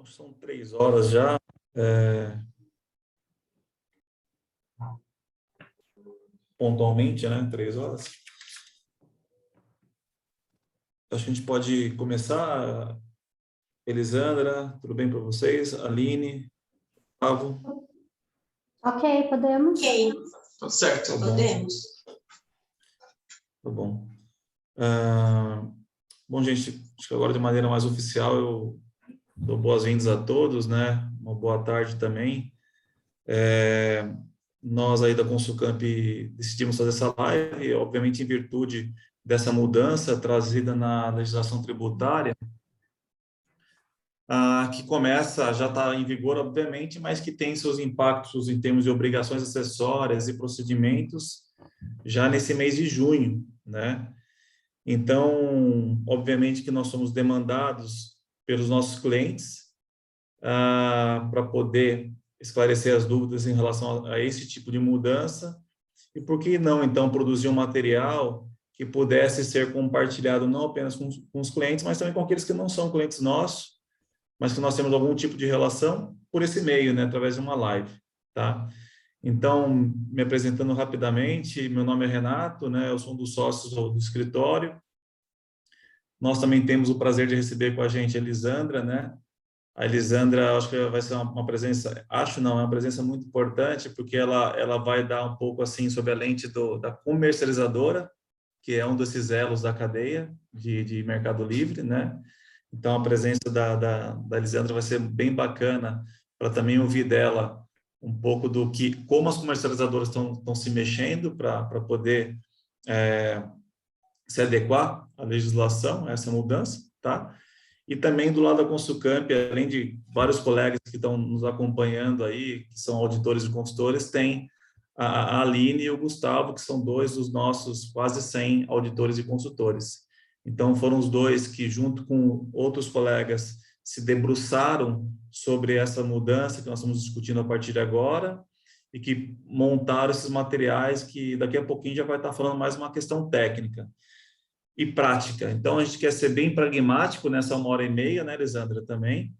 Acho que são 3 horas já. Pontualmente, né? 3 horas. Acho que a gente pode começar. Elisandra, tudo bem para vocês? Aline, Gustavo? Ok, podemos? Ok, tudo certo, Tá podemos. Tá bom. Bom, gente, acho que agora de maneira mais oficial eu dou boas-vindas a todos, né? Uma boa tarde também. Nós aí da Consulcamp decidimos fazer essa live, obviamente em virtude dessa mudança trazida na legislação tributária, que começa, já está em vigor, obviamente, mas que tem seus impactos em termos de obrigações acessórias e procedimentos já nesse mês de junho, né? Então, obviamente que nós somos demandados pelos nossos clientes para poder esclarecer as dúvidas em relação a esse tipo de mudança e por que não, então, produzir um material que pudesse ser compartilhado não apenas com os clientes, mas também com aqueles que não são clientes nossos, mas que nós temos algum tipo de relação por esse meio, né, através de uma live, tá? Então, me apresentando rapidamente, meu nome é Renato, né, eu sou um dos sócios do escritório. Nós também temos o prazer de receber com a gente a Elisandra, né? A Elisandra, acho que vai ser uma presença, acho não, é uma presença muito importante, porque ela vai dar um pouco assim sobre a lente da comercializadora, que é um desses elos da cadeia de Mercado Livre, né? Então, a presença da Elisandra vai ser bem bacana para também ouvir dela um pouco do que, como as comercializadoras estão se mexendo para poder se adequar à legislação, a essa mudança, tá? E também do lado da Consulcamp, além de vários colegas que estão nos acompanhando aí, que são auditores e consultores, tem a Aline e o Gustavo, que são dois dos nossos quase 100 auditores e consultores. Então, foram os dois que, junto com outros colegas, se debruçaram sobre essa mudança que nós estamos discutindo a partir de agora e que montaram esses materiais que daqui a pouquinho já vai estar falando mais uma questão técnica e prática. Então, a gente quer ser bem pragmático nessa 1 hora e meia, né, Elisandra, também,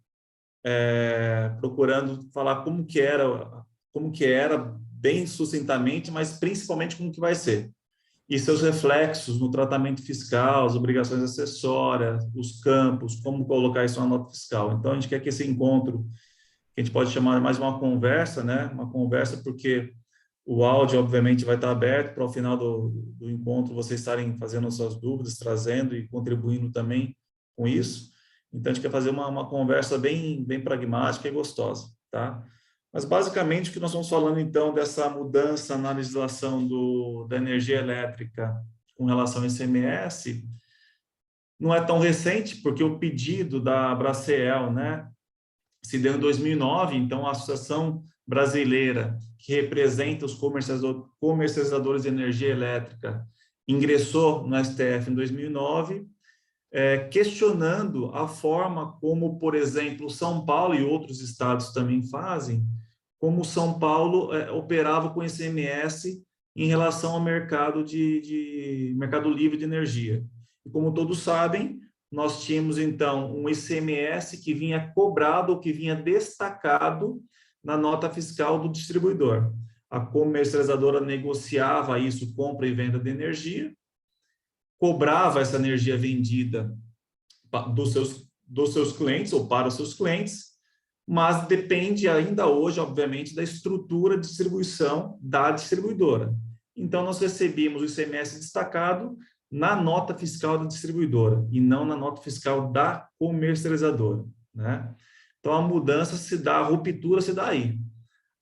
procurando falar como que era bem sucintamente, mas principalmente como que vai ser. E seus reflexos no tratamento fiscal, as obrigações acessórias, os campos, como colocar isso na nota fiscal. Então, a gente quer que esse encontro, que a gente pode chamar mais uma conversa, né, uma conversa porque o áudio, obviamente, vai estar aberto para o final do encontro vocês estarem fazendo suas dúvidas, trazendo e contribuindo também com isso. Então, a gente quer fazer uma conversa bem pragmática e gostosa, tá? Mas, basicamente, o que nós estamos falando, então, dessa mudança na legislação da energia elétrica com relação ao ICMS, não é tão recente, porque o pedido da Braceel, né, se deu em 2009, então a Associação Brasileira, que representa os comercializadores de energia elétrica, ingressou no STF em 2009, questionando a forma como, por exemplo, São Paulo e outros estados também fazem, como São Paulo operava com ICMS em relação ao mercado de mercado livre de energia. E como todos sabem, nós tínhamos então um ICMS que vinha cobrado ou que vinha destacado na nota fiscal do distribuidor. A comercializadora negociava isso, compra e venda de energia, cobrava essa energia vendida dos seus clientes ou para os seus clientes, mas depende ainda hoje, obviamente, da estrutura de distribuição da distribuidora. Então, nós recebíamos o ICMS destacado na nota fiscal da distribuidora e não na nota fiscal da comercializadora, né? Então, a mudança se dá, a ruptura se dá aí.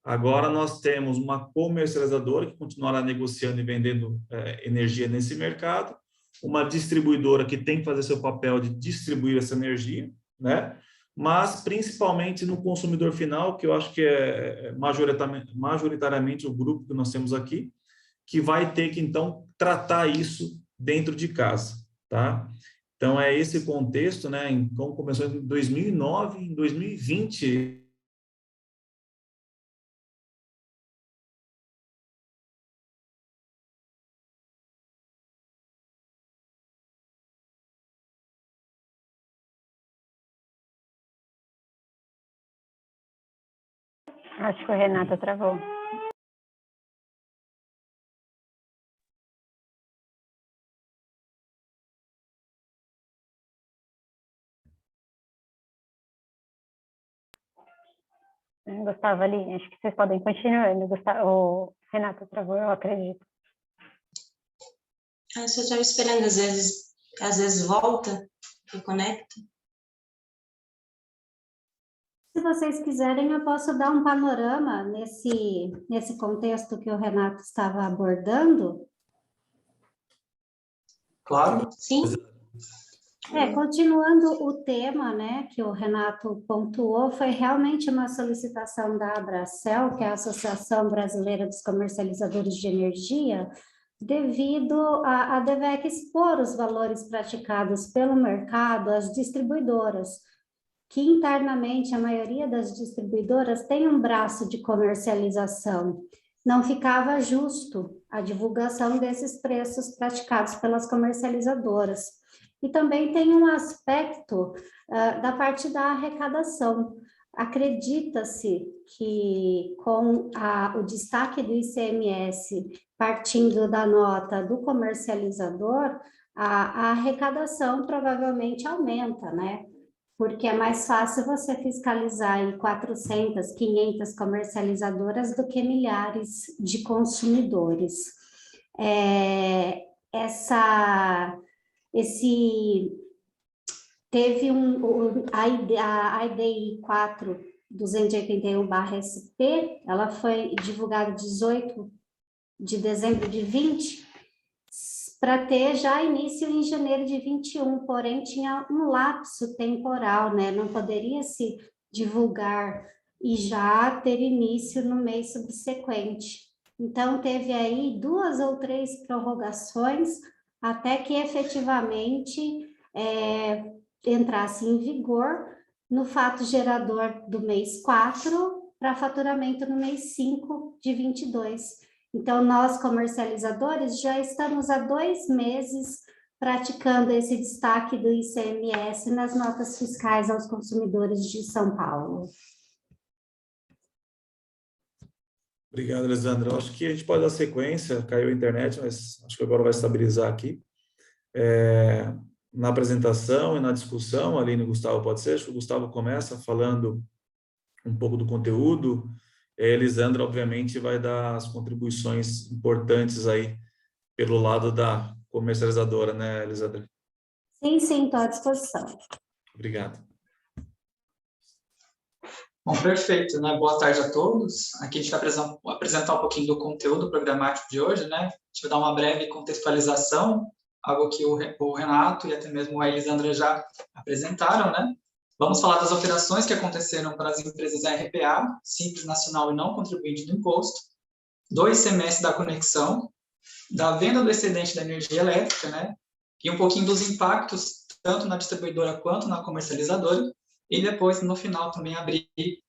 Agora, nós temos uma comercializadora que continuará negociando e vendendo energia nesse mercado, uma distribuidora que tem que fazer seu papel de distribuir essa energia, né? Mas principalmente no consumidor final, que eu acho que é majoritariamente o grupo que nós temos aqui, que vai ter que, então, tratar isso dentro de casa, tá? Então, é esse contexto, né? Então, começou em 2009, em 2020, Acho que o Renato travou. Gustavo, ali, acho que vocês podem continuar. O Renato travou, eu acredito. Eu só estava esperando, às vezes volta e conecta. Se vocês quiserem, eu posso dar um panorama nesse contexto que o Renato estava abordando. Claro. Sim. Continuando o tema, né, que o Renato pontuou, foi realmente uma solicitação da Abracel, que é a Associação Brasileira dos Comercializadores de Energia, devido a DVEC expor os valores praticados pelo mercado às distribuidoras, que internamente a maioria das distribuidoras tem um braço de comercialização. Não ficava justo a divulgação desses preços praticados pelas comercializadoras. E também tem um aspecto da parte da arrecadação. Acredita-se que com o destaque do ICMS partindo da nota do comercializador, a arrecadação provavelmente aumenta, né? Porque é mais fácil você fiscalizar em 400, 500 comercializadoras do que milhares de consumidores. Teve a IDI 4.281/SP, ela foi divulgada 18 de dezembro de 20, para ter já início em janeiro de 21, porém tinha um lapso temporal, né? Não poderia se divulgar e já ter início no mês subsequente. Então, teve aí 2 ou 3 prorrogações até que efetivamente entrasse em vigor no fato gerador do mês 4 para faturamento no mês 5 de 22. Então, nós comercializadores já estamos há 2 meses praticando esse destaque do ICMS nas notas fiscais aos consumidores de São Paulo. Obrigado, Elisandra. Acho que a gente pode dar sequência, caiu a internet, mas acho que agora vai estabilizar aqui. Na apresentação e na discussão, Aline e Gustavo, pode ser? Acho que o Gustavo começa falando um pouco do conteúdo, a Elisandra, obviamente, vai dar as contribuições importantes aí pelo lado da comercializadora, né, Elisandra? Sim, estou à disposição. Obrigado. Bom, perfeito, né? Boa tarde a todos. Aqui a gente vai apresentar um pouquinho do conteúdo programático de hoje, né? A gente vai dar uma breve contextualização, algo que o Renato e até mesmo a Elisandra já apresentaram, né? Vamos falar das operações que aconteceram para as empresas RPA, Simples Nacional e não contribuinte do imposto, do ICMS da conexão, da venda do excedente da energia elétrica, né? E um pouquinho dos impactos, tanto na distribuidora quanto na comercializadora, e depois, no final, também abrir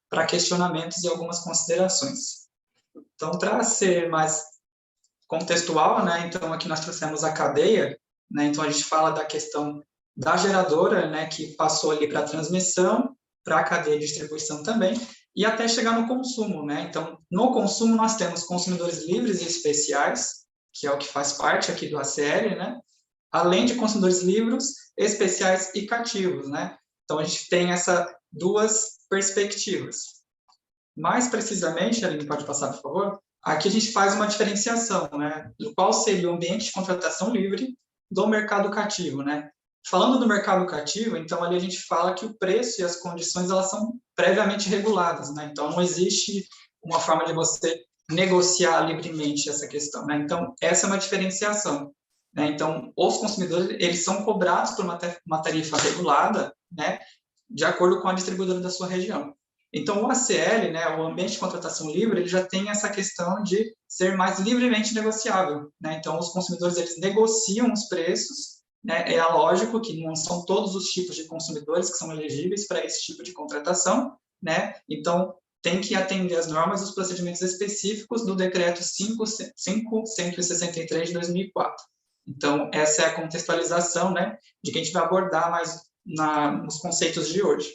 para questionamentos e algumas considerações. Então, para ser mais contextual, né? Então, aqui nós trouxemos a cadeia, né? Então, a gente fala da questão da geradora, né, que passou ali para a transmissão, para a cadeia de distribuição também, e até chegar no consumo, né? Então, no consumo nós temos consumidores livres e especiais, que é o que faz parte aqui do ACL, né? Além de consumidores livres, especiais e cativos, né? Então, a gente tem essas 2 perspectivas. Mais precisamente, Aline, pode passar, por favor? Aqui a gente faz uma diferenciação, né? Do qual seria o ambiente de contratação livre do mercado cativo, né? Falando do mercado cativo, então ali a gente fala que o preço e as condições elas são previamente reguladas, né? Então não existe uma forma de você negociar livremente essa questão, né? Então essa é uma diferenciação, né? Então os consumidores eles são cobrados por uma tarifa regulada, né? De acordo com a distribuidora da sua região. Então o ACL, né? O ambiente de contratação livre, ele já tem essa questão de ser mais livremente negociável, né? Então os consumidores eles negociam os preços, né? É lógico que não são todos os tipos de consumidores que são elegíveis para esse tipo de contratação, né? Então, tem que atender as normas e os procedimentos específicos do Decreto 5.163 de 2004. Então, essa é a contextualização, né, de que a gente vai abordar mais nos conceitos de hoje.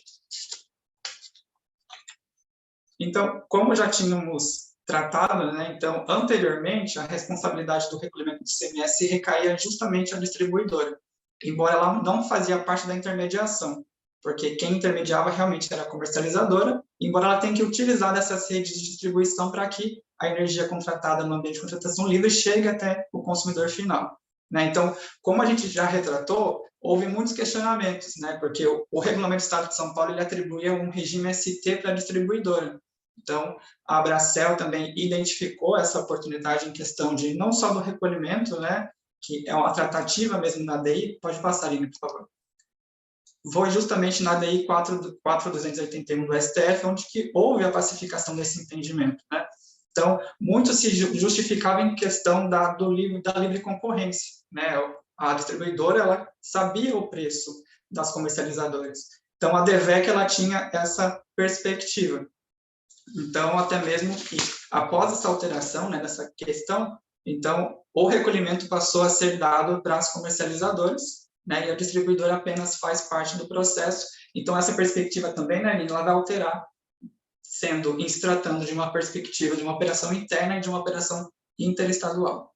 Então, como já tínhamos tratado, né, então, anteriormente, a responsabilidade do recolhimento de ICMS recaía justamente à distribuidora, embora ela não fazia parte da intermediação, porque quem intermediava realmente era a comercializadora, embora ela tenha que utilizar dessas redes de distribuição para que a energia contratada no ambiente de contratação livre chegue até o consumidor final. Né? Então, como a gente já retratou, houve muitos questionamentos, né? Porque o Regulamento do Estado de São Paulo ele atribuía um regime ST para a distribuidora. Então, a Abracel também identificou essa oportunidade em questão de não só do recolhimento, né? Que é uma tratativa mesmo na DI. Pode passar, Aline, por favor. Foi justamente na DI 4281 do STF, onde que houve a pacificação desse entendimento, né? Então, muito se justificava em questão da livre concorrência, né? A distribuidora, ela sabia o preço das comercializadoras. Então, a DVEC, ela tinha essa perspectiva. Então, até mesmo que, após essa alteração, né, dessa questão, então, o recolhimento passou a ser dado para as comercializadoras, né, e a distribuidora apenas faz parte do processo. Então, essa perspectiva também, né, ela vai alterar, se tratando de uma perspectiva de uma operação interna e de uma operação interestadual.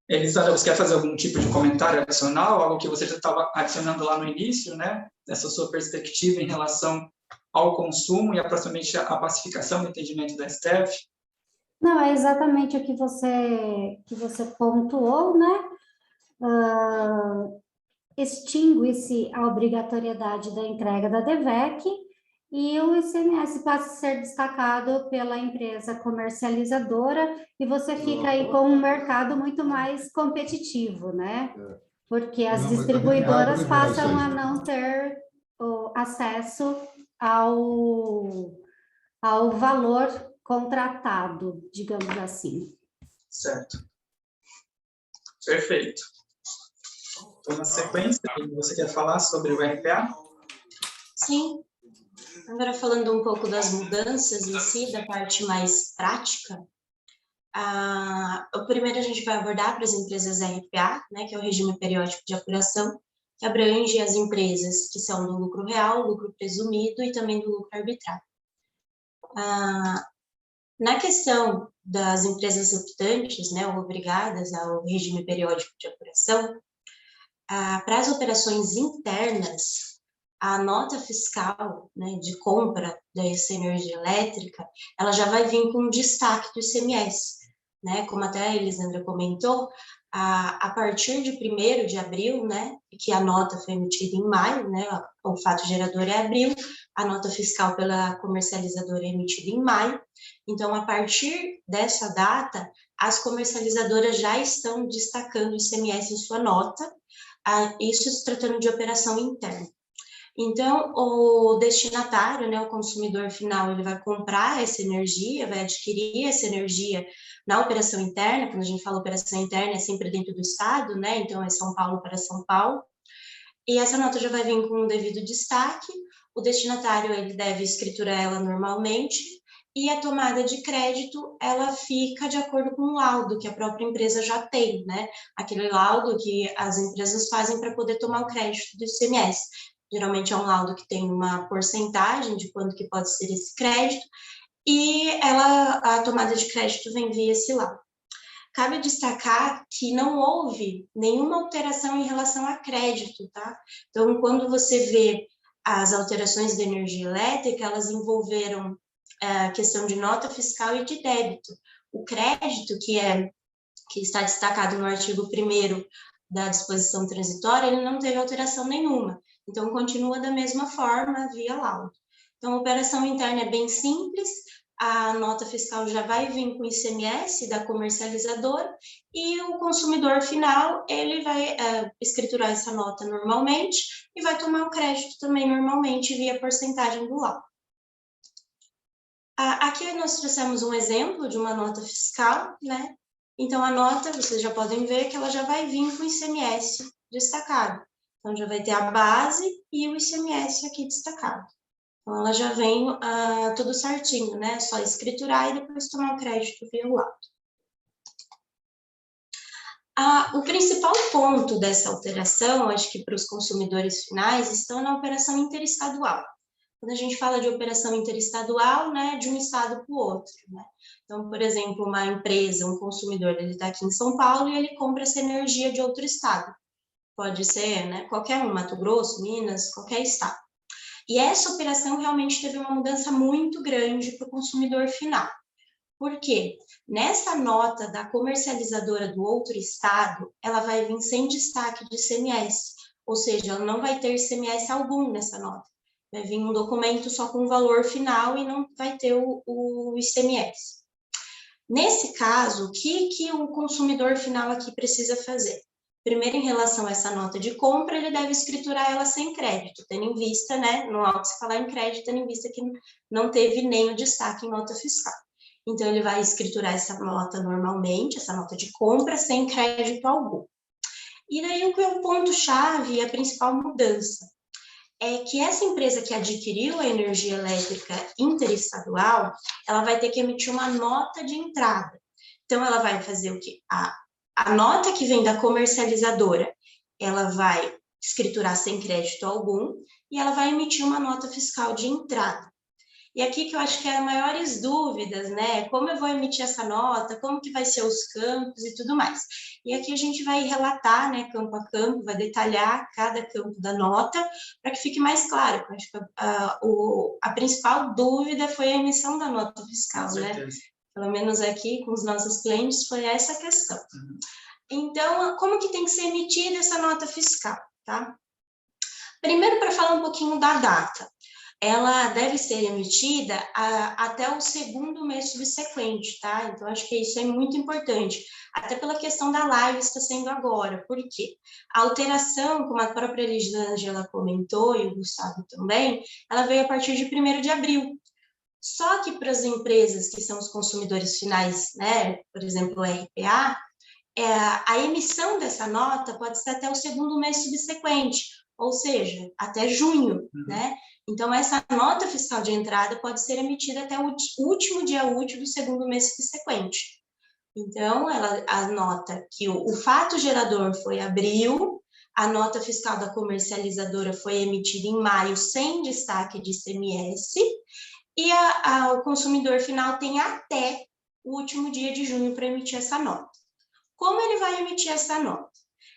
Elisandra, você quer fazer algum tipo de comentário adicional, algo que você já estava adicionando lá no início, né, dessa sua perspectiva em relação ao consumo e aproximadamente a pacificação do entendimento da STF? Não, é exatamente o que você pontuou, né? Extingue-se a obrigatoriedade da entrega da DVEC e o ICMS passa a ser destacado pela empresa comercializadora e você fica aí com um mercado muito mais competitivo, né? Porque as distribuidoras passam a não ter o acesso ao valor contratado, digamos assim. Certo. Perfeito. Então, na sequência, você quer falar sobre o RPA? Sim. Agora, falando um pouco das mudanças em si, da parte mais prática, o primeiro a gente vai abordar para as empresas RPA, né, que é o regime periódico de apuração, que abrange as empresas que são do lucro real, lucro presumido e também do lucro arbitrário. Na questão das empresas optantes, né, ou obrigadas ao regime periódico de apuração, para as operações internas, a nota fiscal, né, de compra dessa energia elétrica, ela já vai vir com destaque do ICMS, né, como até a Elisandra comentou, a partir de 1º de abril, né, que a nota foi emitida em maio, né, o fato gerador é abril, a nota fiscal pela comercializadora é emitida em maio, então, a partir dessa data, as comercializadoras já estão destacando o ICMS em sua nota, isso se tratando de operação interna. Então, o destinatário, né, o consumidor final, ele vai comprar essa energia, vai adquirir essa energia na operação interna. Quando a gente fala operação interna, é sempre dentro do estado, né? Então, é São Paulo para São Paulo. E essa nota já vai vir com o devido destaque. O destinatário, ele deve escriturar ela normalmente. E a tomada de crédito, ela fica de acordo com o laudo que a própria empresa já tem, né? Aquele laudo que as empresas fazem para poder tomar o crédito do ICMS. Geralmente é um laudo que tem uma porcentagem de quanto que pode ser esse crédito, e a tomada de crédito vem via esse laudo. Cabe destacar que não houve nenhuma alteração em relação a crédito, tá? Então, quando você vê as alterações da energia elétrica, elas envolveram a questão de nota fiscal e de débito. O crédito, que está destacado no artigo 1º da disposição transitória, ele não teve alteração nenhuma. Então, continua da mesma forma via laudo. Então, a operação interna é bem simples, a nota fiscal já vai vir com o ICMS da comercializadora e o consumidor final, ele vai escriturar essa nota normalmente e vai tomar o crédito também normalmente via porcentagem do laudo. Aqui nós trouxemos um exemplo de uma nota fiscal, né? Então, a nota, vocês já podem ver que ela já vai vir com o ICMS destacado. Então, já vai ter a base e o ICMS aqui destacado. Então, ela já vem tudo certinho, né? Só escriturar e depois tomar o crédito via laudo. O principal ponto dessa alteração, acho que para os consumidores finais, estão na operação interestadual. quando a gente fala de operação interestadual, né, de um estado para o outro, né? Então, por exemplo, uma empresa, um consumidor, ele está aqui em São Paulo e ele compra essa energia de outro estado. Pode ser, né, qualquer um, Mato Grosso, Minas, qualquer estado. E essa operação realmente teve uma mudança muito grande para o consumidor final. Por quê? Nessa nota da comercializadora do outro estado, ela vai vir sem destaque de ICMS, ou seja, ela não vai ter ICMS algum nessa nota. Vai vir um documento só com o valor final e não vai ter o ICMS. Nesse caso, o que o consumidor final aqui precisa fazer? Primeiro, em relação a essa nota de compra, ele deve escriturar ela sem crédito, tendo em vista, né, no alto se falar em crédito, tendo em vista que não teve nem o destaque em nota fiscal. Então, ele vai escriturar essa nota normalmente, essa nota de compra, sem crédito algum. E daí, o que é o ponto-chave e a principal mudança? É que essa empresa que adquiriu a energia elétrica interestadual, ela vai ter que emitir uma nota de entrada. Então, ela vai fazer o quê? A nota que vem da comercializadora, ela vai escriturar sem crédito algum e ela vai emitir uma nota fiscal de entrada. E aqui que eu acho que é as maiores dúvidas, né? Como eu vou emitir essa nota, como que vai ser os campos e tudo mais. E aqui a gente vai relatar, né, campo a campo, vai detalhar cada campo da nota, para que fique mais claro. Eu acho que a principal dúvida foi a emissão da nota fiscal, né? Pelo menos aqui com os nossos clientes foi essa a questão. Então, como que tem que ser emitida essa nota fiscal, tá? Primeiro, para falar um pouquinho da data. Ela deve ser emitida até o segundo mês subsequente, tá? Então, acho que isso é muito importante, até pela questão da live está sendo agora. Por quê? A alteração, como a própria Elisângela comentou, e o Gustavo também, ela veio a partir de 1º de abril. Só que para as empresas que são os consumidores finais, né, por exemplo, o RPA, a emissão dessa nota pode ser até o segundo mês subsequente, ou seja, até junho, né? Então, essa nota fiscal de entrada pode ser emitida até o último dia útil do segundo mês subsequente. Então, ela anota que o fato gerador foi abril, a nota fiscal da comercializadora foi emitida em maio sem destaque de ICMS, e o consumidor final tem até o último dia de junho para emitir essa nota. Como ele vai emitir essa nota?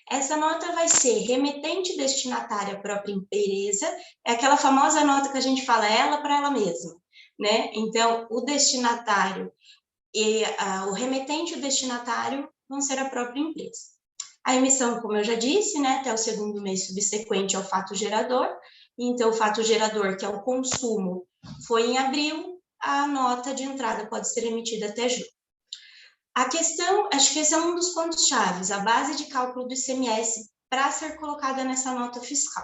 Essa nota vai ser remetente destinatária à própria empresa, é aquela famosa nota que a gente fala ela para ela mesma, né? Então, o destinatário e o remetente e o destinatário vão ser a própria empresa. A emissão, como eu já disse, né, até o segundo mês subsequente ao fato gerador. Então, o fato gerador, que é o consumo, foi em abril, a nota de entrada pode ser emitida até julho. A questão, acho que esse é um dos pontos chaves, a base de cálculo do ICMS para ser colocada nessa nota fiscal.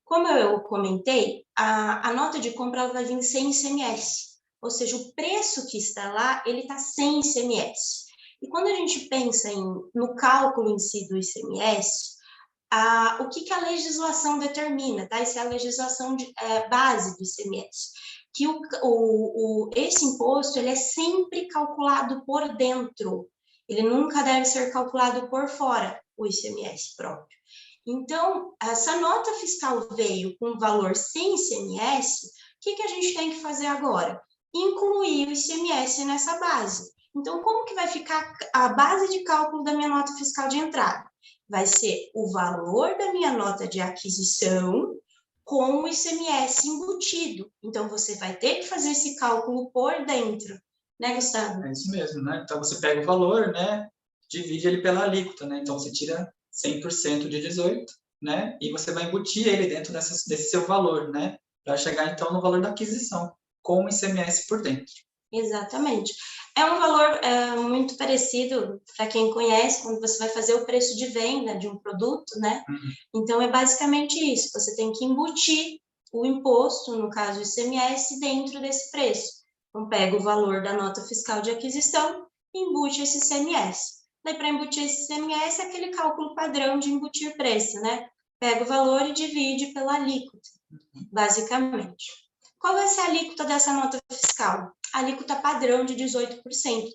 Como eu comentei, a nota de compra ela vai vir sem ICMS, ou seja, o preço que está lá, ele está sem ICMS. E quando a gente pensa no cálculo em si do ICMS, o que a legislação determina, tá? Essa é a legislação base do ICMS, que esse imposto ele é sempre calculado por dentro, ele nunca deve ser calculado por fora, o ICMS próprio. Então, essa nota fiscal veio com valor sem ICMS, o que a gente tem que fazer agora? Incluir o ICMS nessa base. Então, como que vai ficar a base de cálculo da minha nota fiscal de entrada? Vai ser o valor da minha nota de aquisição com o ICMS embutido. Então, você vai ter que fazer esse cálculo por dentro, né, Gustavo? É isso mesmo, né? Então, você pega o valor, né, divide ele pela alíquota, né? Então, você tira 100% de 18%, né? E você vai embutir ele dentro desse seu valor, né? Para chegar, então, no valor da aquisição, com o ICMS por dentro. Exatamente. É um valor muito parecido, para quem conhece, quando você vai fazer o preço de venda de um produto, né? Então, é basicamente isso. Você tem que embutir o imposto, no caso o ICMS, dentro desse preço. Então, pega o valor da nota fiscal de aquisição e embute esse ICMS. Daí, para embutir esse ICMS, é aquele cálculo padrão de embutir preço, né? Pega o valor e divide pela alíquota, basicamente. Qual vai ser a alíquota dessa nota fiscal? A alíquota padrão de 18%,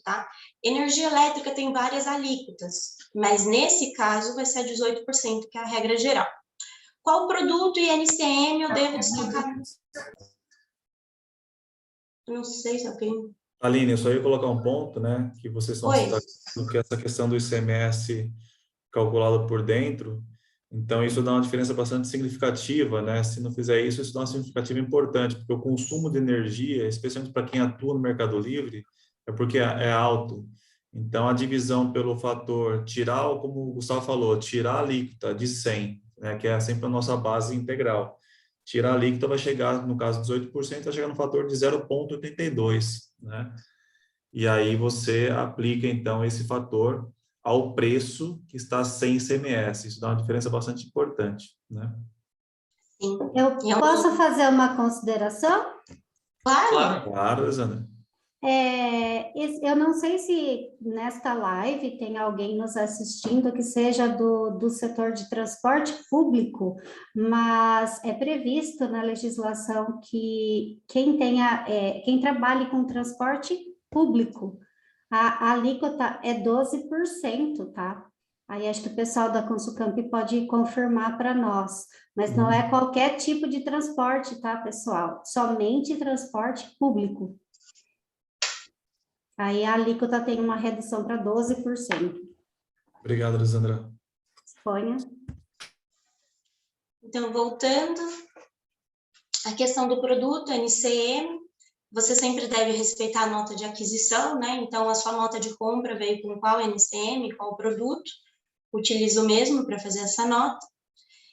tá? Energia elétrica tem várias alíquotas, mas nesse caso vai ser a 18%, que é a regra geral. Qual produto e NCM eu devo destacar? Não sei se alguém... Aline, eu só ia colocar um ponto, né, que vocês estão Oi. destacando, que essa questão do ICMS calculado por dentro, então isso dá uma diferença bastante significativa, né? Se não fizer isso, isso dá uma significativa importante, porque o consumo de energia, especialmente para quem atua no Mercado Livre, é porque é alto. Então, a divisão pelo fator tirar, como o Gustavo falou, tirar a alíquota de 100, né, que é sempre a nossa base integral. Tirar a alíquota vai chegar, no caso, 18%, vai chegar no fator de 0,82, né? E aí você aplica, então, esse fator ao preço que está sem ICMS. Isso dá uma diferença bastante importante, né? Sim. Eu posso fazer uma consideração? Claro. Claro, Alessandra. Eu não sei se nesta live tem alguém nos assistindo que seja do setor de transporte público, mas é previsto na legislação que quem trabalhe com transporte público, a alíquota é 12%, tá? Aí acho que o pessoal da Consulcamp pode confirmar para nós, mas não é qualquer tipo de transporte, tá, pessoal? Somente transporte público. Aí a alíquota tem uma redução para 12%. Obrigado, Alessandra. Espanha. Então, voltando, a questão do produto, NCM, você sempre deve respeitar a nota de aquisição, né? Então, a sua nota de compra veio com qual NCM, qual produto, utiliza o mesmo para fazer essa nota.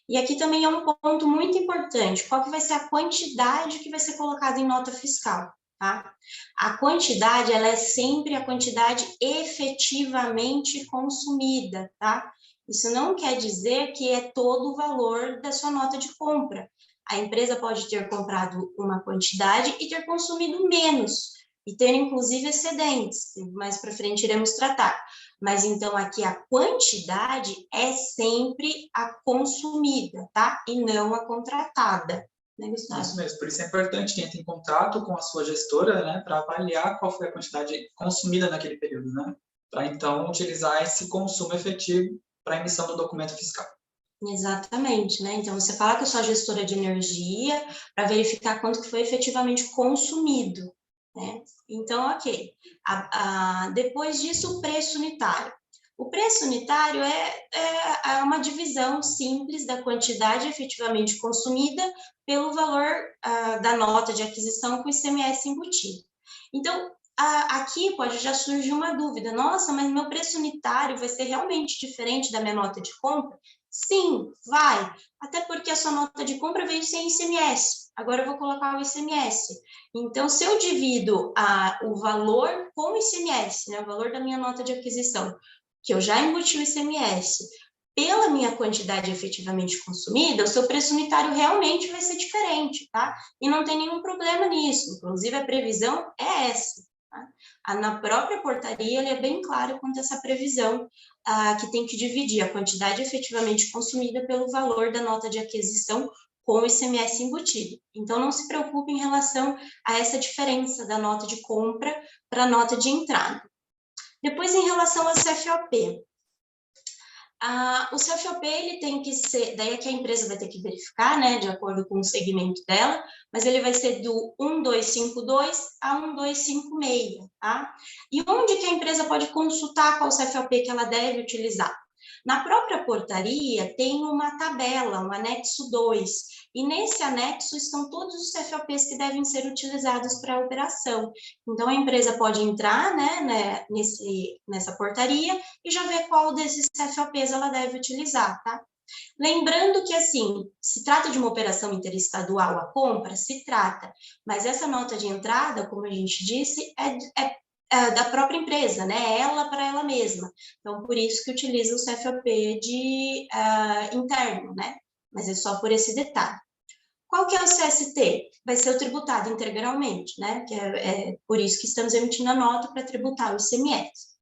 E aqui também é um ponto muito importante, qual que vai ser a quantidade que vai ser colocada em nota fiscal, tá? A quantidade, ela é sempre a quantidade efetivamente consumida, tá? Isso não quer dizer que é todo o valor da sua nota de compra. A empresa pode ter comprado uma quantidade e ter consumido menos, e ter inclusive excedentes, mais para frente iremos tratar. Mas então aqui a quantidade é sempre a consumida, tá? E não a contratada. Né, Gustavo? Isso mesmo, por isso é importante que entre em contato com a sua gestora, né, para avaliar qual foi a quantidade consumida naquele período, né? Para então utilizar esse consumo efetivo para a emissão do documento fiscal. Exatamente, né? Então, você fala com a sua gestora de energia para verificar quanto que foi efetivamente consumido, né? Então, ok. Depois disso, o preço unitário. O preço unitário é uma divisão simples da quantidade efetivamente consumida pelo valor da nota de aquisição com ICMS embutido. Então, aqui pode já surgir uma dúvida. Nossa, mas meu preço unitário vai ser realmente diferente da minha nota de compra? Sim, vai. Até porque a sua nota de compra veio sem ICMS. Agora eu vou colocar o ICMS. Então, se eu divido o valor com o ICMS, né, o valor da minha nota de aquisição, que eu já embuti o ICMS, pela minha quantidade efetivamente consumida, o seu preço unitário realmente vai ser diferente, tá? E não tem nenhum problema nisso. Inclusive, a previsão é essa. Tá? Na própria portaria, ele é bem claro quanto a essa previsão, que tem que dividir a quantidade efetivamente consumida pelo valor da nota de aquisição com o ICMS embutido. Então, não se preocupe em relação a essa diferença da nota de compra para a nota de entrada. Depois, em relação ao CFOP. O CFOP, ele tem que ser, daí é que a empresa vai ter que verificar, né, de acordo com o segmento dela, mas ele vai ser do 1252 a 1256, tá? E onde que a empresa pode consultar qual CFOP que ela deve utilizar? Na própria portaria tem uma tabela, um anexo 2, e nesse anexo estão todos os CFOPs que devem ser utilizados para a operação. Então, a empresa pode entrar, né, nessa portaria e já ver qual desses CFOPs ela deve utilizar, tá? Lembrando que, assim, se trata de uma operação interestadual a compra, se trata, mas essa nota de entrada, como a gente disse, é da própria empresa, né? Ela para ela mesma. Então, por isso que utiliza o CFOP interno, né? Mas é só por esse detalhe. Qual que é o CST? Vai ser o tributado integralmente, né? Que é por isso que estamos emitindo a nota para tributar o ICMS.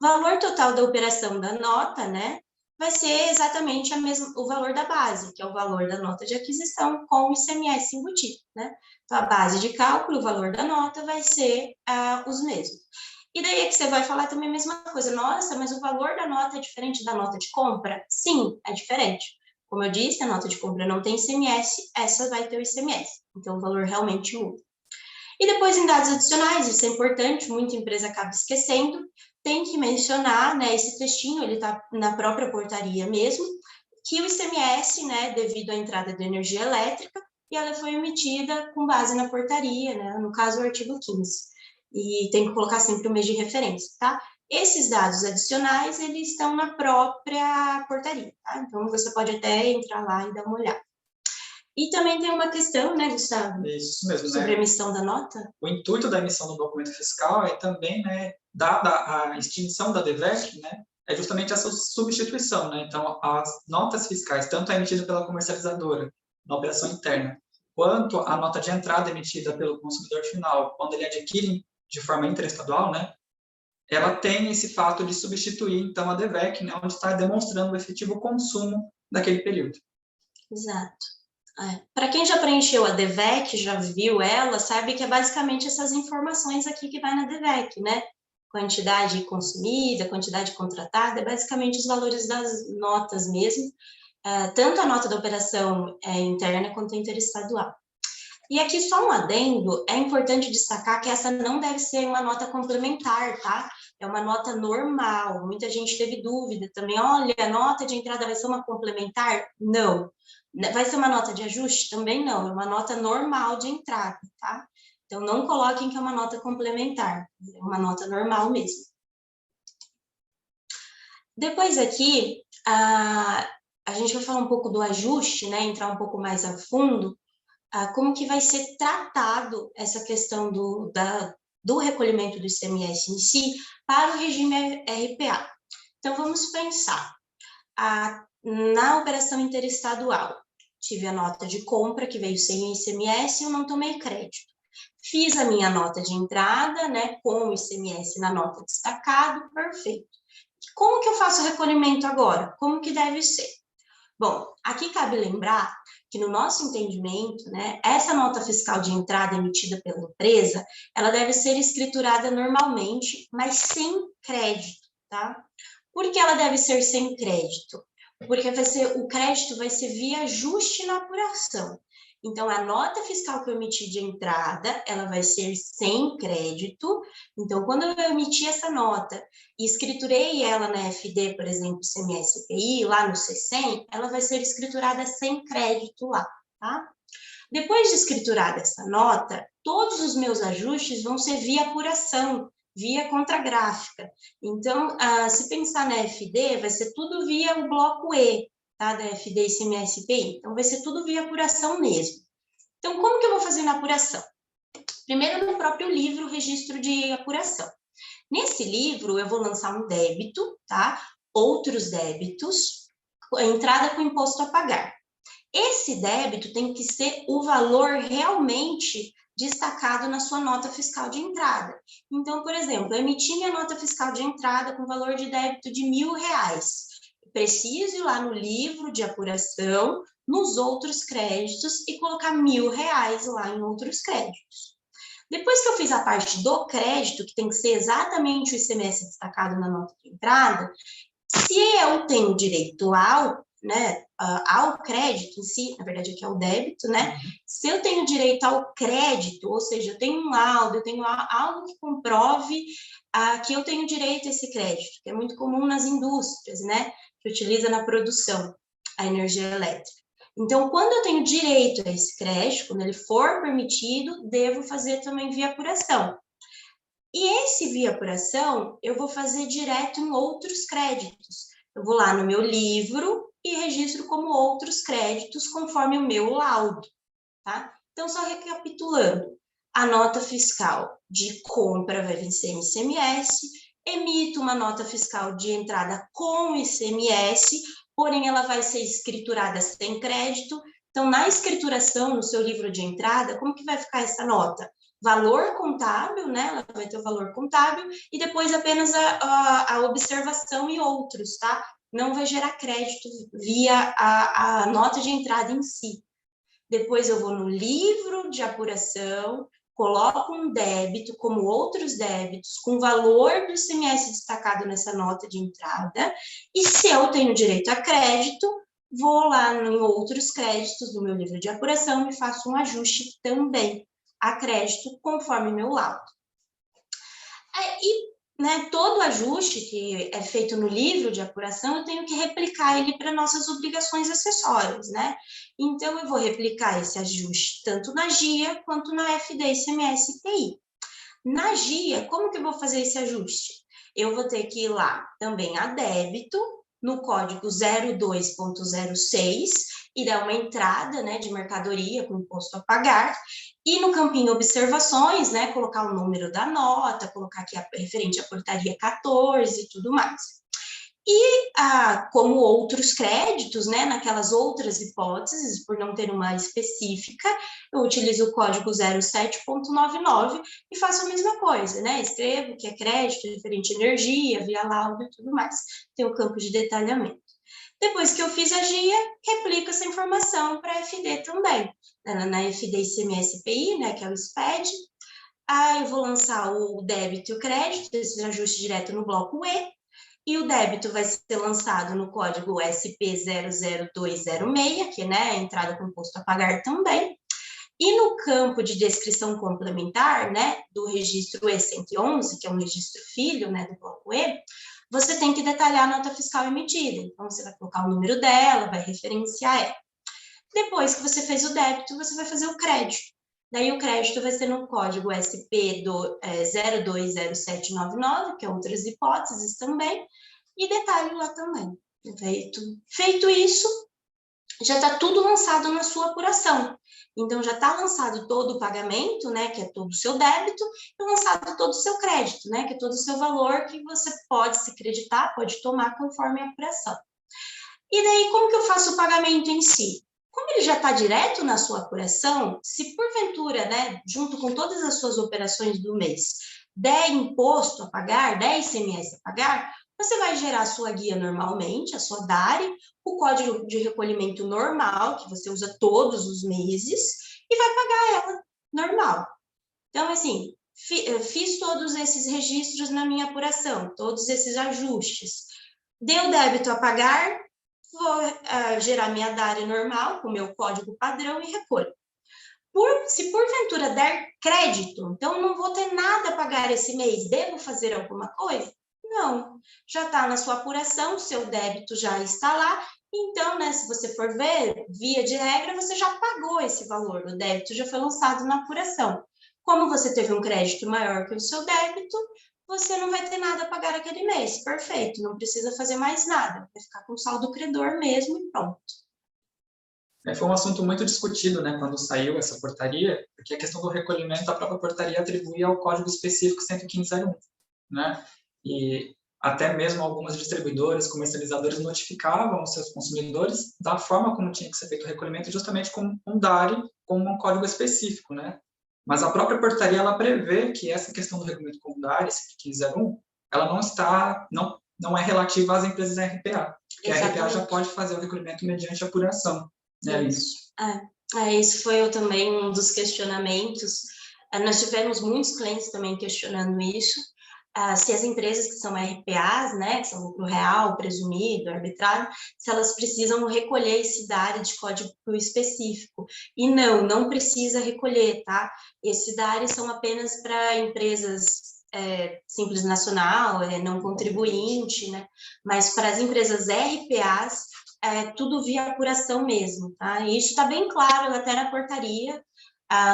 Valor total da operação da nota, né? Vai ser exatamente o valor da base, que é o valor da nota de aquisição com o ICMS embutido, né? Então, a base de cálculo, o valor da nota, vai ser os mesmos. E daí é que você vai falar também a mesma coisa. Nossa, mas o valor da nota é diferente da nota de compra? Sim, é diferente. Como eu disse, a nota de compra não tem ICMS, essa vai ter o ICMS. Então, o valor realmente muda. E depois, em dados adicionais, isso é importante, muita empresa acaba esquecendo, tem que mencionar, né, esse textinho, ele está na própria portaria mesmo, que o ICMS, né, devido à entrada de energia elétrica, e ela foi emitida com base na portaria, né, no caso, o artigo 15. E tem que colocar sempre o mês de referência, tá? Esses dados adicionais, eles estão na própria portaria, tá? Então, você pode até entrar lá e dar uma olhada. E também tem uma questão, né, Gustavo? Isso mesmo, sobre a emissão da nota? O intuito da emissão do documento fiscal é também, né, dada a extinção da DVEC, né, é justamente essa substituição, né? Então, as notas fiscais, tanto a emitida pela comercializadora na operação interna, quanto a nota de entrada emitida pelo consumidor final, quando ele adquire de forma interestadual, né, ela tem esse fato de substituir, então, a DVEC, né, onde está demonstrando o efetivo consumo daquele período. Exato. Para quem já preencheu a DVEC, já viu ela, sabe que é basicamente essas informações aqui que vai na DVEC, né? Quantidade consumida, quantidade contratada, é basicamente os valores das notas mesmo, tanto a nota da operação interna quanto a interestadual. E aqui só um adendo, é importante destacar que essa não deve ser uma nota complementar, tá? É uma nota normal, muita gente teve dúvida também, olha, a nota de entrada vai ser uma complementar? Não. Vai ser uma nota de ajuste? Também não, é uma nota normal de entrada, tá? Então, não coloquem que é uma nota complementar, é uma nota normal mesmo. Depois aqui, a gente vai falar um pouco do ajuste, né? Entrar um pouco mais a fundo, como que vai ser tratado essa questão do recolhimento do ICMS em si para o regime RPA. Então, vamos pensar. Na operação interestadual, tive a nota de compra que veio sem ICMS e eu não tomei crédito. Fiz a minha nota de entrada, né, com o ICMS na nota destacado, perfeito. Como que eu faço o recolhimento agora? Como que deve ser? Bom, aqui cabe lembrar que no nosso entendimento, né, essa nota fiscal de entrada emitida pela empresa, ela deve ser escriturada normalmente, mas sem crédito, tá? Por que ela deve ser sem crédito? Porque o crédito vai ser via ajuste na apuração. Então, a nota fiscal que eu emiti de entrada, ela vai ser sem crédito. Então, quando eu emiti essa nota e escriturei ela na FD, por exemplo, CMS-CPI, lá no C100, ela vai ser escriturada sem crédito lá, tá? Depois de escriturada essa nota, todos os meus ajustes vão ser via apuração, via contragráfica. Então, se pensar na FD, vai ser tudo via o bloco E, tá? Da FD e CMS-PI. Então, vai ser tudo via apuração mesmo. Então, como que eu vou fazer na apuração? Primeiro, no próprio livro, registro de apuração. Nesse livro, eu vou lançar um débito, tá? Outros débitos, entrada com imposto a pagar. Esse débito tem que ser o valor realmente destacado na sua nota fiscal de entrada. Então, por exemplo, eu emiti minha nota fiscal de entrada com valor de débito de R$1.000. Preciso ir lá no livro de apuração, nos outros créditos e colocar R$1.000 lá em outros créditos. Depois que eu fiz a parte do crédito, que tem que ser exatamente o ICMS destacado na nota de entrada, se eu tenho direito ao crédito em si, na verdade aqui é o débito, né? Se eu tenho direito ao crédito, ou seja, eu tenho um laudo, eu tenho algo que comprove que eu tenho direito a esse crédito, que é muito comum nas indústrias, né? Que utiliza na produção a energia elétrica. Então, quando eu tenho direito a esse crédito, quando ele for permitido, devo fazer também via apuração. E esse via apuração, eu vou fazer direto em outros créditos. Eu vou lá no meu livro e registro como outros créditos conforme o meu laudo, tá? Então, só recapitulando, a nota fiscal de compra vai vencer em ICMS, emito uma nota fiscal de entrada com ICMS, porém ela vai ser escriturada sem crédito. Então, na escrituração, no seu livro de entrada, como que vai ficar essa nota? Valor contábil, né? Ela vai ter o valor contábil e depois apenas a observação e outros, tá? Não vai gerar crédito via a nota de entrada em si. Depois eu vou no livro de apuração, coloco um débito como outros débitos, com valor do ICMS destacado nessa nota de entrada, e se eu tenho direito a crédito, vou lá em outros créditos do meu livro de apuração e faço um ajuste também. a crédito conforme meu laudo. E né, todo ajuste que é feito no livro de apuração, eu tenho que replicar ele para nossas obrigações acessórias, né? Então, eu vou replicar esse ajuste tanto na GIA quanto na FD, ICMS e IPI. Na GIA, como que eu vou fazer esse ajuste? Eu vou ter que ir lá também a débito, no código 02.06, e dar uma entrada, né, de mercadoria com imposto a pagar, e no campinho observações, né, colocar o número da nota, colocar aqui referente à portaria 14 e tudo mais. E, como outros créditos, né, naquelas outras hipóteses, por não ter uma específica, eu utilizo o código 07.99 e faço a mesma coisa, né, escrevo que é crédito, referente à energia, via laudo e tudo mais. Tem o campo de detalhamento. Depois que eu fiz a GIA, replico essa informação para a FD também. Na FD ICMS IPI, né, que é o SPED, eu vou lançar o débito e o crédito, esse ajuste direto no bloco E, e o débito vai ser lançado no código SP00206, que né, é a entrada com imposto a pagar também. E no campo de descrição complementar, né, do registro E111, que é um registro filho, né, do bloco E, você tem que detalhar a nota fiscal emitida. Então, você vai colocar o número dela, vai referenciar ela. Depois que você fez o débito, você vai fazer o crédito. Daí, o crédito vai ser no código SP020799, que é outras hipóteses também, e detalhe lá também. Feito isso, já está tudo lançado na sua apuração. Então, já está lançado todo o pagamento, né, que é todo o seu débito, e lançado todo o seu crédito, né, que é todo o seu valor que você pode se creditar, pode tomar conforme a apuração. E daí, como que eu faço o pagamento em si? Como ele já está direto na sua apuração, se porventura, né, junto com todas as suas operações do mês, der imposto a pagar, der ICMS a pagar, você vai gerar a sua guia normalmente, a sua DARE, o código de recolhimento normal, que você usa todos os meses, e vai pagar ela normal. Então, assim, fiz todos esses registros na minha apuração, todos esses ajustes. Deu débito a pagar, vou gerar minha DARE normal, com o meu código padrão e recolho. Se porventura der crédito, então não vou ter nada a pagar esse mês, devo fazer alguma coisa? Não, já está na sua apuração, seu débito já está lá, então, né, se você for ver, via de regra, você já pagou esse valor, o débito já foi lançado na apuração. Como você teve um crédito maior que o seu débito, você não vai ter nada a pagar aquele mês, perfeito, não precisa fazer mais nada, vai ficar com o saldo credor mesmo e pronto. Foi um assunto muito discutido, né, quando saiu essa portaria, porque a questão do recolhimento, a própria portaria atribui ao Código Específico 115.01, né, e até mesmo algumas distribuidoras, comercializadores notificavam os seus consumidores da forma como tinha que ser feito o recolhimento, justamente com um DARE, com um código específico, né, mas a própria portaria, ela prevê que essa questão do recolhimento com o DARE, 115.01, ela não é relativa às empresas RPA, porque a RPA já pode fazer o recolhimento mediante apuração. É isso. Isso foi também um dos questionamentos. Nós tivemos muitos clientes também questionando isso. Se as empresas que são RPAs, né, que são lucro real, presumido, arbitrário, se elas precisam recolher esse DARE de código específico. E não precisa recolher, tá? Esse DARE são apenas para empresas Simples Nacional, não contribuinte, né? Mas para as empresas RPAs, tudo via apuração mesmo, tá? E isso está bem claro até na portaria,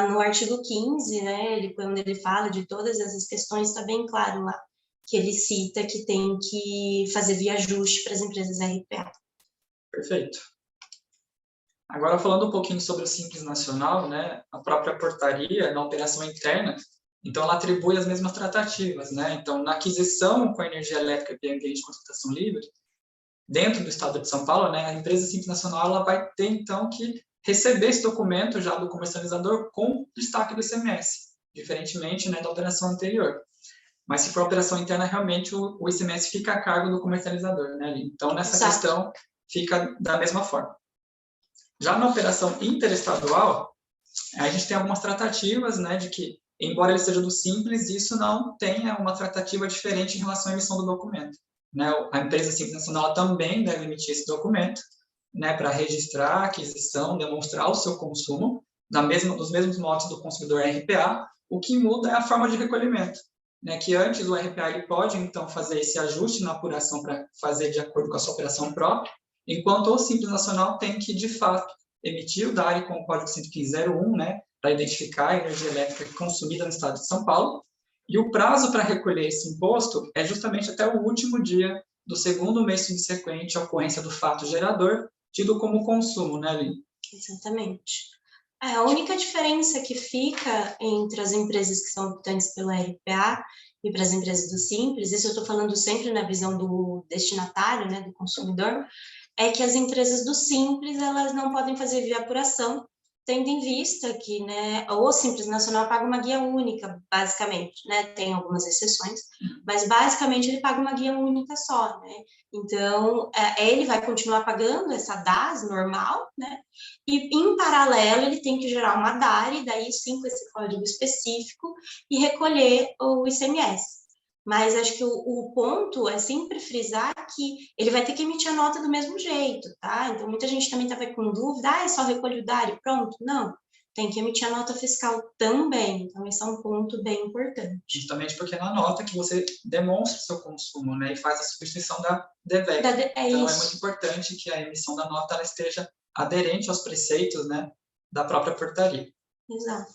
no artigo 15, né? Quando ele fala de todas essas questões, está bem claro lá, que ele cita que tem que fazer via ajuste para as empresas RPA. Perfeito. Agora, falando um pouquinho sobre o Simples Nacional, né? A própria portaria, na operação interna, então ela atribui as mesmas tratativas, né? Então, na aquisição com a energia elétrica via ambiente de contratação livre, dentro do estado de São Paulo, né, a empresa Simples Nacional ela vai ter, então, que receber esse documento já do comercializador com destaque do ICMS, diferentemente, né, da operação anterior. Mas se for operação interna, realmente o ICMS fica a cargo do comercializador, né? Então, nessa questão, fica da mesma forma. Já na operação interestadual, a gente tem algumas tratativas, né, de que, embora ele seja do Simples, isso não tenha uma tratativa diferente em relação à emissão do documento. Né, a empresa Simples Nacional também deve emitir esse documento, né, para registrar a aquisição, demonstrar o seu consumo, dos mesmos modos do consumidor RPA, o que muda é a forma de recolhimento, né? Que antes o RPA ele pode, então, fazer esse ajuste na apuração para fazer de acordo com a sua operação própria, enquanto o Simples Nacional tem que, de fato, emitir o DARE com o código 115.01, né? Para identificar a energia elétrica consumida no estado de São Paulo, e o prazo para recolher esse imposto é justamente até o último dia do segundo mês subsequente à ocorrência do fato gerador, tido como consumo, né, Aline? Exatamente. A única diferença que fica entre as empresas que são optantes pelo RPA e para as empresas do Simples, isso eu estou falando sempre na visão do destinatário, né, do consumidor, é que as empresas do Simples, elas não podem fazer via apuração, tendo em vista que, né, o Simples Nacional paga uma guia única, basicamente, né, tem algumas exceções, mas basicamente ele paga uma guia única só, né, então ele vai continuar pagando essa DAS normal, né, e em paralelo ele tem que gerar uma DARE, daí sim com esse código específico, e recolher o ICMS. Mas acho que o ponto é sempre frisar que ele vai ter que emitir a nota do mesmo jeito, tá? Então, muita gente também estava com dúvida, é só recolher o DARE, pronto? Não, tem que emitir a nota fiscal também. Então, esse é um ponto bem importante. Justamente porque é na nota que você demonstra o seu consumo, né? E faz a substituição da DEVEC. Então, é muito importante que a emissão da nota ela esteja aderente aos preceitos, né, da própria portaria. Exato.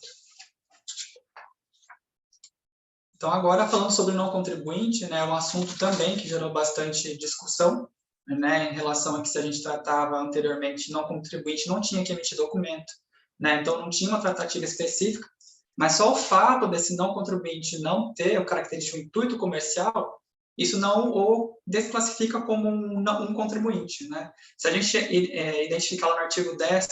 Então, agora falando sobre o não contribuinte, né, é um assunto também que gerou bastante discussão, né, em relação a que se a gente tratava anteriormente, não contribuinte não tinha que emitir documento, né, então não tinha uma tratativa específica, mas só o fato desse não contribuinte não ter o característico intuito comercial, isso não o desclassifica como um contribuinte, né. Se a gente identificar lá no artigo 10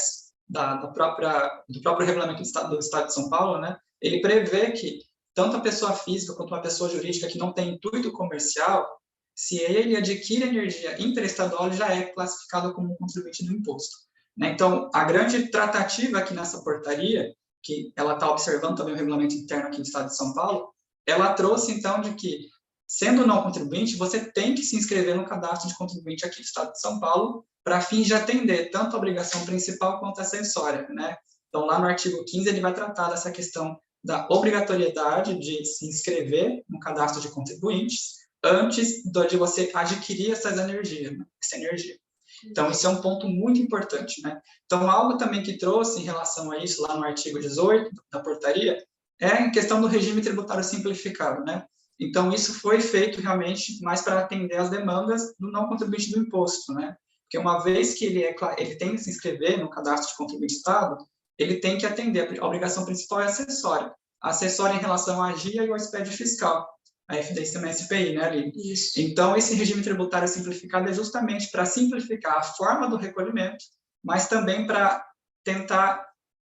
do próprio regulamento do Estado de São Paulo, né, ele prevê que tanto a pessoa física quanto uma pessoa jurídica que não tem intuito comercial, se ele adquire energia interestadual, ele já é classificado como um contribuinte do imposto, né? Então, a grande tratativa aqui nessa portaria, que ela está observando também o regulamento interno aqui do Estado de São Paulo, ela trouxe, então, de que, sendo não contribuinte, você tem que se inscrever no cadastro de contribuinte aqui do Estado de São Paulo, para fins de atender tanto a obrigação principal quanto a acessória, né? Então, lá no artigo 15, ele vai tratar dessa questão da obrigatoriedade de se inscrever no cadastro de contribuintes antes de você adquirir essa energia. Então, isso é um ponto muito importante, né? Então, algo também que trouxe em relação a isso, lá no artigo 18 da portaria, é a questão do regime tributário simplificado, né? Então, isso foi feito realmente mais para atender às demandas do não contribuinte do imposto, né? Porque uma vez que ele tem que se inscrever no cadastro de contribuinte Estado, ele tem que atender, a obrigação principal é acessória. A acessória em relação à AGIA e ao SPED fiscal, a FDIC e SPI, né, Aline? Isso. Então, esse regime tributário simplificado é justamente para simplificar a forma do recolhimento, mas também para tentar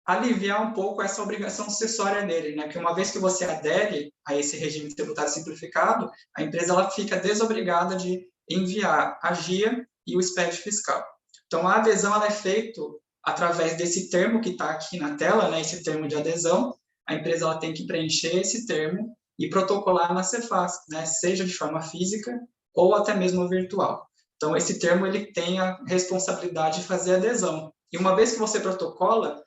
aliviar um pouco essa obrigação acessória dele, né? Que uma vez que você adere a esse regime tributário simplificado, a empresa ela fica desobrigada de enviar a AGIA e o SPED fiscal. Então, a adesão ela é feita através desse termo que está aqui na tela, né, esse termo de adesão, a empresa ela tem que preencher esse termo e protocolar na Cefaz, né, seja de forma física ou até mesmo virtual. Então, esse termo ele tem a responsabilidade de fazer adesão. E uma vez que você protocola,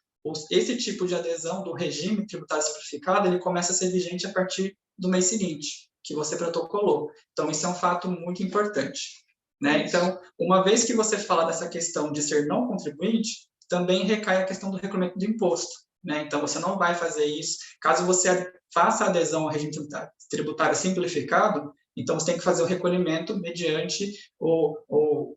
esse tipo de adesão do regime tributário simplificado, ele começa a ser vigente a partir do mês seguinte, que você protocolou. Então, isso é um fato muito importante, né? Então, uma vez que você fala dessa questão de ser não contribuinte, também recai a questão do recolhimento do imposto, né? Então, você não vai fazer isso. Caso você faça adesão ao regime tributário simplificado, então você tem que fazer o recolhimento mediante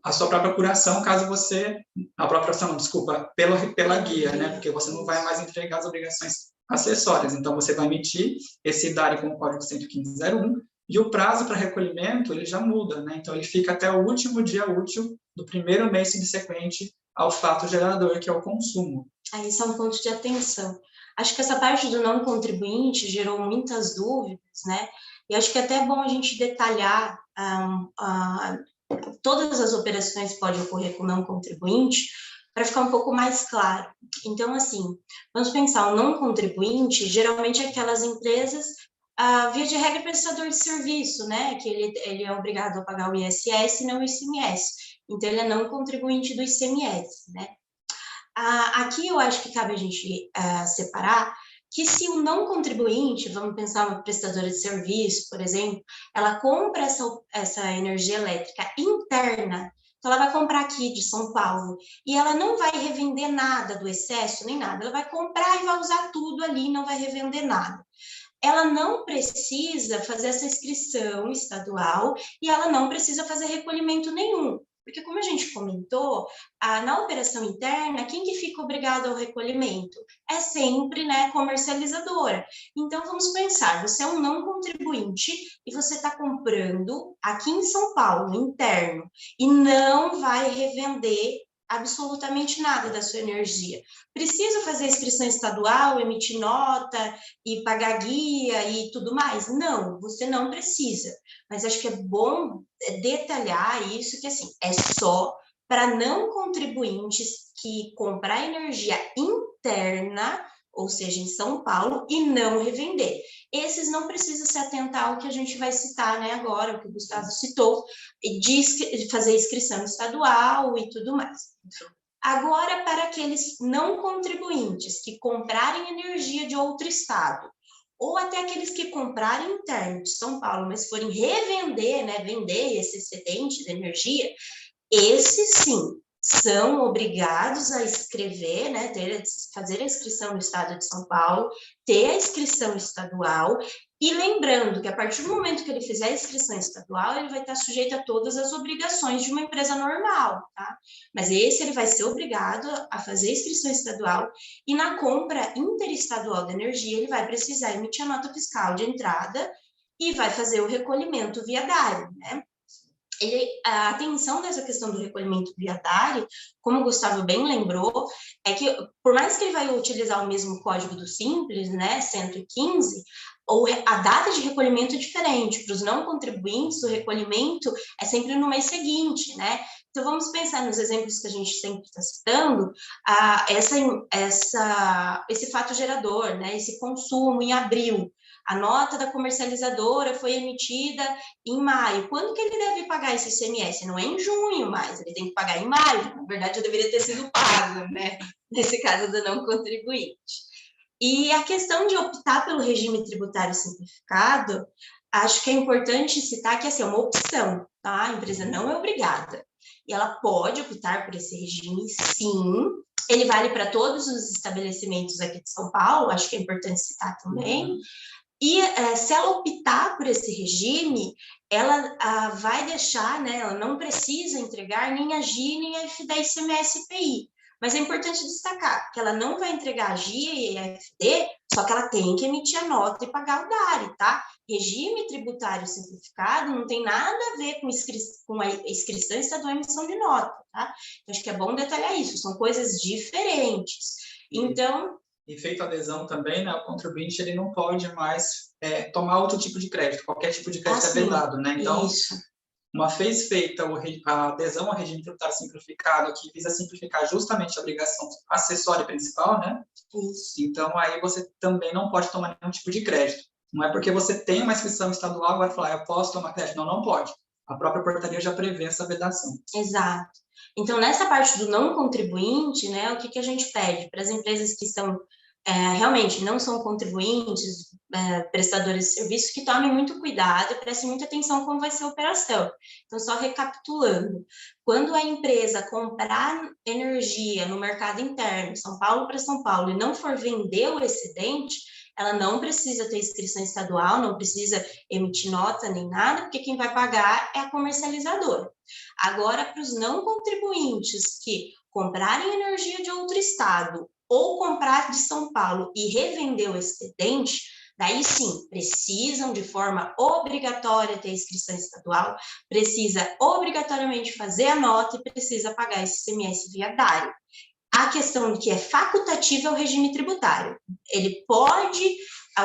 a sua própria apuração, caso você... A própria apuração, não, desculpa, pela guia, né? Porque você não vai mais entregar as obrigações acessórias. Então, você vai emitir esse DARE com o código 115.01 e o prazo para recolhimento, ele já muda, né? Então, ele fica até o último dia útil do primeiro mês subsequente ao fato gerador, que é o consumo. Aí isso é um ponto de atenção. Acho que essa parte do não contribuinte gerou muitas dúvidas, né? E acho que é até bom a gente detalhar todas as operações que podem ocorrer com não contribuinte, para ficar um pouco mais claro. Então, assim, vamos pensar, o não contribuinte, geralmente é aquelas empresas, via de regra, prestador de serviço, né? Que ele é obrigado a pagar o ISS e não o ICMS. Então, ele é não contribuinte do ICMS, né? Aqui eu acho que cabe a gente separar que se o não contribuinte, vamos pensar uma prestadora de serviço, por exemplo, ela compra essa energia elétrica interna, então ela vai comprar aqui de São Paulo, e ela não vai revender nada do excesso, nem nada, ela vai comprar e vai usar tudo ali, não vai revender nada. Ela não precisa fazer essa inscrição estadual e ela não precisa fazer recolhimento nenhum. Porque, como a gente comentou, na operação interna, quem que fica obrigado ao recolhimento? É sempre, né, comercializadora. Então, vamos pensar, você é um não contribuinte e você está comprando aqui em São Paulo, interno, e não vai revender absolutamente nada da sua energia. Precisa fazer inscrição estadual, emitir nota e pagar guia e tudo mais? Não, você não precisa. Mas acho que é bom detalhar isso, que assim, é só para não contribuintes que comprar energia interna, ou seja, em São Paulo, e não revender. Esses não precisam se atentar ao que a gente vai citar, né, agora, o que o Gustavo citou, de fazer inscrição estadual e tudo mais. Agora, para aqueles não contribuintes que comprarem energia de outro estado, ou até aqueles que comprarem interno de São Paulo, mas forem revender, né, vender esse excedente de energia, esses sim são obrigados a escrever, né, fazer a inscrição no estado de São Paulo, ter a inscrição estadual, e lembrando que a partir do momento que ele fizer a inscrição estadual, ele vai estar sujeito a todas as obrigações de uma empresa normal, tá? Mas esse ele vai ser obrigado a fazer a inscrição estadual, e na compra interestadual da energia, ele vai precisar emitir a nota fiscal de entrada e vai fazer o recolhimento via DARI, né? A atenção dessa questão do recolhimento via DARI, como o Gustavo bem lembrou, é que por mais que ele vai utilizar o mesmo código do Simples, né, 115, a data de recolhimento é diferente. Para os não contribuintes, o recolhimento é sempre no mês seguinte, né? Então, vamos pensar nos exemplos que a gente sempre está citando, esse fato gerador, né, esse consumo em abril. A nota da comercializadora foi emitida em maio. Quando que ele deve pagar esse ICMS? Não é em junho mais, ele tem que pagar em maio. Na verdade, já deveria ter sido pago, né? Nesse caso do não contribuinte. E a questão de optar pelo regime tributário simplificado, acho que é importante citar que assim, é uma opção, tá? A empresa não é obrigada. E ela pode optar por esse regime, sim. Ele vale para todos os estabelecimentos aqui de São Paulo, acho que é importante citar também. E se ela optar por esse regime, ela vai deixar, né, ela não precisa entregar nem a GIA nem a FD ICMS IPI. Mas é importante destacar que ela não vai entregar a GIA e a FD, só que ela tem que emitir a nota e pagar o DARI, tá? Regime tributário simplificado não tem nada a ver com a inscrição estadual e emissão de nota, tá? Então, acho que é bom detalhar isso, são coisas diferentes. Então... E feita a adesão também, né, o contribuinte ele não pode mais tomar outro tipo de crédito, qualquer tipo de crédito é vedado, né? Então, isso. Uma vez feita a adesão ao regime tributário simplificado, que visa simplificar justamente a obrigação acessória e principal, né? Isso. Então, aí você também não pode tomar nenhum tipo de crédito. Não é porque você tem uma inscrição estadual, agora falar, eu posso tomar crédito. Não, não pode. A própria portaria já prevê essa vedação. Exato. Então, nessa parte do não contribuinte, né, o que a gente pede para as empresas que são realmente não são contribuintes, prestadores de serviços, que tomem muito cuidado e prestem muita atenção como vai ser a operação. Então, só recapitulando, quando a empresa comprar energia no mercado interno, São Paulo para São Paulo, e não for vender o excedente, ela não precisa ter inscrição estadual, não precisa emitir nota nem nada, porque quem vai pagar é a comercializadora. Agora, para os não contribuintes que comprarem energia de outro estado ou comprar de São Paulo e revender o excedente, daí sim, precisam de forma obrigatória ter inscrição estadual, precisa obrigatoriamente fazer a nota e precisa pagar esse ICMS via DARI. A questão de que é facultativo é o regime tributário. Ele pode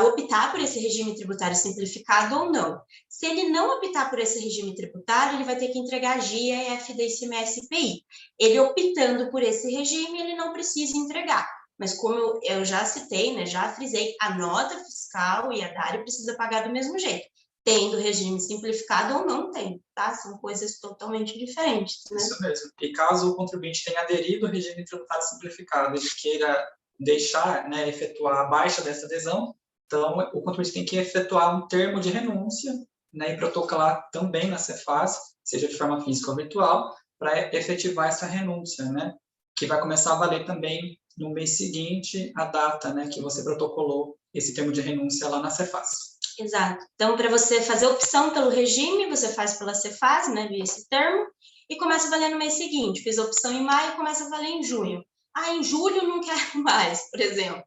optar por esse regime tributário simplificado ou não. Se ele não optar por esse regime tributário, ele vai ter que entregar a GIA e a FD ICMS IPI. Ele optando por esse regime, ele não precisa entregar. Mas como eu já citei, né, já frisei, a nota fiscal e a DARI precisa pagar do mesmo jeito. tendo regime simplificado ou não tem, tá? São coisas totalmente diferentes, né? Isso mesmo. E caso o contribuinte tenha aderido ao regime tributário simplificado e queira deixar, né, efetuar a baixa dessa adesão, então o contribuinte tem que efetuar um termo de renúncia, né, e protocolar também na Cefaz, seja de forma física ou virtual, para efetivar essa renúncia, né, que vai começar a valer também no mês seguinte a data, né, que você protocolou esse termo de renúncia lá na Cefaz. Exato. Então, para você fazer opção pelo regime, você faz pela Cefaz, né, via esse termo, e começa a valer no mês seguinte. Fiz a opção em maio, começa a valer em junho. Ah, em julho não quero mais, por exemplo.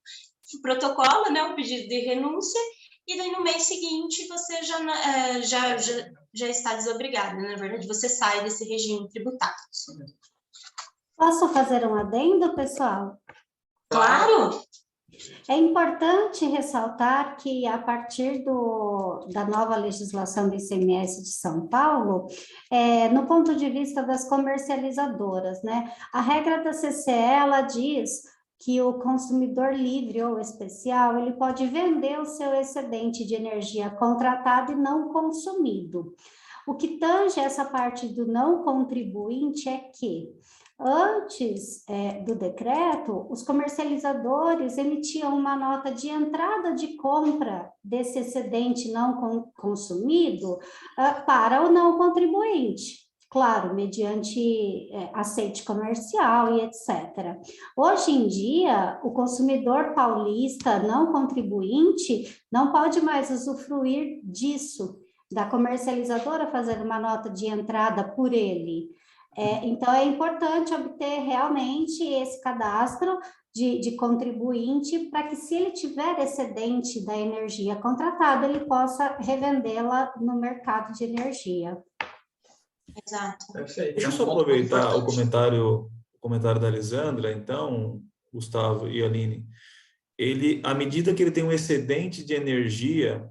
Protocola, né, o pedido de renúncia, e daí no mês seguinte você já está desobrigado, né? Na verdade, você sai desse regime tributário. Posso fazer um adendo, pessoal? Claro! É importante ressaltar que, a partir da nova legislação do ICMS de São Paulo, no ponto de vista das comercializadoras, né, a regra da CCE, ela diz que o consumidor livre ou especial, ele pode vender o seu excedente de energia contratado e não consumido. O que tange essa parte do não contribuinte é que, antes do decreto, os comercializadores emitiam uma nota de entrada de compra desse excedente não consumido para o não contribuinte. Claro, mediante aceite comercial e etc. Hoje em dia, o consumidor paulista não contribuinte não pode mais usufruir disso, da comercializadora fazer uma nota de entrada por ele. Então, é importante obter realmente esse cadastro de contribuinte para que, se ele tiver excedente da energia contratada, ele possa revendê-la no mercado de energia. Exato. Perfeito. Deixa eu só aproveitar o comentário da Lisandra, então, Gustavo e Aline. À medida que ele tem um excedente de energia,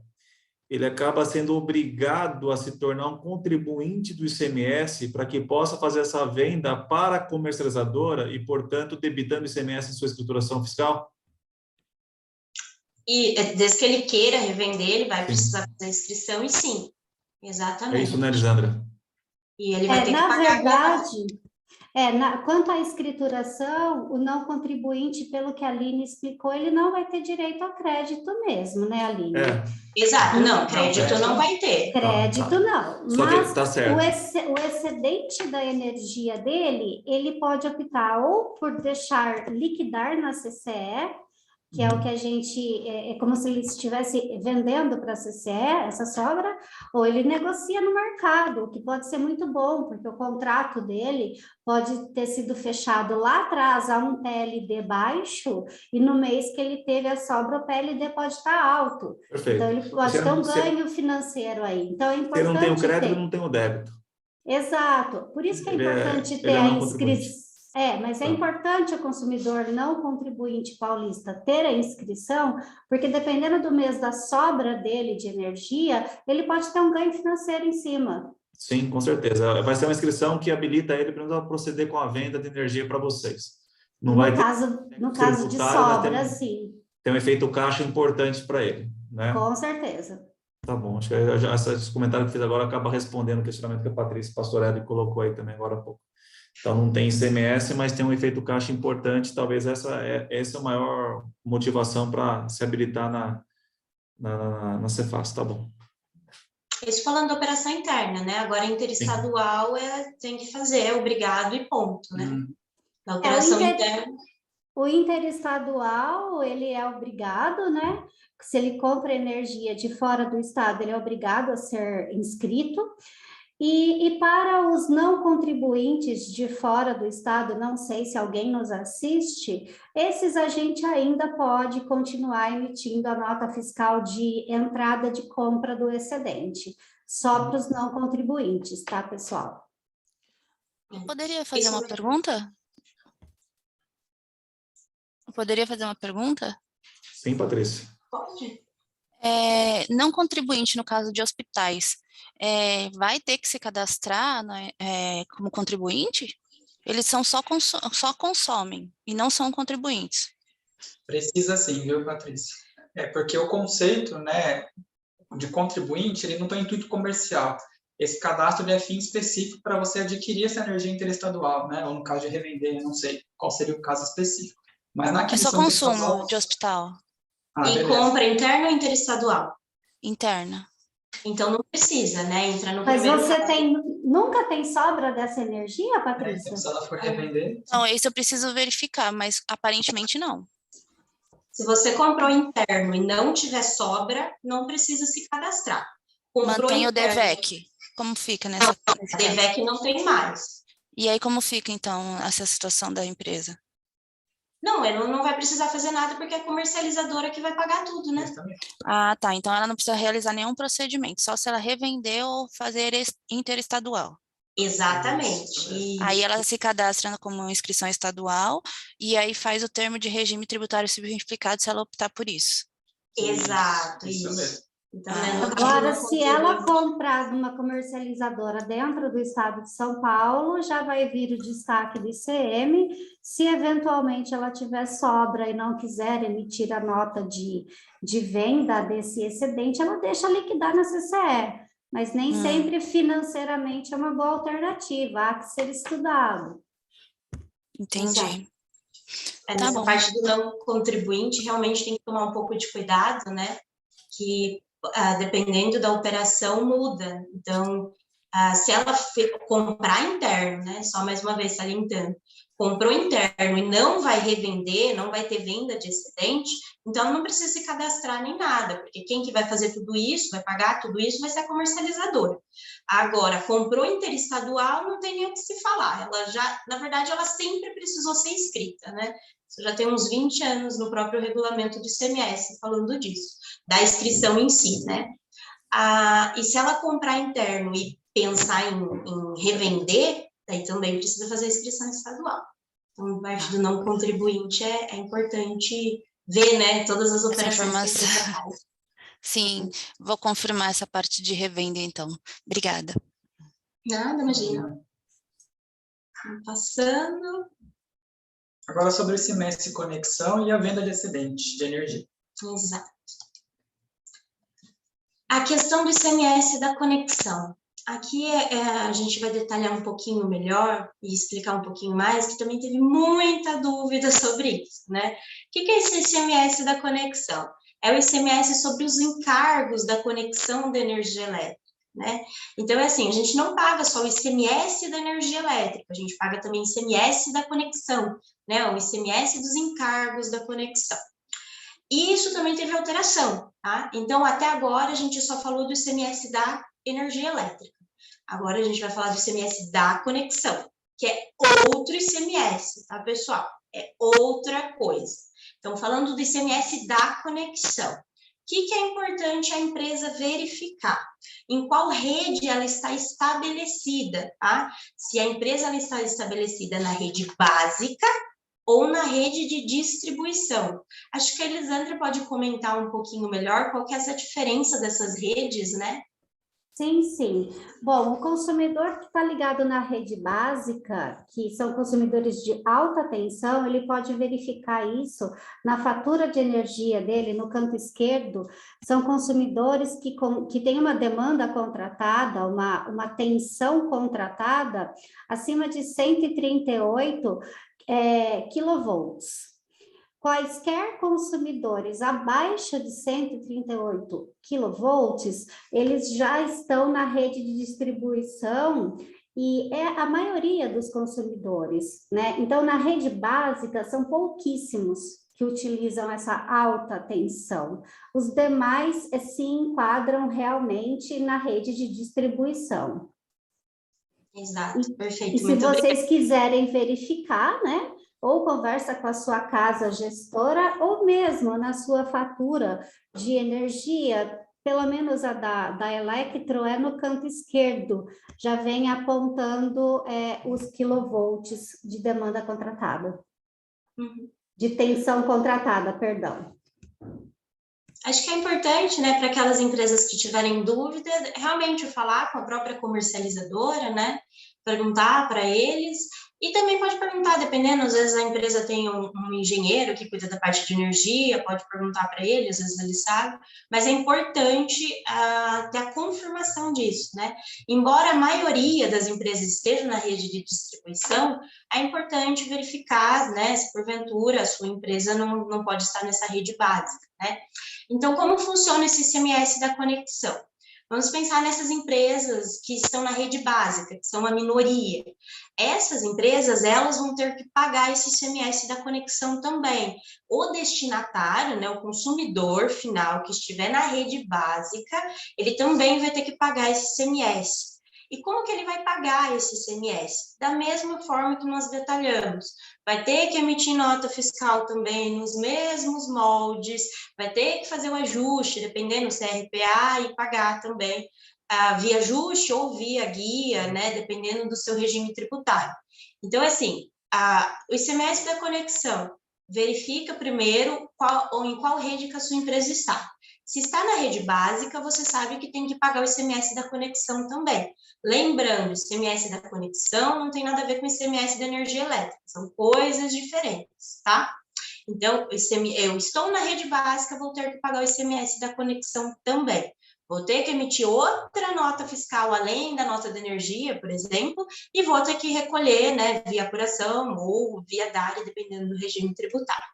ele acaba sendo obrigado a se tornar um contribuinte do ICMS para que possa fazer essa venda para a comercializadora e, portanto, debitando ICMS em sua escrituração fiscal? E desde que ele queira revender, ele vai Sim. precisar fazer a inscrição, e sim, exatamente. É isso, né, Lisandra? E ele vai ter que Na pagar. verdade, quanto à escrituração, o não contribuinte, pelo que a Aline explicou, ele não vai ter direito a crédito mesmo, né, Aline? Exato, não, crédito não vai ter. Crédito não, Só mas que tá certo. o excedente da energia dele, ele pode optar ou por deixar liquidar na CCE, que é o que a gente, é como se ele estivesse vendendo para a CCE, essa sobra, ou ele negocia no mercado, o que pode ser muito bom, porque o contrato dele pode ter sido fechado lá atrás a um PLD baixo, e no mês que ele teve a sobra, o PLD pode estar alto. Perfeito. Então, ele pode ter um ganho financeiro aí. Então, é importante se ele não tem o crédito, ele não tem o débito. Exato. Por isso que é importante ter a inscrição. Mas é importante o consumidor não contribuinte paulista ter a inscrição, porque dependendo do mês da sobra dele de energia, ele pode ter um ganho financeiro em cima. Sim, com certeza. Vai ser uma inscrição que habilita ele para proceder com a venda de energia para vocês. No caso de sobra, sim. Tem um efeito caixa importante para ele, né? Com certeza. Tá bom, acho que esse comentário que eu fiz agora acaba respondendo o questionamento que a Patrícia Pastorelli colocou aí também agora há pouco. Então, não tem ICMS, mas tem um efeito caixa importante. Talvez essa é a maior motivação para se habilitar na Cefaz, tá bom. Isso falando da operação interna, né? Agora, interestadual tem que fazer, é obrigado e ponto, né? A operação interna... O interestadual, ele é obrigado, né? Se ele compra energia de fora do estado, ele é obrigado a ser inscrito. E para os não contribuintes de fora do estado, não sei se alguém nos assiste, esses a gente ainda pode continuar emitindo a nota fiscal de entrada de compra do excedente, só para os não contribuintes, tá, pessoal? Poderia fazer uma pergunta? Poderia fazer uma pergunta? Sim, Patrícia. Pode. Não contribuinte, no caso de hospitais, vai ter que se cadastrar, né, como contribuinte? Eles só consomem e não são contribuintes. Precisa sim, viu, Patrícia? Porque o conceito, né, de contribuinte, ele não tem intuito comercial. Esse cadastro é fim específico para você adquirir essa energia interestadual, né? Ou no caso de revender, eu não sei qual seria o caso específico. Mas na É só aquisição consumo interestadual... de hospital, E beleza. compra interna ou interestadual? interna. Então não precisa, né? Entra no Mas primeiro você caso. nunca tem sobra dessa energia, Então, Patrícia? se ela for revender... Então, esse eu preciso verificar, mas aparentemente não. Se você comprou interno e não tiver sobra, não precisa se cadastrar. Comprou Mantém o interno, DVEC. Como fica nesse a caso? DVEC não tem mais. E aí, como fica, então, essa situação da empresa? Não, ela não vai precisar fazer nada porque é a comercializadora que vai pagar tudo, né? Ah, tá. Então, ela não precisa realizar nenhum procedimento, só se ela revender ou fazer interestadual. Exatamente. Aí ela se cadastra como inscrição estadual e aí faz o termo de regime tributário simplificado se ela optar por isso. Exato, Isso isso. mesmo. Então, né, no caso Agora, do se ela contribuinte- comprar de uma comercializadora dentro do estado de São Paulo, já vai vir o destaque do ICM. Se eventualmente ela tiver sobra e não quiser emitir a nota de venda desse excedente, ela deixa liquidar na CCE. Mas nem sempre financeiramente é uma boa alternativa, há que ser estudado. Entendi. Tá Nessa bom. parte do não contribuinte, realmente tem que tomar um pouco de cuidado, né? Que dependendo da operação muda. Então, se ela comprar interno, né? Só mais uma vez salientando, comprou interno e não vai revender, não vai ter venda de excedente, então ela não precisa se cadastrar nem nada, porque quem que vai fazer tudo isso, vai pagar tudo isso, vai ser a comercializadora. Agora, comprou interestadual, não tem nem o que se falar. Ela já, na verdade, ela sempre precisou ser inscrita, né? Isso já tem uns 20 anos no próprio regulamento do ICMS falando disso, da inscrição em si, né? E se ela comprar interno e pensar em revender, daí também precisa fazer a inscrição estadual. Então, parte do não contribuinte é importante ver, né, todas as operações que a empresa faz. Sim, vou confirmar essa parte de revenda, então. Obrigada. Nada, imagina. Passando. Agora sobre o ICMS conexão e a venda de excedente de energia. Exato. A questão do ICMS da conexão. Aqui a gente vai detalhar um pouquinho melhor e explicar um pouquinho mais, que também teve muita dúvida sobre isso, né? O que é esse ICMS da conexão? É o ICMS sobre os encargos da conexão da energia elétrica, né? Então, é assim, a gente não paga só o ICMS da energia elétrica, a gente paga também o ICMS da conexão, né? O ICMS dos encargos da conexão. E isso também teve alteração, tá? Então, até agora, a gente só falou do ICMS da energia elétrica. Agora, a gente vai falar do ICMS da conexão, que é outro ICMS, tá, pessoal? É outra coisa. Então, falando do ICMS da conexão, o que é importante a empresa verificar? Em qual rede ela está estabelecida, tá? Se a empresa ela está estabelecida na rede básica ou na rede de distribuição. Acho que a Elisandra pode comentar um pouquinho melhor qual que é essa diferença dessas redes, né? Sim, sim. Bom, o consumidor que está ligado na rede básica, que são consumidores de alta tensão, ele pode verificar isso na fatura de energia dele, no canto esquerdo. São consumidores que têm uma demanda contratada, uma tensão contratada acima de 138 quilovolts. Quaisquer consumidores abaixo de 138 quilovolts, eles já estão na rede de distribuição e é a maioria dos consumidores, né? Então, na rede básica, são pouquíssimos que utilizam essa alta tensão. Os demais se enquadram realmente na rede de distribuição. Exato, perfeito. E se vocês quiserem verificar, né? Ou conversa com a sua casa gestora, ou mesmo na sua fatura de energia, pelo menos a da Electro é no canto esquerdo, já vem apontando os quilovolts de demanda contratada, de tensão contratada, perdão. Acho que é importante, né, para aquelas empresas que tiverem dúvida, realmente falar com a própria comercializadora, né, perguntar para eles, E também pode perguntar, dependendo, às vezes a empresa tem um engenheiro que cuida da parte de energia, pode perguntar para ele, às vezes ele sabe, mas é importante ter a confirmação disso, né? Embora a maioria das empresas estejam na rede de distribuição, é importante verificar, né, se porventura a sua empresa não pode estar nessa rede básica, né? Então, como funciona esse ICMS da conexão? Vamos pensar nessas empresas que estão na rede básica, que são a minoria. Essas empresas, elas vão ter que pagar esse ICMS da conexão também. O destinatário, né, o consumidor final que estiver na rede básica, ele também vai ter que pagar esse ICMS. E como que ele vai pagar esse ICMS? Da mesma forma que nós detalhamos. Vai ter que emitir nota fiscal também nos mesmos moldes, vai ter que fazer o ajuste, dependendo se é RPA, e pagar também via ajuste ou via guia, né, dependendo do seu regime tributário. Então, assim, o ICMS da conexão, verifica primeiro em qual rede que a sua empresa está. Se está na rede básica, você sabe que tem que pagar o ICMS da conexão também. Lembrando, o ICMS da conexão não tem nada a ver com o ICMS da energia elétrica, são coisas diferentes, tá? Então, eu estou na rede básica, vou ter que pagar o ICMS da conexão também. Vou ter que emitir outra nota fiscal, além da nota de energia, por exemplo, e vou ter que recolher, né, via apuração ou via DARE, dependendo do regime tributário.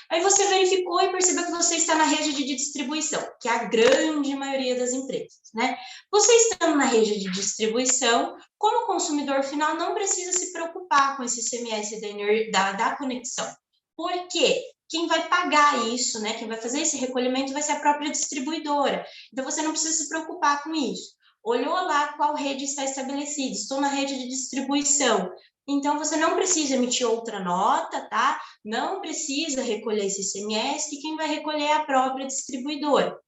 Aí você verificou e percebeu que você está na rede de distribuição, que é a grande maioria das empresas, né? Você estando na rede de distribuição, como consumidor final, não precisa se preocupar com esse ICMS da conexão. Por quê? Quem vai pagar isso, né? Quem vai fazer esse recolhimento vai ser a própria distribuidora. Então, você não precisa se preocupar com isso. Olhou lá qual rede está estabelecida, estou na rede de distribuição. Então, você não precisa emitir outra nota, tá? Não precisa recolher esse ICMS, que quem vai recolher é a própria distribuidora.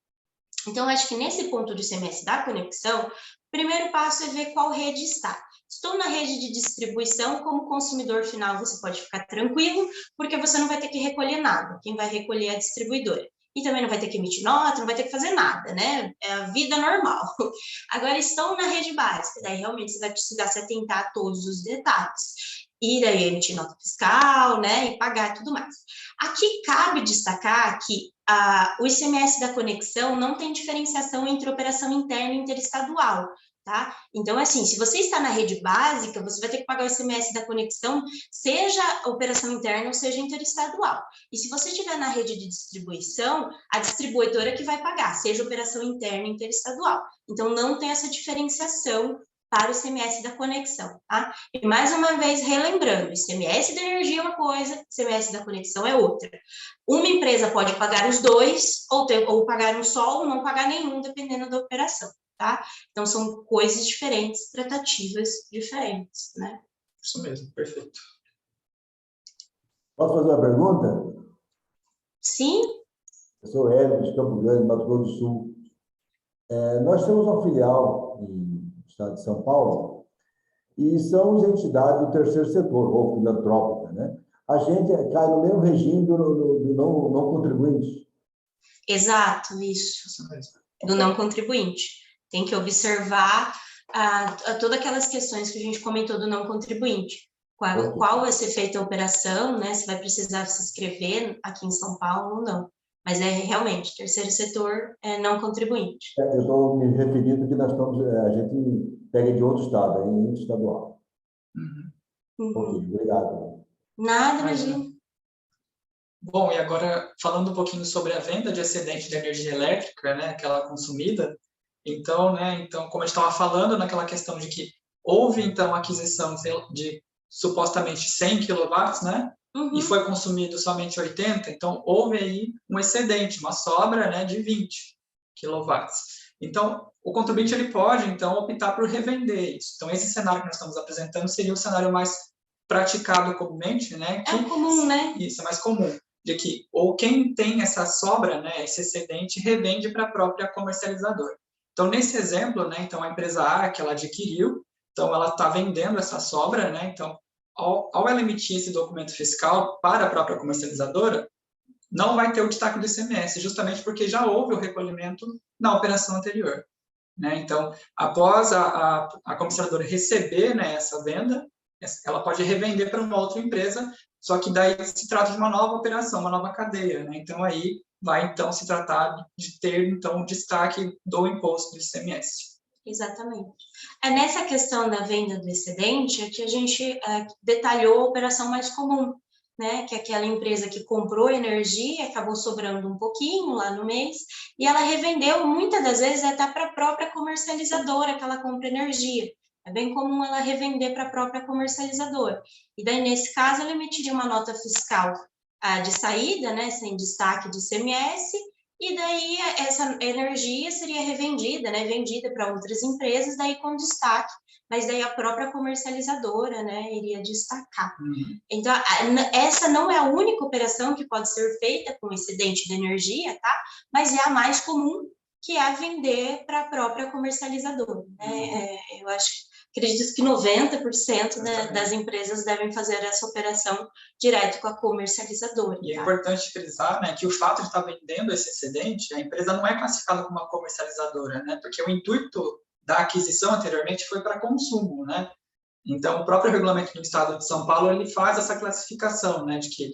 Então, acho que nesse ponto do ICMS da conexão, o primeiro passo é ver qual rede está. Estou na rede de distribuição, como consumidor final, você pode ficar tranquilo, porque você não vai ter que recolher nada. Quem vai recolher é a distribuidora. E também não vai ter que emitir nota, não vai ter que fazer nada, né? É a vida normal. Agora, estão na rede básica, daí realmente você vai precisar se atentar a todos os detalhes. Ir aí emitir nota fiscal, né? E pagar e tudo mais. Aqui cabe destacar que o ICMS da conexão não tem diferenciação entre operação interna e interestadual. Tá? Então, assim, se você está na rede básica, você vai ter que pagar o ICMS da conexão, seja operação interna ou seja interestadual. E se você estiver na rede de distribuição, a distribuidora que vai pagar, seja operação interna ou interestadual. Então, não tem essa diferenciação para o ICMS da conexão, tá? E mais uma vez, relembrando, ICMS da energia é uma coisa, ICMS da conexão é outra. Uma empresa pode pagar os dois, ou pagar um só, ou não pagar nenhum, dependendo da operação. Tá? Então, são coisas diferentes, tratativas diferentes, né? Isso mesmo, perfeito. Posso fazer uma pergunta? Sim. Eu sou Hélio, de Campo Grande, Mato Grosso do Sul. Nós temos uma filial no estado de São Paulo e somos entidade do terceiro setor, ou filantrópica, né? A gente cai no mesmo regime do não contribuinte. Exato, isso. Do não contribuinte. Tem que observar todas aquelas questões que a gente comentou do não contribuinte. Qual vai ser feita a operação, né? Se vai precisar se inscrever aqui em São Paulo ou não. Mas realmente, terceiro setor é não contribuinte. Eu estou me referindo que nós estamos, a gente pega de outro estado, aí interestadual. Ok, obrigado. Nada, imagina. Bom, e agora, falando um pouquinho sobre a venda de excedente de energia elétrica, né, aquela consumida, então, como a gente estava falando naquela questão de que houve, então, aquisição de supostamente 100 kW, né, e foi consumido somente 80, então houve aí um excedente, uma sobra, né, de 20 kW. Então, o contribuinte ele pode, então, optar por revender isso. Então, esse cenário que nós estamos apresentando seria o cenário mais praticado comumente, né? É comum, né? Isso, é mais comum. De que, ou quem tem essa sobra, né, esse excedente, revende para a própria comercializadora. Então, nesse exemplo, né, então, a empresa A, que ela adquiriu, então, ela está vendendo essa sobra, né? Então, ao ela emitir esse documento fiscal para a própria comercializadora, não vai ter o destaque do ICMS, justamente porque já houve o recolhimento na operação anterior, né? Então, após a comercializadora receber, né, essa venda, ela pode revender para uma outra empresa, só que daí se trata de uma nova operação, uma nova cadeia, né? Então, aí vai, então, se tratar de ter, então, o destaque do imposto do ICMS. Exatamente. É nessa questão da venda do excedente que a gente detalhou a operação mais comum, né? Que é aquela empresa que comprou energia, acabou sobrando um pouquinho lá no mês, e ela revendeu, muitas das vezes, até para a própria comercializadora que ela compra energia. É bem comum ela revender para a própria comercializadora. E daí, nesse caso, ela emitiria uma nota fiscal de saída, né? Sem destaque de ICMS, e daí essa energia seria revendida, né, vendida para outras empresas, daí com destaque, mas daí a própria comercializadora, né, iria destacar. Então, essa não é a única operação que pode ser feita com excedente de energia, tá? Mas é a mais comum, que é vender para a própria comercializadora, né? Eu acredito que 90% das empresas devem fazer essa operação direto com a comercializadora. E é importante frisar, né, que o fato de estar vendendo esse excedente, a empresa não é classificada como uma comercializadora, né, porque o intuito da aquisição anteriormente foi para consumo, né? Então, o próprio regulamento do Estado de São Paulo, ele faz essa classificação, né, de que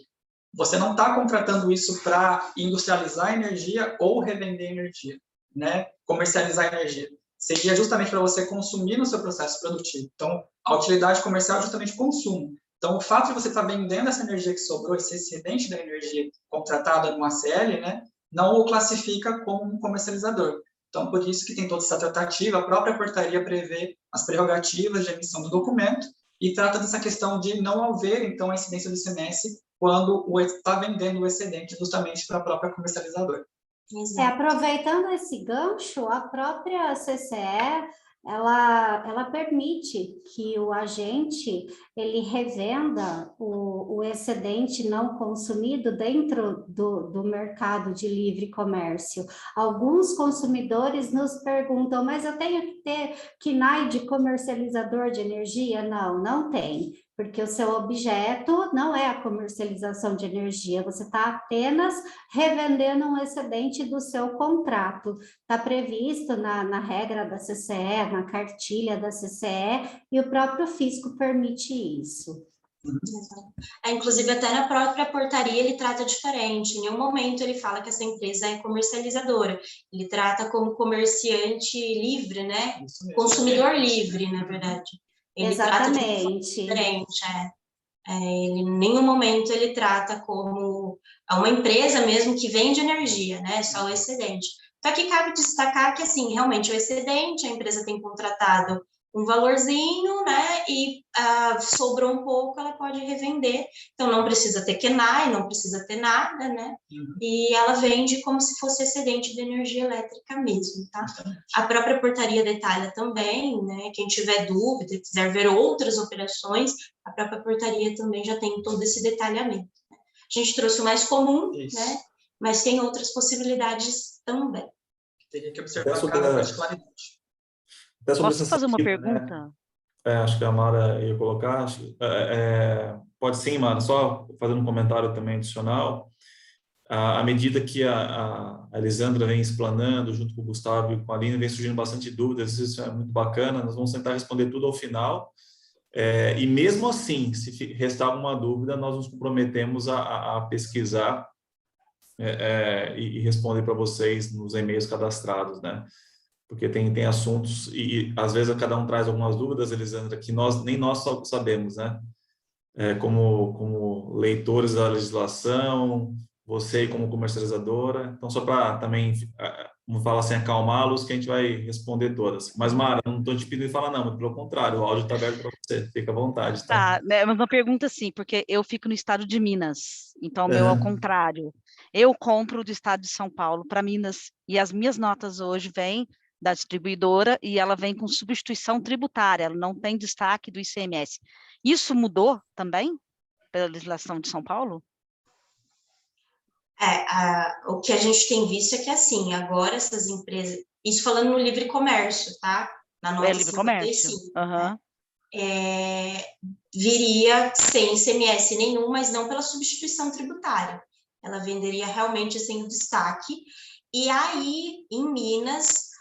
você não está contratando isso para industrializar energia ou revender energia, né, comercializar energia. Seria justamente para você consumir no seu processo produtivo. Então, a utilidade comercial é justamente consumo. Então, o fato de você estar vendendo essa energia que sobrou, esse excedente da energia contratada no ACL, né, não o classifica como um comercializador. Então, por isso que tem toda essa tratativa, a própria portaria prevê as prerrogativas de emissão do documento e trata dessa questão de não haver, então, a incidência do ICMS quando está vendendo o excedente justamente para a própria comercializadora. Aproveitando esse gancho, a própria CCE, ela permite que o agente ele revenda o excedente não consumido dentro do mercado de livre comércio. Alguns consumidores nos perguntam, mas eu tenho que ter KNAI de comercializador de energia? Não, não tem, porque o seu objeto não é a comercialização de energia, você está apenas revendendo um excedente do seu contrato. Está previsto na regra da CCE, na cartilha da CCE, e o próprio fisco permite isso. Inclusive, até na própria portaria ele trata diferente. Em nenhum momento ele fala que essa empresa é comercializadora. Ele trata como comerciante livre, né? Consumidor livre, na verdade. Ele Exatamente. trata de uma diferente, em nenhum momento ele trata como uma empresa mesmo que vende energia, né? Só o excedente. Só que cabe destacar que, assim, realmente o excedente, a empresa tem contratado um valorzinho, né? E sobrou um pouco, ela pode revender. Então, não precisa ter KNAI, não precisa ter nada, né? E ela vende como se fosse excedente de energia elétrica mesmo, tá? A própria portaria detalha também, né? Quem tiver dúvida, quiser ver outras operações, a própria portaria também já tem todo esse detalhamento. Né? A gente trouxe o mais comum, né? Mas tem outras possibilidades também. Teria que observar cada particularidade. Posso fazer uma pergunta? Né? Acho que a Mara ia colocar. Pode sim, Mara. Só fazendo um comentário também adicional. À medida que a Elisandra vem explanando, junto com o Gustavo e com a Aline, vem surgindo bastante dúvidas, isso é muito bacana, nós vamos tentar responder tudo ao final. E mesmo assim, se restar alguma dúvida, nós nos comprometemos a pesquisar e responder para vocês nos e-mails cadastrados, né? Porque tem assuntos e às vezes cada um traz algumas dúvidas, Elisandra, que nem nós sabemos, né? Como leitores da legislação, você como comercializadora. Então, só para também, vamos falar assim, acalmá-los, que a gente vai responder todas. Mas, Mara, não estou te pedindo falar não, pelo contrário, o áudio está aberto para você, fica à vontade. Tá, né, mas uma pergunta assim, porque eu fico no estado de Minas, então o meu é ao contrário. Eu compro do estado de São Paulo para Minas, e as minhas notas hoje vêm da distribuidora e ela vem com substituição tributária, ela não tem destaque do ICMS. Isso mudou também pela legislação de São Paulo? O que a gente tem visto é que, assim, agora essas empresas... Isso falando no livre comércio, tá? Na nota livre comércio. Né? Viria sem ICMS nenhum, mas não pela substituição tributária. Ela venderia realmente sem o destaque. E aí, em Minas,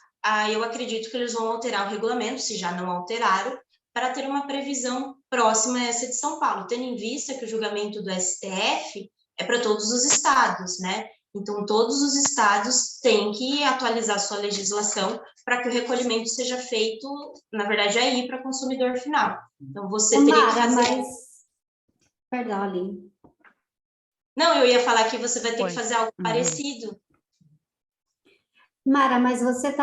eu acredito que eles vão alterar o regulamento, se já não alteraram, para ter uma previsão próxima a essa de São Paulo, tendo em vista que o julgamento do STF é para todos os estados, né? Então, todos os estados têm que atualizar sua legislação para que o recolhimento seja feito, na verdade, aí para o consumidor final. Então, você teria que Mara, fazer... mas... Perdão, Aline. Não, eu ia falar que você vai ter que fazer algo parecido. Mara, mas você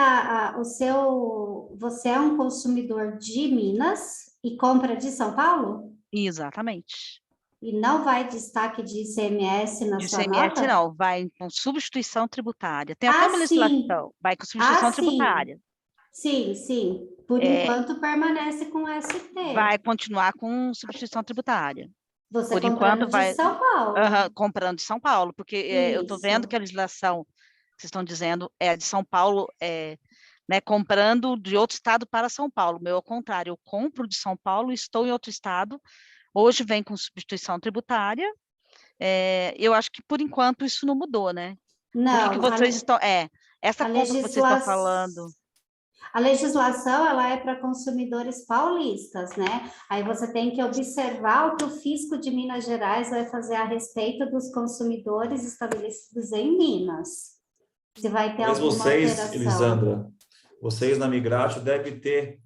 você é um consumidor de Minas e compra de São Paulo? Exatamente. E não vai destaque de ICMS na De sua ICMS nota? não, vai com substituição tributária. Tem até uma sim. legislação, vai com substituição tributária. Sim, sim. Por enquanto permanece com ST. Vai continuar com substituição tributária. Você Por comprando enquanto vai de São Paulo. comprando de São Paulo, porque eu estou vendo que a legislação que vocês estão dizendo é de São Paulo, né, comprando de outro estado para São Paulo. O meu é o contrário, eu compro de São Paulo e estou em outro estado. Hoje vem com substituição tributária. Eu acho que por enquanto isso não mudou, né? Não. Por que vocês estão? Essa compra que vocês estão falando. A legislação, ela é para consumidores paulistas, né? Aí você tem que observar o que o fisco de Minas Gerais vai fazer a respeito dos consumidores estabelecidos em Minas. Se vai ter Mas alguma vocês, alteração. Elisandra, vocês na Migratio devem ter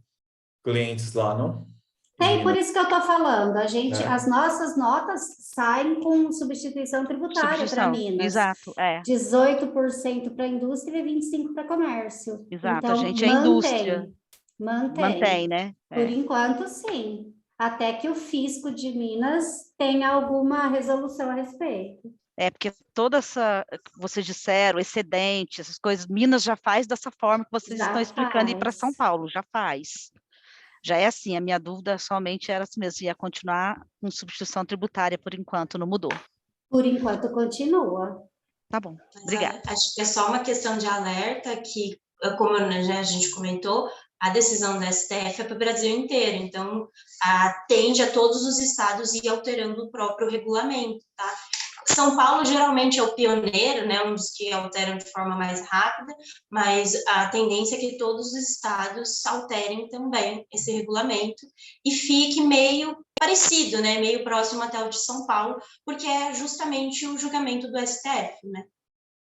clientes lá, não? Tem, por isso que eu estou falando. As nossas notas saem com substituição tributária para Minas. Exato, 18% para a indústria e 25% para comércio. Exato, então, a gente é indústria. Mantém, né? Por enquanto, sim. Até que o fisco de Minas tenha alguma resolução a respeito. Porque toda essa, vocês disseram, excedente, essas coisas, Minas já faz dessa forma que vocês estão explicando ir para São Paulo, já faz. Já é assim, a minha dúvida somente era assim mesmo, ia continuar com substituição tributária por enquanto, não mudou. Por enquanto continua. Tá bom, obrigada. Acho que é só uma questão de alerta que, como a gente comentou, a decisão da STF é para o Brasil inteiro, então atende a todos os estados e ir alterando o próprio regulamento, tá? São Paulo geralmente é o pioneiro, né, um dos que alteram de forma mais rápida, mas a tendência é que todos os estados alterem também esse regulamento e fique meio parecido, né, meio próximo até o de São Paulo, porque é justamente o julgamento do STF, né?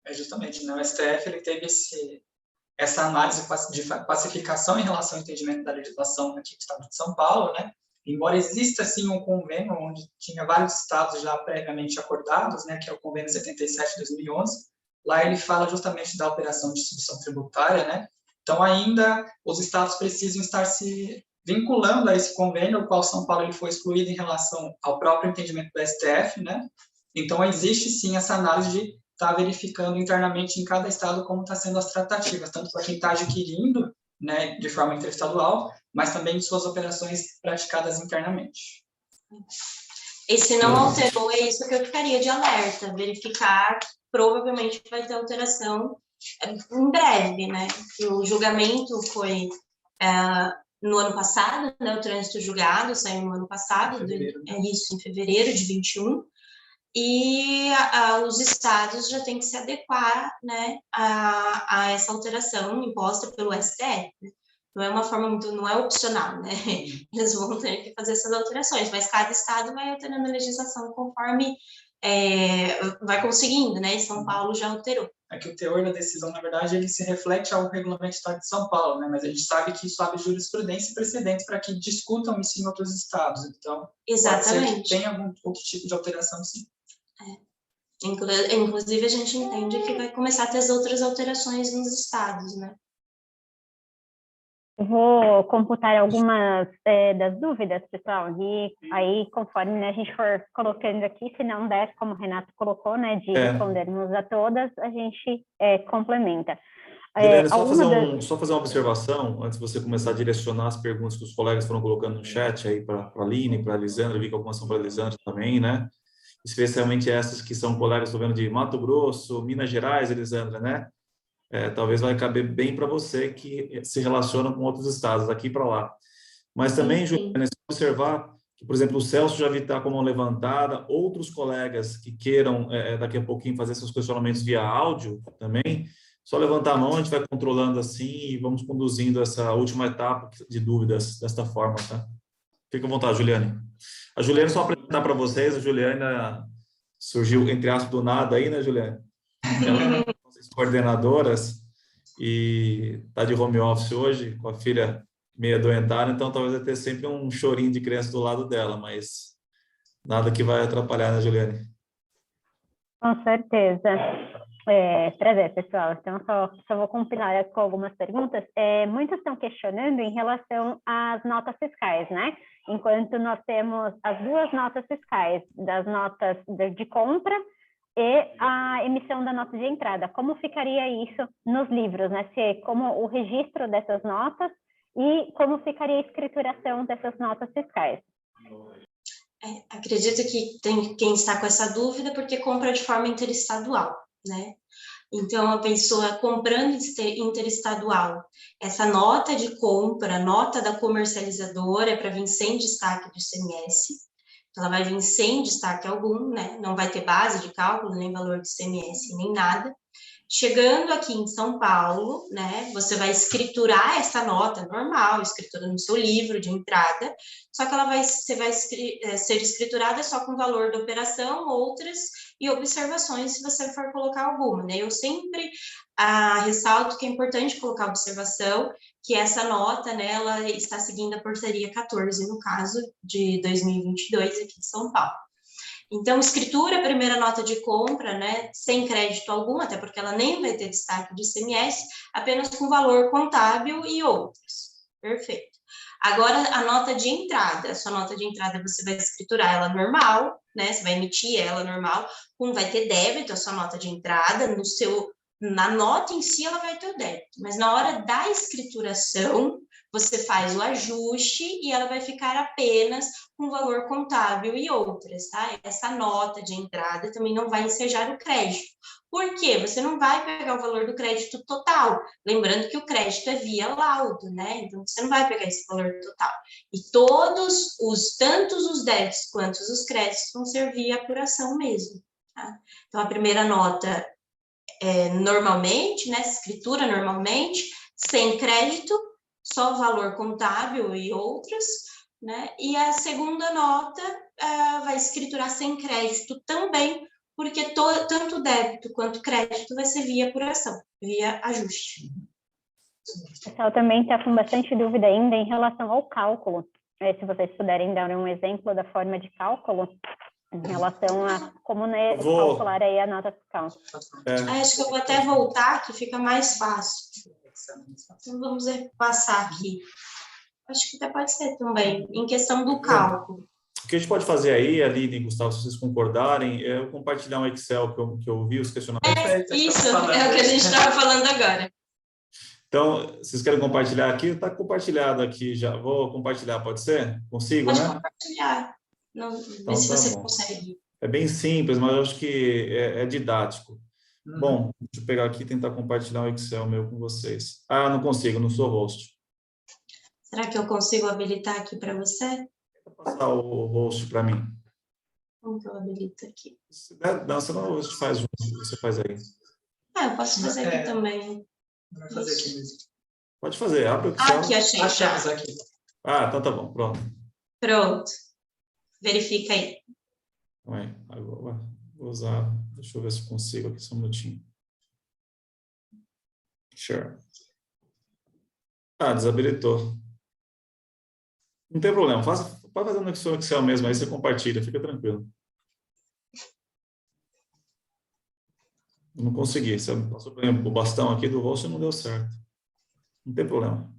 Justamente, né, o STF ele teve essa análise de pacificação em relação ao entendimento da legislação aqui do estado de São Paulo, né? Embora exista, sim, um convênio onde tinha vários estados já previamente acordados, né, que é o convênio 77 de 2011, lá ele fala justamente da operação de substituição tributária, né? Então, ainda os estados precisam estar se vinculando a esse convênio, o qual São Paulo ele foi excluído em relação ao próprio entendimento do STF, né? Então, existe, sim, essa análise de estar verificando internamente em cada estado como está sendo as tratativas, tanto para quem está adquirindo, né, de forma interestadual, mas também de suas operações praticadas internamente. E se não alterou, é isso que eu ficaria de alerta, verificar, provavelmente vai ter alteração em breve, né? O julgamento foi no ano passado, né? O trânsito julgado saiu no ano passado, em fevereiro de 21, e os estados já têm que se adequar, né, a essa alteração imposta pelo STF. Não é uma forma muito, não é opcional, né? Eles vão ter que fazer essas alterações, mas cada estado vai alterando a legislação conforme vai conseguindo, né? E São Paulo já alterou. É que o teor da decisão, na verdade, ele se reflete ao regulamento do Estado de São Paulo, né? Mas a gente sabe que isso abre jurisprudência e precedentes para que discutam isso em outros estados. Então, exatamente, pode ser que tenha algum outro tipo de alteração, sim. Inclusive, a gente entende que vai começar a ter as outras alterações nos estados, né? Eu vou computar algumas das dúvidas, pessoal, e aí, conforme, né, a gente for colocando aqui, se não der, como o Renato colocou, né, de respondermos a todas, a gente complementa. Helena, só fazer uma observação, antes de você começar a direcionar as perguntas que os colegas foram colocando no chat aí para a Aline, para a Elisandra, vi que algumas são para a Elisandra também, né? Especialmente essas que são colegas, estou vendo, de Mato Grosso, Minas Gerais, Elisandra, né? Talvez vai caber bem para você que se relaciona com outros estados, daqui para lá. Mas também, Juliana, observar que, por exemplo, o Celso já está com a mão levantada, outros colegas que queiram, daqui a pouquinho, fazer seus questionamentos via áudio também, só levantar a mão, a gente vai controlando assim e vamos conduzindo essa última etapa de dúvidas desta forma, tá? Fica à vontade, Juliane. A Juliane, só apresentar para vocês, a Juliane surgiu, entre aspas, do nada aí, né, Juliane? Ela é uma das coordenadoras e está de home office hoje, com a filha meio adoentada, então talvez vai ter sempre um chorinho de criança do lado dela, mas nada que vai atrapalhar, né, Juliane? Com certeza. Prazer, pessoal. Então, só vou compilar com algumas perguntas. Muitos estão questionando em relação às notas fiscais, né? Enquanto nós temos as duas notas fiscais, das notas de compra e a emissão da nota de entrada. Como ficaria isso nos livros, né? Como o registro dessas notas e como ficaria a escrituração dessas notas fiscais? Acredito que tem quem está com essa dúvida porque compra de forma interestadual, né? Então, a pessoa comprando interestadual, essa nota de compra, nota da comercializadora, é para vir sem destaque do ICMS, então ela vai vir sem destaque algum, né? Não vai ter base de cálculo, nem valor do ICMS, nem nada. Chegando aqui em São Paulo, né, você vai escriturar essa nota normal, escritura no seu livro de entrada, só que você vai ser escriturada só com o valor da operação, outras e observações, se você for colocar alguma, né? Eu sempre ressalto que é importante colocar observação, que essa nota, né, ela está seguindo a portaria 14, no caso de 2022, aqui de São Paulo. Então, escritura, a primeira nota de compra, né, sem crédito algum, até porque ela nem vai ter destaque de ICMS, apenas com valor contábil e outros. Perfeito. Agora, a nota de entrada. A sua nota de entrada, você vai escriturar ela normal, né, você vai emitir ela normal, vai ter débito a sua nota de entrada, na nota em si ela vai ter o débito, mas na hora da escrituração, você faz o ajuste e ela vai ficar apenas com valor contábil e outras, tá? Essa nota de entrada também não vai ensejar o crédito. Por quê? Você não vai pegar o valor do crédito total. Lembrando que o crédito é via laudo, né? Então, você não vai pegar esse valor total. E tanto os débitos quanto os créditos vão ser via apuração mesmo, tá? Então, a primeira nota normalmente, né? Escritura normalmente, sem crédito, só valor contábil e outras, né? E a segunda nota vai escriturar sem crédito também, porque tanto débito quanto crédito vai ser via apuração, via ajuste. O pessoal também está com bastante dúvida ainda em relação ao cálculo. Se vocês puderem dar um exemplo da forma de cálculo em relação a como calcular aí a nota fiscal. Acho que eu vou até voltar, que fica mais fácil. Então, vamos passar aqui. Acho que até pode ser também, em questão do cálculo. O que a gente pode fazer aí, Aline e Gustavo, se vocês concordarem, é eu compartilhar um Excel que eu vi, os questionamentos. Isso, é o que a gente estava falando agora. Então, vocês querem compartilhar aqui? Está compartilhado aqui já. Vou compartilhar, pode ser? Consigo, pode, né? Pode compartilhar. Não, então, se você consegue. É bem simples, mas eu acho que é didático. Bom, deixa eu pegar aqui e tentar compartilhar um Excel meu com vocês. Não consigo, não sou host. Será que eu consigo habilitar aqui para você? Vou passar o host para mim. Como que eu habilito aqui? Não, você não faz junto, você faz aí. Eu posso fazer aqui também. Vou fazer aqui mesmo. Pode fazer, abre o Excel. Aqui, achei. Achamos aqui. Então tá bom, pronto. Pronto. Verifica aí. Aí vou usar, deixa eu ver se consigo aqui, só um minutinho. Share. Desabilitou. Não tem problema, pode fazer no Excel mesmo, aí você compartilha, fica tranquilo. Eu não consegui, você passou por exemplo, o bastão aqui do rosto e não deu certo. Não tem problema.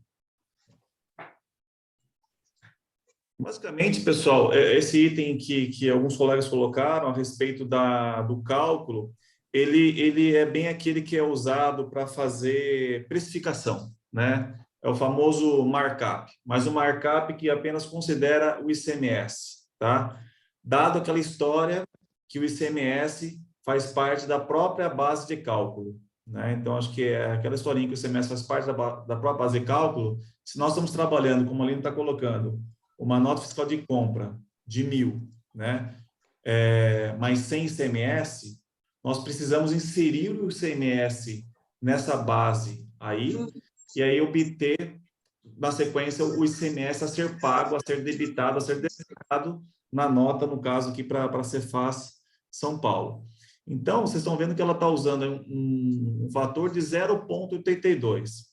Basicamente, pessoal, esse item que alguns colegas colocaram a respeito do cálculo, ele é bem aquele que é usado para fazer precificação, né? É o famoso markup, mas o markup que apenas considera o ICMS, tá? Dado aquela história que o ICMS faz parte da própria base de cálculo, né? Então, acho que é aquela historinha que o ICMS faz parte da própria base de cálculo. Se nós estamos trabalhando, como a Aline está colocando, uma nota fiscal de compra de 1.000, né? Mas sem ICMS, nós precisamos inserir o ICMS nessa base aí, e aí obter na sequência, o ICMS a ser pago, a ser debitado, a ser debitado na nota, no caso aqui para a Cefaz São Paulo. Então, vocês estão vendo que ela está usando um fator de 0,82.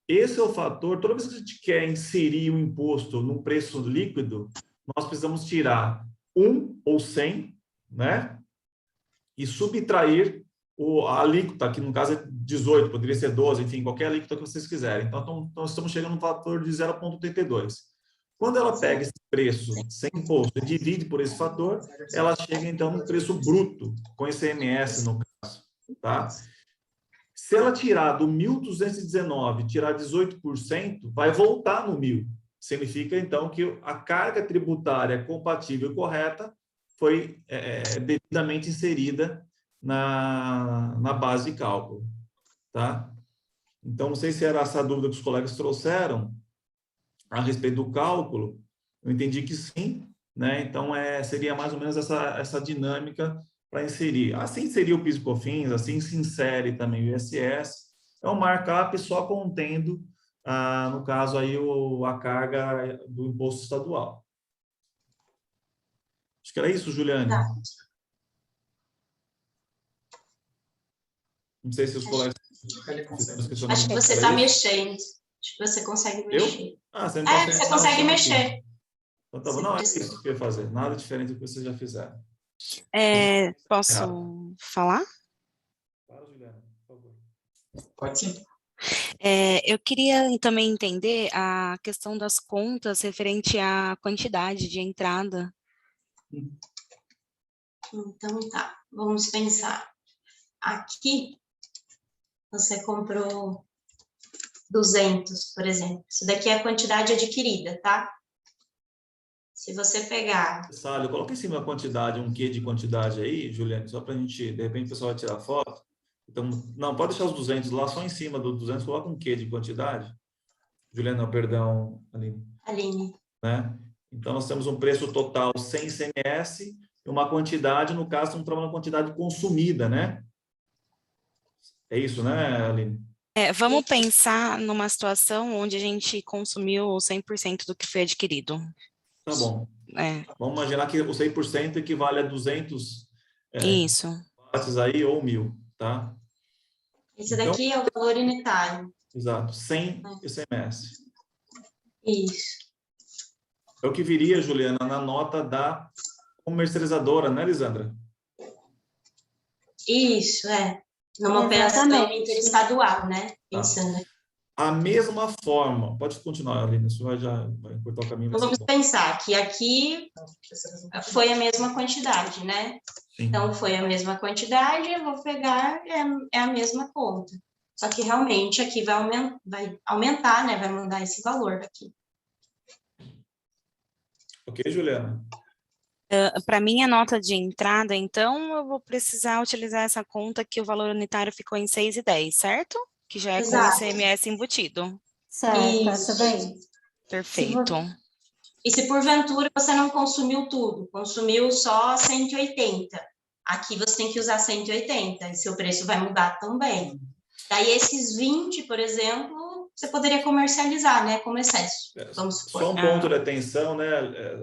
Esse é o fator, toda vez que a gente quer inserir um imposto num preço líquido, nós precisamos tirar 1 ou 100, né? E subtrair a alíquota, que no caso é 18, poderia ser 12, enfim, qualquer alíquota que vocês quiserem. Então, nós estamos chegando no fator de 0,82. Quando ela pega esse preço sem imposto e divide por esse fator, ela chega, então, no preço bruto, com ICMS, no caso, tá? Se ela tirar do 1.219, tirar 18%, vai voltar no 1.000. Significa, então, que a carga tributária compatível e correta foi devidamente inserida na base de cálculo, tá? Então, não sei se era essa dúvida que os colegas trouxeram a respeito do cálculo. Eu entendi que sim, né? Então, seria mais ou menos essa dinâmica para inserir. Assim seria o PIS e COFINS, assim se insere também o ISS. É um markup só contendo, no caso aí, a carga do imposto estadual. Acho que era isso, Juliane. Tá. Não sei se os colegas... Acho que você está mexendo. Acho que você consegue mexer. Eu? Você não consegue, você consegue mexer. Então, tá bom. Não, é isso que eu ia fazer. Nada diferente do que vocês já fizeram. Posso falar? Claro, Juliana, por favor. Pode sim. Eu queria também entender a questão das contas referente à quantidade de entrada. Então, tá. Vamos pensar. Aqui, você comprou 200, por exemplo. Isso daqui é a quantidade adquirida, tá? Se você pegar... Sálio, coloca em cima a quantidade, um quê de quantidade aí, Juliane, só para a gente, de repente, o pessoal vai tirar foto. Então, não, pode deixar os 200 lá, só em cima do 200, coloca um quê de quantidade. Juliana, não, perdão, Aline. Né? Então, nós temos um preço total sem ICMS e uma quantidade, no caso, estamos trabalhando uma quantidade consumida, né? É isso, né, Aline? Vamos pensar numa situação onde a gente consumiu 100% do que foi adquirido. Tá bom. Vamos imaginar que o 100% equivale a 200 isso. watts aí, ou 1.000, tá? Esse daqui é o valor unitário. Exato, sem ICMS. Isso. É o que viria, Juliana, na nota da comercializadora, né, Lisandra? Isso, numa operação interestadual, né? Pensando. A mesma forma, pode continuar, Aline, isso já vai cortar o caminho. Então, vamos pensar que aqui foi a mesma quantidade, né? Sim. Então, foi a mesma quantidade, eu vou pegar, é a mesma conta. Só que realmente aqui vai aumentar, né? Vai mudar esse valor aqui. Ok, Juliana? Para minha nota de entrada, então, eu vou precisar utilizar essa conta que o valor unitário ficou em 6,10, certo? Que já é Exato. com o ICMS embutido. Certo, essa daí. Perfeito. E se porventura você não consumiu tudo, consumiu só 180, aqui você tem que usar 180, e seu preço vai mudar também. Daí esses 20, por exemplo, você poderia comercializar, né, como excesso, vamos supor. Só um ponto de atenção, né,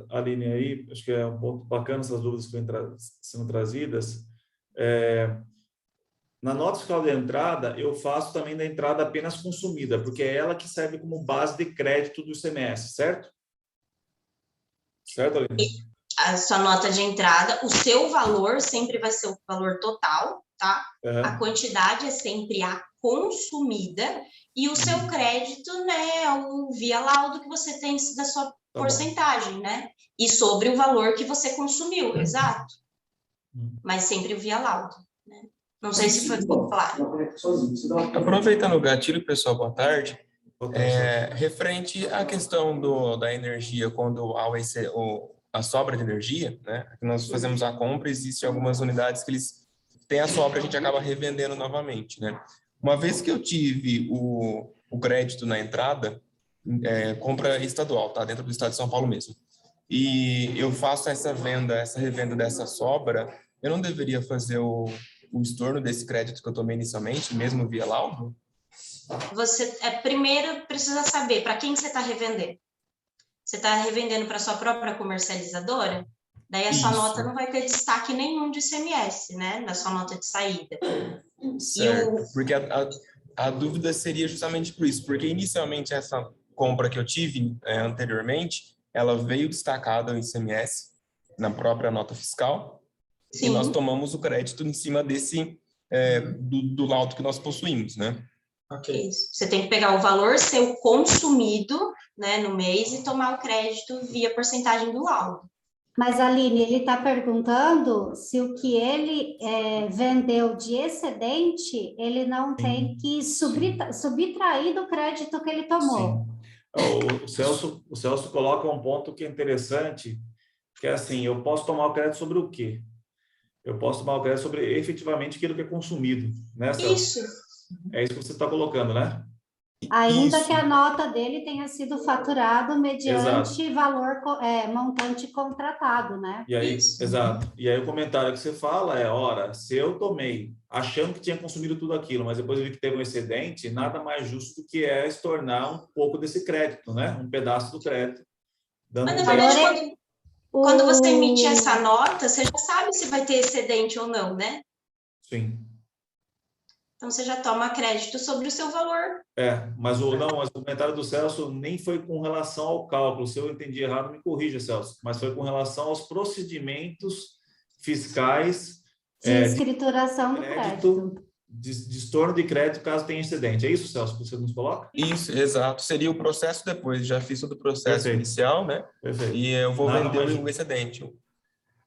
Aline, aí, acho que é um ponto bacana essas dúvidas que estão sendo trazidas. Na nota fiscal de entrada, eu faço também da entrada apenas consumida, porque é ela que serve como base de crédito do ICMS, certo? Certo, Aline? A sua nota de entrada, o seu valor sempre vai ser o valor total, tá? A quantidade é sempre a consumida e o seu crédito, né, é o via laudo que você tem da sua porcentagem, né? E sobre o valor que você consumiu, exato. Mas sempre o via laudo, né? Não sei se foi claro. Aproveitando o gatilho, pessoal, boa tarde. Referente à questão da energia, quando há a sobra de energia, né? Nós fazemos a compra, existem algumas unidades que eles têm a sobra, a gente acaba revendendo novamente, né? Uma vez que eu tive o crédito na entrada, compra estadual, tá? Dentro do estado de São Paulo mesmo. E eu faço essa revenda dessa sobra, eu não deveria fazer o estorno desse crédito que eu tomei inicialmente, mesmo via laudo? você primeiro precisa saber para quem você está revendendo. Você está revendendo para sua própria comercializadora? Daí a sua nota não vai ter destaque nenhum de ICMS, né? Na sua nota de saída. Certo, porque a dúvida seria justamente por isso, porque inicialmente essa compra que eu tive anteriormente, ela veio destacada o ICMS na própria nota fiscal. Sim. E nós tomamos o crédito em cima desse do laudo que nós possuímos, né? Ok. Você tem que pegar o valor seu consumido, né, no mês e tomar o crédito via porcentagem do laudo. Mas, Aline, ele está perguntando se o que ele vendeu de excedente, ele não tem que subtrair do crédito que ele tomou. Sim. O Celso coloca um ponto que é interessante, que é assim, eu posso tomar o crédito sobre o quê? Eu posso tomar o crédito sobre efetivamente aquilo que é consumido, né, Celso? Isso. É isso que você está colocando, né? Ainda que a nota dele tenha sido faturado mediante Exato. valor montante contratado, né? E aí, exato. E aí o comentário que você fala ora, se eu tomei achando que tinha consumido tudo aquilo, mas depois eu vi que teve um excedente, nada mais justo do que estornar um pouco desse crédito, né? Um pedaço do crédito. Mas, na verdade, quando você emite essa nota, você já sabe se vai ter excedente ou não, né? Sim. Então, você já toma crédito sobre o seu valor. Mas o comentário do Celso nem foi com relação ao cálculo. Se eu entendi errado, me corrija, Celso. Mas foi com relação aos procedimentos fiscais de escrituração do crédito. De estorno de crédito caso tenha excedente. É isso, Celso, que você nos coloca? Isso, exato. Seria o processo depois. Já fiz todo o processo inicial, né? Perfeito. E eu vou vender o excedente.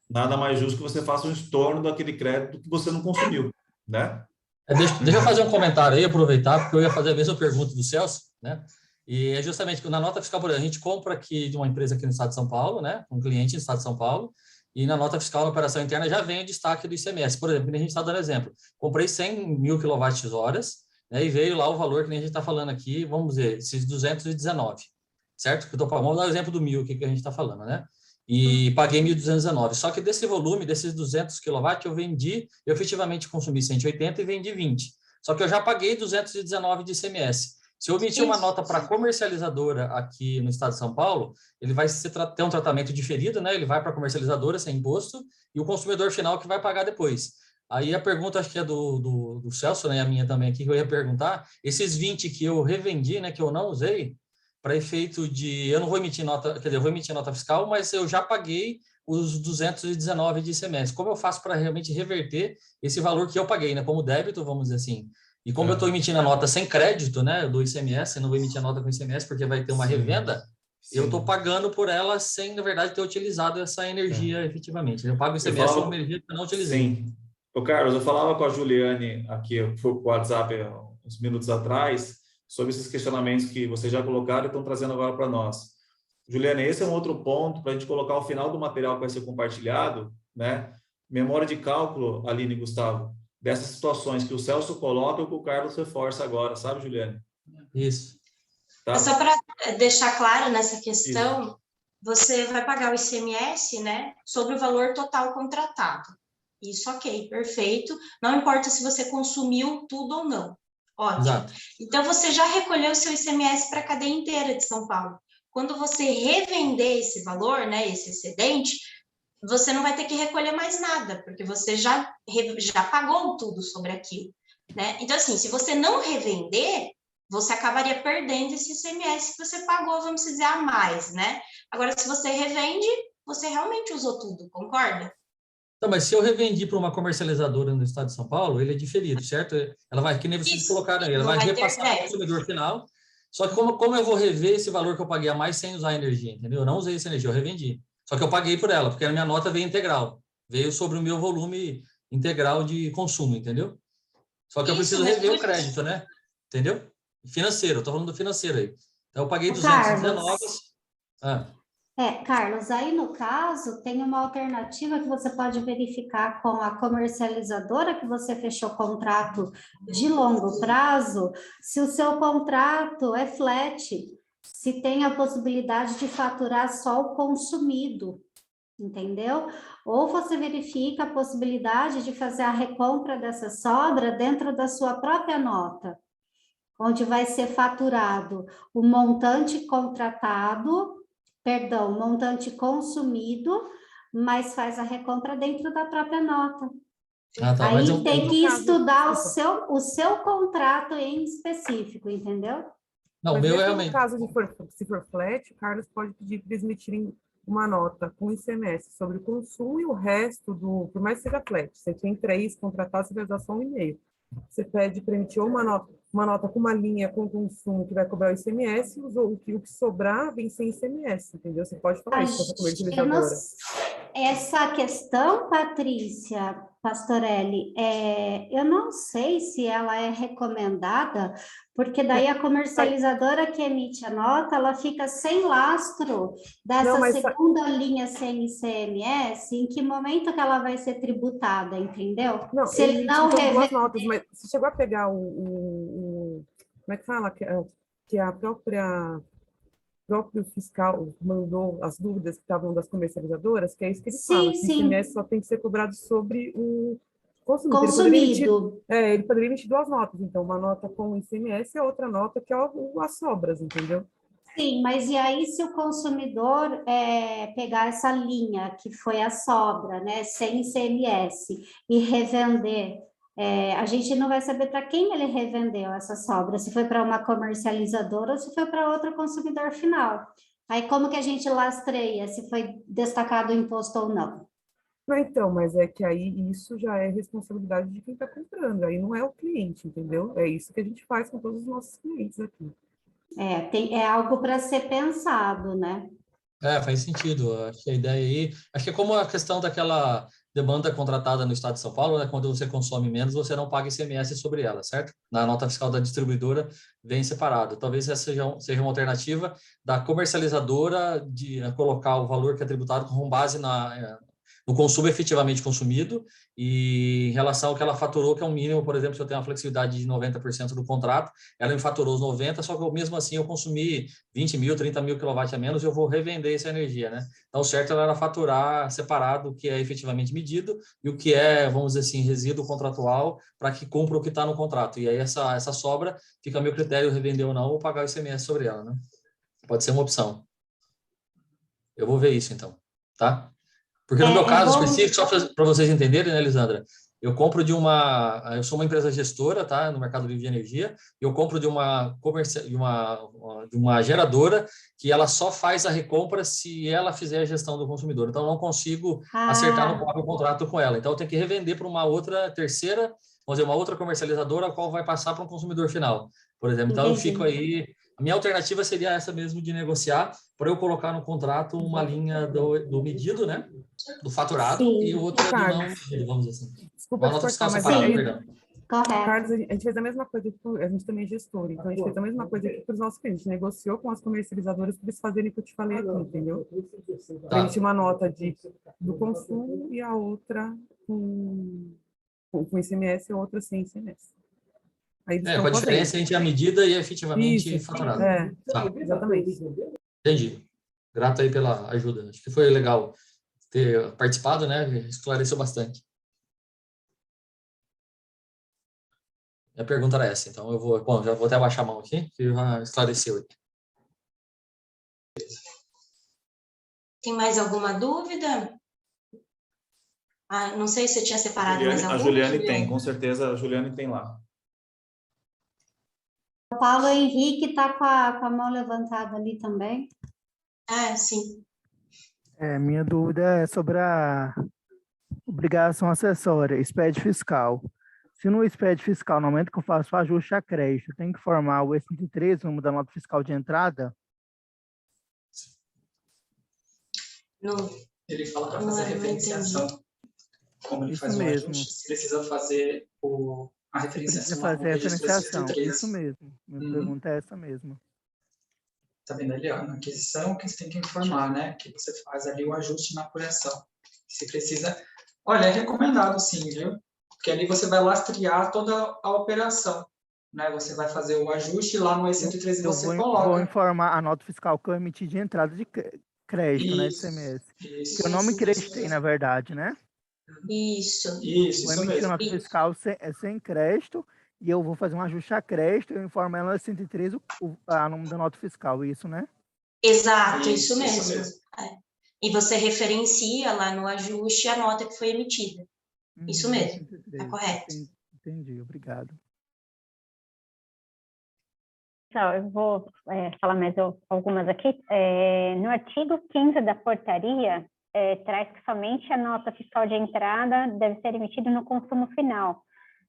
Nada mais justo que você faça um estorno daquele crédito que você não consumiu, né? Deixa eu fazer um comentário aí, aproveitar, porque eu ia fazer a mesma pergunta do Celso, né? E é justamente que na nota fiscal, por exemplo, a gente compra aqui de uma empresa aqui no estado de São Paulo, né? Um cliente no estado de São Paulo, e na nota fiscal, na operação interna, já vem o destaque do ICMS. Por exemplo, a gente está dando exemplo. Comprei 100 mil kWh, né? E veio lá o valor que a gente está falando aqui, vamos dizer, esses 219, certo? Vamos dar o exemplo do 1.000 aqui que a gente está falando, né? E paguei 1.219. Só que desse volume, desses 200 kW, eu efetivamente consumi 180 e vendi 20. Só que eu já paguei 219 de ICMS. Se eu emitir uma nota para comercializadora aqui no estado de São Paulo, ele vai ter um tratamento diferido, né? Ele vai para a comercializadora sem imposto e o consumidor final que vai pagar depois. Aí a pergunta, acho que é do Celso, né? A minha também aqui, que eu ia perguntar, esses 20 que eu revendi, né? Que eu não usei, para efeito de, eu não vou emitir nota, quer dizer, eu vou emitir nota fiscal, mas eu já paguei os 219 de ICMS. Como eu faço para realmente reverter esse valor que eu paguei, né? Como débito, vamos dizer assim. E como eu estou emitindo a nota sem crédito, né? Do ICMS, eu não vou emitir a nota com ICMS porque vai ter uma revenda, eu estou pagando por ela sem, na verdade, ter utilizado essa energia efetivamente. Eu pago o ICMS por uma energia que eu não utilizei. Sim. Ô, Carlos, eu falava com a Juliane aqui, foi com o WhatsApp uns minutos atrás, sobre esses questionamentos que vocês já colocaram e estão trazendo agora para nós. Juliana, esse é um outro ponto para a gente colocar ao final do material que vai ser compartilhado, né? Memória de cálculo, Aline e Gustavo, dessas situações que o Celso coloca e que o Carlos reforça agora, sabe, Juliana? Isso. Tá? Só para deixar claro nessa questão, você vai pagar o ICMS, né, sobre o valor total contratado. Isso, ok, perfeito. Não importa se você consumiu tudo ou não. Ótimo. Exato. Então, você já recolheu o seu ICMS para a cadeia inteira de São Paulo. Quando você revender esse valor, né, esse excedente, você não vai ter que recolher mais nada, porque você já pagou tudo sobre aquilo, né? Então, assim, se você não revender, você acabaria perdendo esse ICMS que você pagou, vamos dizer, a mais, né? Agora, se você revende, você realmente usou tudo, concorda? Então, mas se eu revendi para uma comercializadora no estado de São Paulo, ele é diferido, certo? Ela vai, que nem vocês colocaram aí, ela vai repassar para o consumidor final. Só que como eu vou rever esse valor que eu paguei a mais sem usar a energia, entendeu? Eu não usei essa energia, eu revendi. Só que eu paguei por ela, porque a minha nota veio integral. Veio sobre o meu volume integral de consumo, entendeu? Só que eu preciso rever o crédito, né? Entendeu? Financeiro, eu estou falando do financeiro aí. Então, eu paguei 219... Carlos, aí no caso tem uma alternativa que você pode verificar com a comercializadora que você fechou contrato de longo prazo, se o seu contrato é flat, se tem a possibilidade de faturar só o consumido, entendeu? Ou você verifica a possibilidade de fazer a recompra dessa sobra dentro da sua própria nota. onde vai ser faturado o montante contratado, perdão, o montante consumido, mas faz a recompra dentro da própria nota. Ah, tá, Aí tem que estudar o seu contrato em específico, entendeu? Não, Mas o meu é mesmo realmente... no caso se for flat, o Carlos pode pedir para eles emitirem uma nota com ICMS sobre o consumo e o resto por mais que seja flat. Você tem 3 contratados, você vai usar só 1,5. Você pede para emitir uma nota com uma linha com consumo que vai cobrar o ICMS, o que sobrar vem sem ICMS, entendeu? Você pode falar isso para a comercializadora. Essa questão, Patrícia Pastorelli, eu não sei se ela é recomendada, porque daí a comercializadora que emite a nota, ela fica sem lastro dessa segunda linha sem ICMS, em que momento que ela vai ser tributada, entendeu? Não, se ele não duas notas, mas você chegou a pegar como é que fala? Que a próprio fiscal mandou as dúvidas que estavam das comercializadoras, que é isso que ele fala, que o ICMS só tem que ser cobrado sobre o consumido. Ele poderia emitir 2 notas, então, uma nota com ICMS e a outra nota que é as sobras, entendeu? Sim, mas e aí se o consumidor pegar essa linha, que foi a sobra, né, sem ICMS, e revender, a gente não vai saber para quem ele revendeu essa sobra, se foi para uma comercializadora ou se foi para outro consumidor final. Aí como que a gente lastreia se foi destacado o imposto ou não? Não, então, mas é que aí isso já é responsabilidade de quem está comprando, aí não é o cliente, entendeu? É isso que a gente faz com todos os nossos clientes aqui. É algo para ser pensado, né? Faz sentido. Acho que a ideia aí... Acho que é como a questão daquela demanda contratada no Estado de São Paulo, né? Quando você consome menos, você não paga ICMS sobre ela, certo? Na nota fiscal da distribuidora vem separado. Talvez essa seja uma alternativa da comercializadora de colocar o valor que é tributado com base no consumo efetivamente consumido e em relação ao que ela faturou, que é um mínimo, por exemplo, se eu tenho uma flexibilidade de 90% do contrato, ela me faturou os 90%, só que eu, mesmo assim eu consumi 20 mil, 30 mil quilowatts a menos, eu vou revender essa energia, né? Então, o certo era faturar separado o que é efetivamente medido e o que é, vamos dizer assim, resíduo contratual para que cumpra o que está no contrato. E aí essa sobra fica a meu critério revender ou não ou pagar o ICMS sobre ela, né? Pode ser uma opção. Eu vou ver isso, então, tá? Porque no meu caso específico, só para vocês entenderem, né, Elisandra, eu sou uma empresa gestora, tá, no mercado livre de energia, e eu compro de uma geradora que ela só faz a recompra se ela fizer a gestão do consumidor. Então, eu não consigo acertar no próprio contrato com ela. Então, eu tenho que revender para uma outra terceira, vamos dizer, uma outra comercializadora, a qual vai passar para um consumidor final, por exemplo. Então, eu fico aí... A minha alternativa seria essa mesmo de negociar, para eu colocar no contrato uma linha do medido, né? Do faturado, e outra do não medido, vamos dizer assim. Desculpa, uma nota fiscal separada, perdão. Carlos, a gente fez a mesma coisa, a gente também é gestor, então a gente fez a mesma coisa aqui para os nossos clientes, negociou com as comercializadoras para eles fazerem o que eu te falei aqui, entendeu? A gente uma nota do consumo e a outra com ICMS e a outra sem ICMS. Com a diferença entre a medida e efetivamente faturado. Exatamente. Entendi. Grato aí pela ajuda. Acho que foi legal ter participado, né? Esclareceu bastante. A pergunta era essa, então já vou até abaixar a mão aqui, que já esclareceu aqui. Tem mais alguma dúvida? Não sei se eu tinha separado mais alguma. A Juliane tem, com certeza a Juliane tem lá. O Paulo Henrique está com a mão levantada ali também. Sim. Minha dúvida é sobre a obrigação acessória, SPED fiscal. Se no SPED fiscal, no momento que eu faço o ajuste a crédito, tem que formar o E103, o número da nota fiscal de entrada? Não. Ele fala para fazer a referenciação. Como ele faz o ajuste, precisa fazer a referenciação. Precisa fazer a referenciação, isso mesmo. Minha pergunta é essa mesmo. Tá vendo ali, ó, na aquisição, que você tem que informar, né? Que você faz ali o ajuste na apuração. Se precisa... Olha, é recomendado sim, viu? Porque ali você vai lastrear toda a operação, né? Você vai fazer o ajuste lá no E103 e você coloca. Eu vou informar a nota fiscal que eu emiti de entrada de crédito, né? De CMS. Que eu não me creditei, na verdade, né? Isso mesmo. A nota fiscal sem crédito e eu vou fazer um ajuste a crédito, eu informo ela no 103 a nome da nota fiscal, isso, né? Exato, isso mesmo. É. E você referencia lá no ajuste a nota que foi emitida. Isso mesmo, 103. tá correto. Entendi, obrigado. Pessoal, eu vou falar mais algumas aqui. No artigo 15 da portaria, traz que somente a nota fiscal de entrada deve ser emitida no consumo final.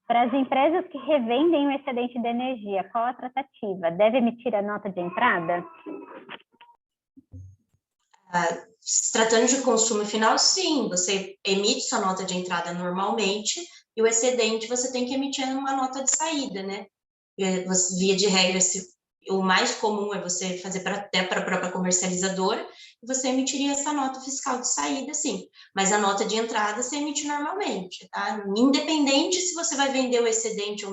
Para as empresas que revendem o excedente de energia, qual a tratativa? Deve emitir a nota de entrada? Se tratando de consumo final, sim, você emite sua nota de entrada normalmente e o excedente você tem que emitir uma nota de saída, né? Via de regra, o mais comum é você fazer até para a própria comercializadora, e você emitiria essa nota fiscal de saída, sim. Mas a nota de entrada você emite normalmente, tá? Independente se você vai vender o excedente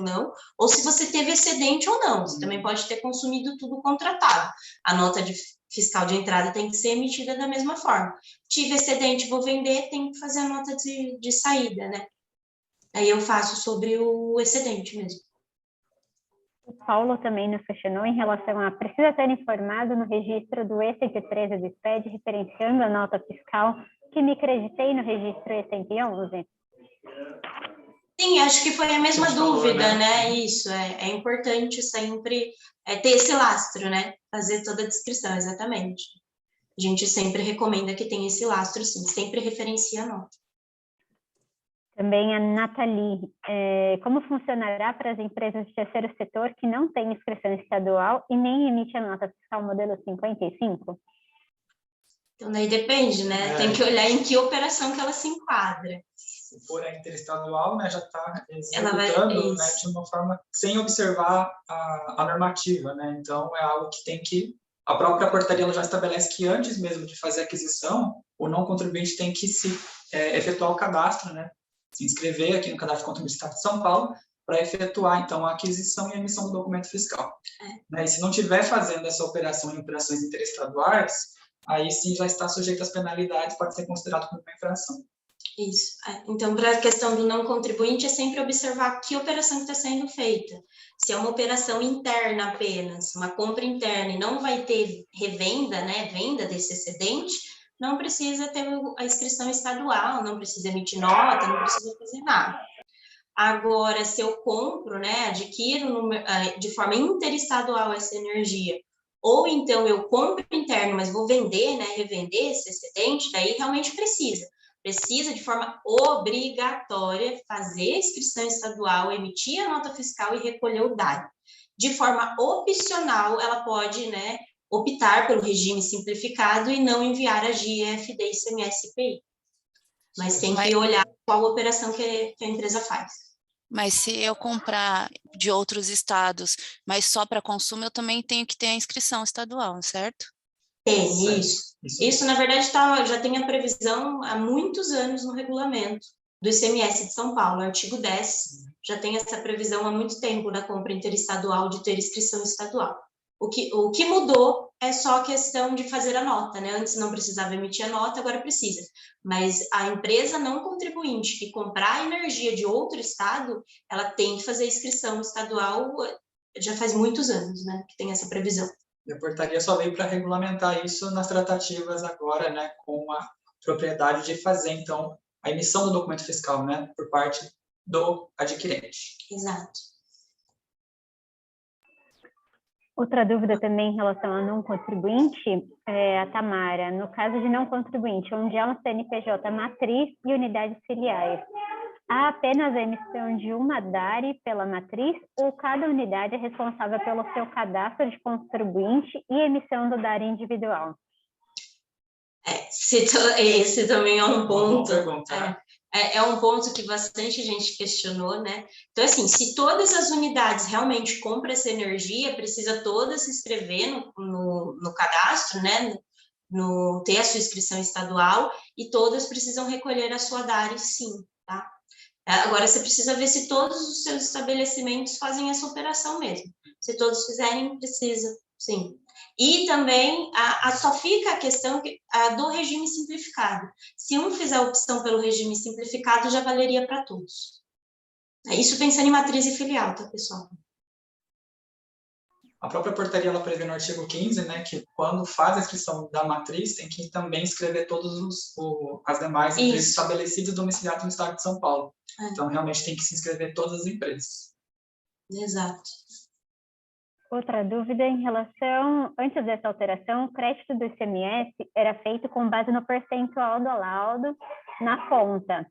ou se você teve excedente ou não. Você também pode ter consumido tudo contratado. A nota fiscal de entrada tem que ser emitida da mesma forma. Tive excedente, vou vender, tem que fazer a nota de saída, né? Aí eu faço sobre o excedente mesmo. O Paulo também nos questionou em relação a precisa ter informado no registro do E113 do SPED, referenciando a nota fiscal que me creditei no registro E111? Sim, acho que foi a mesma dúvida, né? Isso, é importante sempre ter esse lastro, né? Fazer toda a descrição, exatamente. A gente sempre recomenda que tenha esse lastro, sim, sempre referencia a nota. Também a Nathalie, como funcionará para as empresas de terceiro setor que não têm inscrição estadual e nem emite a nota fiscal modelo 55? Então, daí depende, né? Tem que olhar em que operação que ela se enquadra. Se for a interestadual, né, já está executando, né, de uma forma sem observar a normativa, né? Então, é algo que tem que... A própria portaria ela já estabelece que antes mesmo de fazer a aquisição, o não contribuinte tem que efetuar o cadastro, né? Se inscrever aqui no Cadastro Contribuinte do Estado de São Paulo para efetuar, então, a aquisição e a emissão do documento fiscal. Né? E se não estiver fazendo essa operação em operações interestaduais, aí sim já está sujeito às penalidades, pode ser considerado como uma infração. Isso. Então, para a questão do não contribuinte, é sempre observar que operação está sendo feita. Se é uma operação interna apenas, uma compra interna, e não vai ter revenda, né, venda desse excedente, não precisa ter a inscrição estadual, não precisa emitir nota, não precisa fazer nada. Agora, se eu compro, né, adquiro de forma interestadual essa energia, ou então eu compro interno, mas vou vender, né, revender esse excedente, daí realmente precisa de forma obrigatória fazer a inscrição estadual, emitir a nota fiscal e recolher o DARI. De forma opcional, ela pode, né, optar pelo regime simplificado e não enviar a GIF, DI, ICMS e IPI. Mas tem que olhar qual operação que a empresa faz. Mas se eu comprar de outros estados, mas só para consumo, eu também tenho que ter a inscrição estadual, certo? Tem, isso na verdade, já tem a previsão há muitos anos no regulamento do ICMS de São Paulo, artigo 10, já tem essa previsão há muito tempo da compra interestadual de ter inscrição estadual. O que mudou é só a questão de fazer a nota, né? Antes não precisava emitir a nota, agora precisa. Mas a empresa não contribuinte que comprar energia de outro estado, ela tem que fazer a inscrição estadual, já faz muitos anos, né? Que tem essa previsão. E a portaria só veio para regulamentar isso nas tratativas agora, né? Com a propriedade de fazer, então, a emissão do documento fiscal, né? Por parte do adquirente. Exato. Outra dúvida também em relação a não contribuinte, a Tamara, no caso de não contribuinte, onde há um CNPJ matriz e unidades filiais, há apenas a emissão de uma DARI pela matriz ou cada unidade é responsável pelo seu cadastro de contribuinte e emissão do DARI individual? Esse também é um ponto. É um ponto que bastante gente questionou, né? Então, assim, se todas as unidades realmente compram essa energia, precisa todas se inscrever no cadastro, né? Ter a sua inscrição estadual e todas precisam recolher a sua DARI, sim, tá? Agora, você precisa ver se todos os seus estabelecimentos fazem essa operação mesmo. Se todos fizerem, precisa, sim. E também só fica a questão do regime simplificado. Se um fizer a opção pelo regime simplificado, já valeria para todos. Isso pensando em matriz e filial, tá, pessoal? A própria portaria, ela prevê no artigo 15, né, que quando faz a inscrição da matriz, tem que também escrever todas as demais empresas estabelecidas e domiciliadas no estado de São Paulo. Então, realmente, tem que se inscrever todas as empresas. Exato. Outra dúvida em relação, antes dessa alteração, o crédito do ICMS era feito com base no percentual do laudo na conta,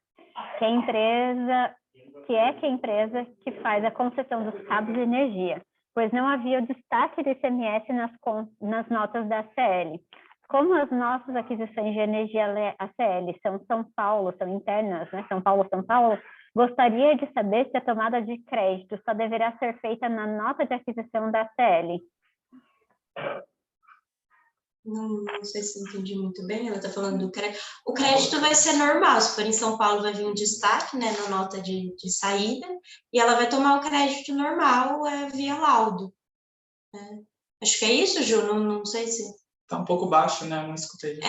que é a empresa que faz a concessão dos cabos de energia, pois não havia o destaque do ICMS nas notas da ACL. Como as nossas aquisições de energia ACL são São Paulo, são internas, né? São Paulo, gostaria de saber se a tomada de crédito só deverá ser feita na nota de aquisição da ACL. Não sei se eu entendi muito bem, ela está falando do crédito. O crédito vai ser normal, se for em São Paulo vai vir um destaque, né, na nota de saída, e ela vai tomar o crédito normal via laudo. Acho que é isso, Ju, não sei se... Está um pouco baixo, né, não escutei.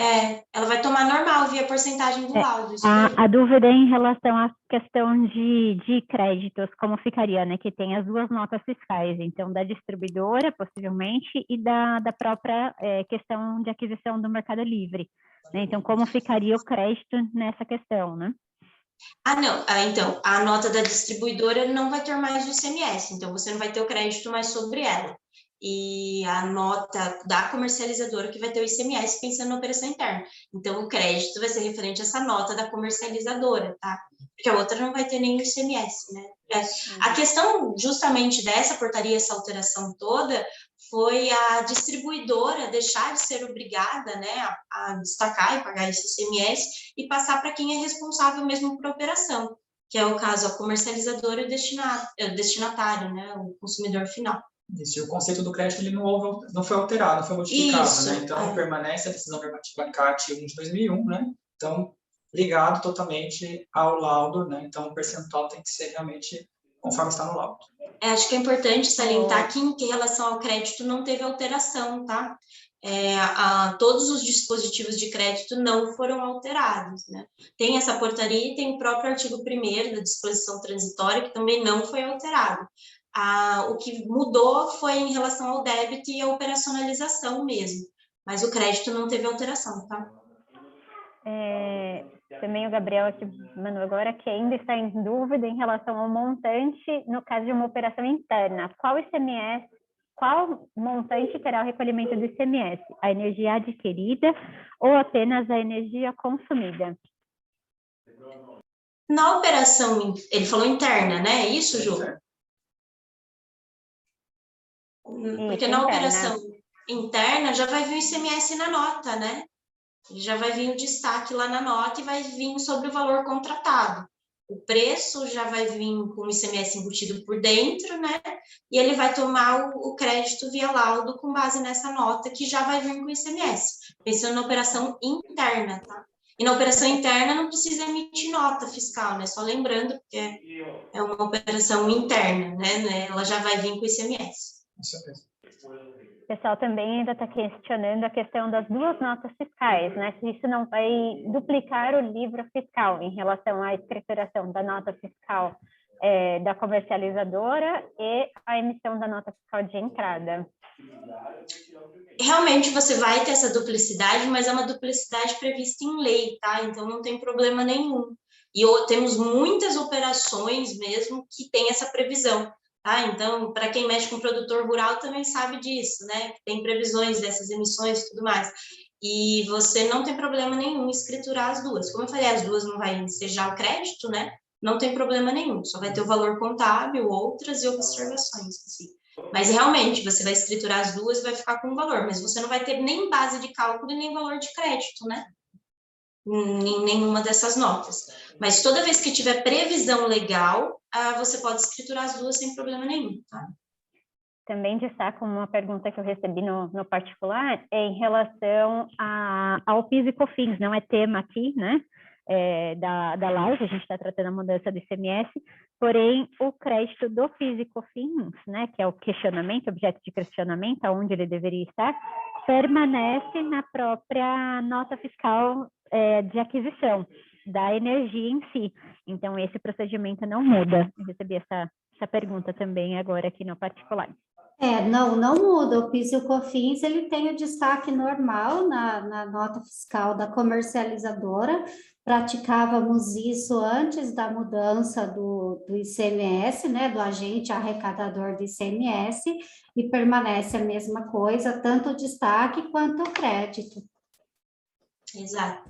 Ela vai tomar normal via porcentagem do laudo. A dúvida é em relação à questão de créditos, como ficaria, né, que tem as duas notas fiscais, então da distribuidora, possivelmente, e da própria questão de aquisição do Mercado Livre, né? Então, como ficaria o crédito nessa questão, né? Não. Então, a nota da distribuidora não vai ter mais o ICMS, então você não vai ter o crédito mais sobre ela. E a nota da comercializadora que vai ter o ICMS pensando na operação interna. Então, o crédito vai ser referente a essa nota da comercializadora, tá? Porque a outra não vai ter nem o ICMS, né? A questão justamente dessa portaria, essa alteração toda, foi a distribuidora deixar de ser obrigada, né, a destacar e pagar esse ICMS e passar para quem é responsável mesmo por operação, que é o caso a comercializadora e o destinatário, né, o consumidor final. Isso, e o conceito do crédito ele não foi alterado, não foi modificado, né? Então, permanece a decisão normativa CAT 1 de 2001, né? Então, ligado totalmente ao laudo, né? Então, o percentual tem que ser realmente conforme está no laudo. Acho que é importante salientar que em relação ao crédito não teve alteração, tá? Todos os dispositivos de crédito não foram alterados, né? Tem essa portaria e tem o próprio artigo 1º da disposição transitória, que também não foi alterado. O que mudou foi em relação ao débito e a operacionalização mesmo, mas o crédito não teve alteração, tá? Também o Gabriel aqui mandou agora que ainda está em dúvida em relação ao montante no caso de uma operação interna. Qual montante terá o recolhimento do ICMS? A energia adquirida ou apenas a energia consumida? Na operação, ele falou interna, né? É isso, Ju? Porque na operação interna já vai vir o ICMS na nota, né? Já vai vir o destaque lá na nota e vai vir sobre o valor contratado. O preço já vai vir com o ICMS embutido por dentro, né? E ele vai tomar o crédito via laudo com base nessa nota que já vai vir com o ICMS, pensando na operação interna, tá? E na operação interna não precisa emitir nota fiscal, né? Só lembrando que é uma operação interna, né? Ela já vai vir com o ICMS. O pessoal também ainda está questionando a questão das duas notas fiscais, né? Se isso não vai duplicar o livro fiscal em relação à escrituração da nota fiscal da comercializadora e a emissão da nota fiscal de entrada. Realmente você vai ter essa duplicidade, mas é uma duplicidade prevista em lei, tá? Então não tem problema nenhum. E temos muitas operações mesmo que tem essa previsão. Então, para quem mexe com produtor rural também sabe disso, né? Tem previsões dessas emissões e tudo mais. E você não tem problema nenhum em escriturar as duas. Como eu falei, as duas não vai ensejar o crédito, né? Não tem problema nenhum. Só vai ter o valor contábil, outras e observações. Assim. Mas, realmente, você vai escriturar as duas e vai ficar com o valor. Mas você não vai ter nem base de cálculo e nem valor de crédito, né? Em nenhuma dessas notas. Mas toda vez que tiver previsão legal, você pode escriturar as duas sem problema nenhum, tá? Também destaco uma pergunta que eu recebi no particular em relação ao PIS e COFINS, não é tema aqui, né, da live, a gente está tratando a mudança do ICMS, porém o crédito do PIS e COFINS, né, que é o questionamento, objeto de questionamento, aonde ele deveria estar, permanece na própria nota fiscal de aquisição. da energia em si. Então, esse procedimento não muda. Eu recebi essa pergunta também agora aqui no particular. Não muda. O PIS e o COFINS, ele tem o destaque normal na nota fiscal da comercializadora. Praticávamos isso antes da mudança do ICMS, né, do agente arrecadador do ICMS, e permanece a mesma coisa, tanto o destaque quanto o crédito. Exato.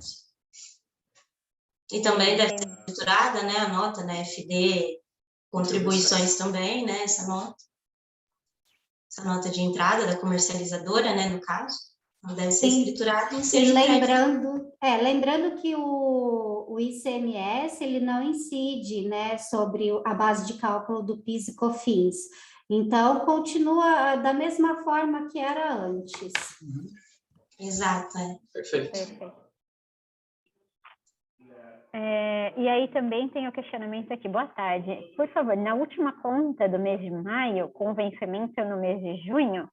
E também deve ser estruturada, né, a nota, né, FD, contribuições também, né, essa nota de entrada da comercializadora, né, no caso, não deve ser escriturada em ser lembrando que o ICMS, ele não incide, né, sobre a base de cálculo do PIS e COFINS, então continua da mesma forma que era antes. Exato, Perfeito. E aí também tem o questionamento aqui. Boa tarde. Por favor, na última conta do mês de maio, com vencimento no mês de junho,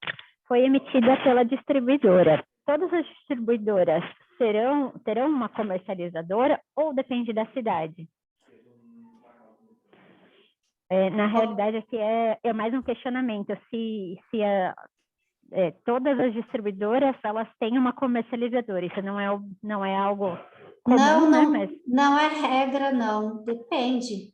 foi emitida pela distribuidora. Todas as distribuidoras terão uma comercializadora ou depende da cidade? Na realidade, aqui é mais um questionamento. Se todas as distribuidoras elas têm uma comercializadora. Isso não é algo comum, né? Não é regra, não. Depende.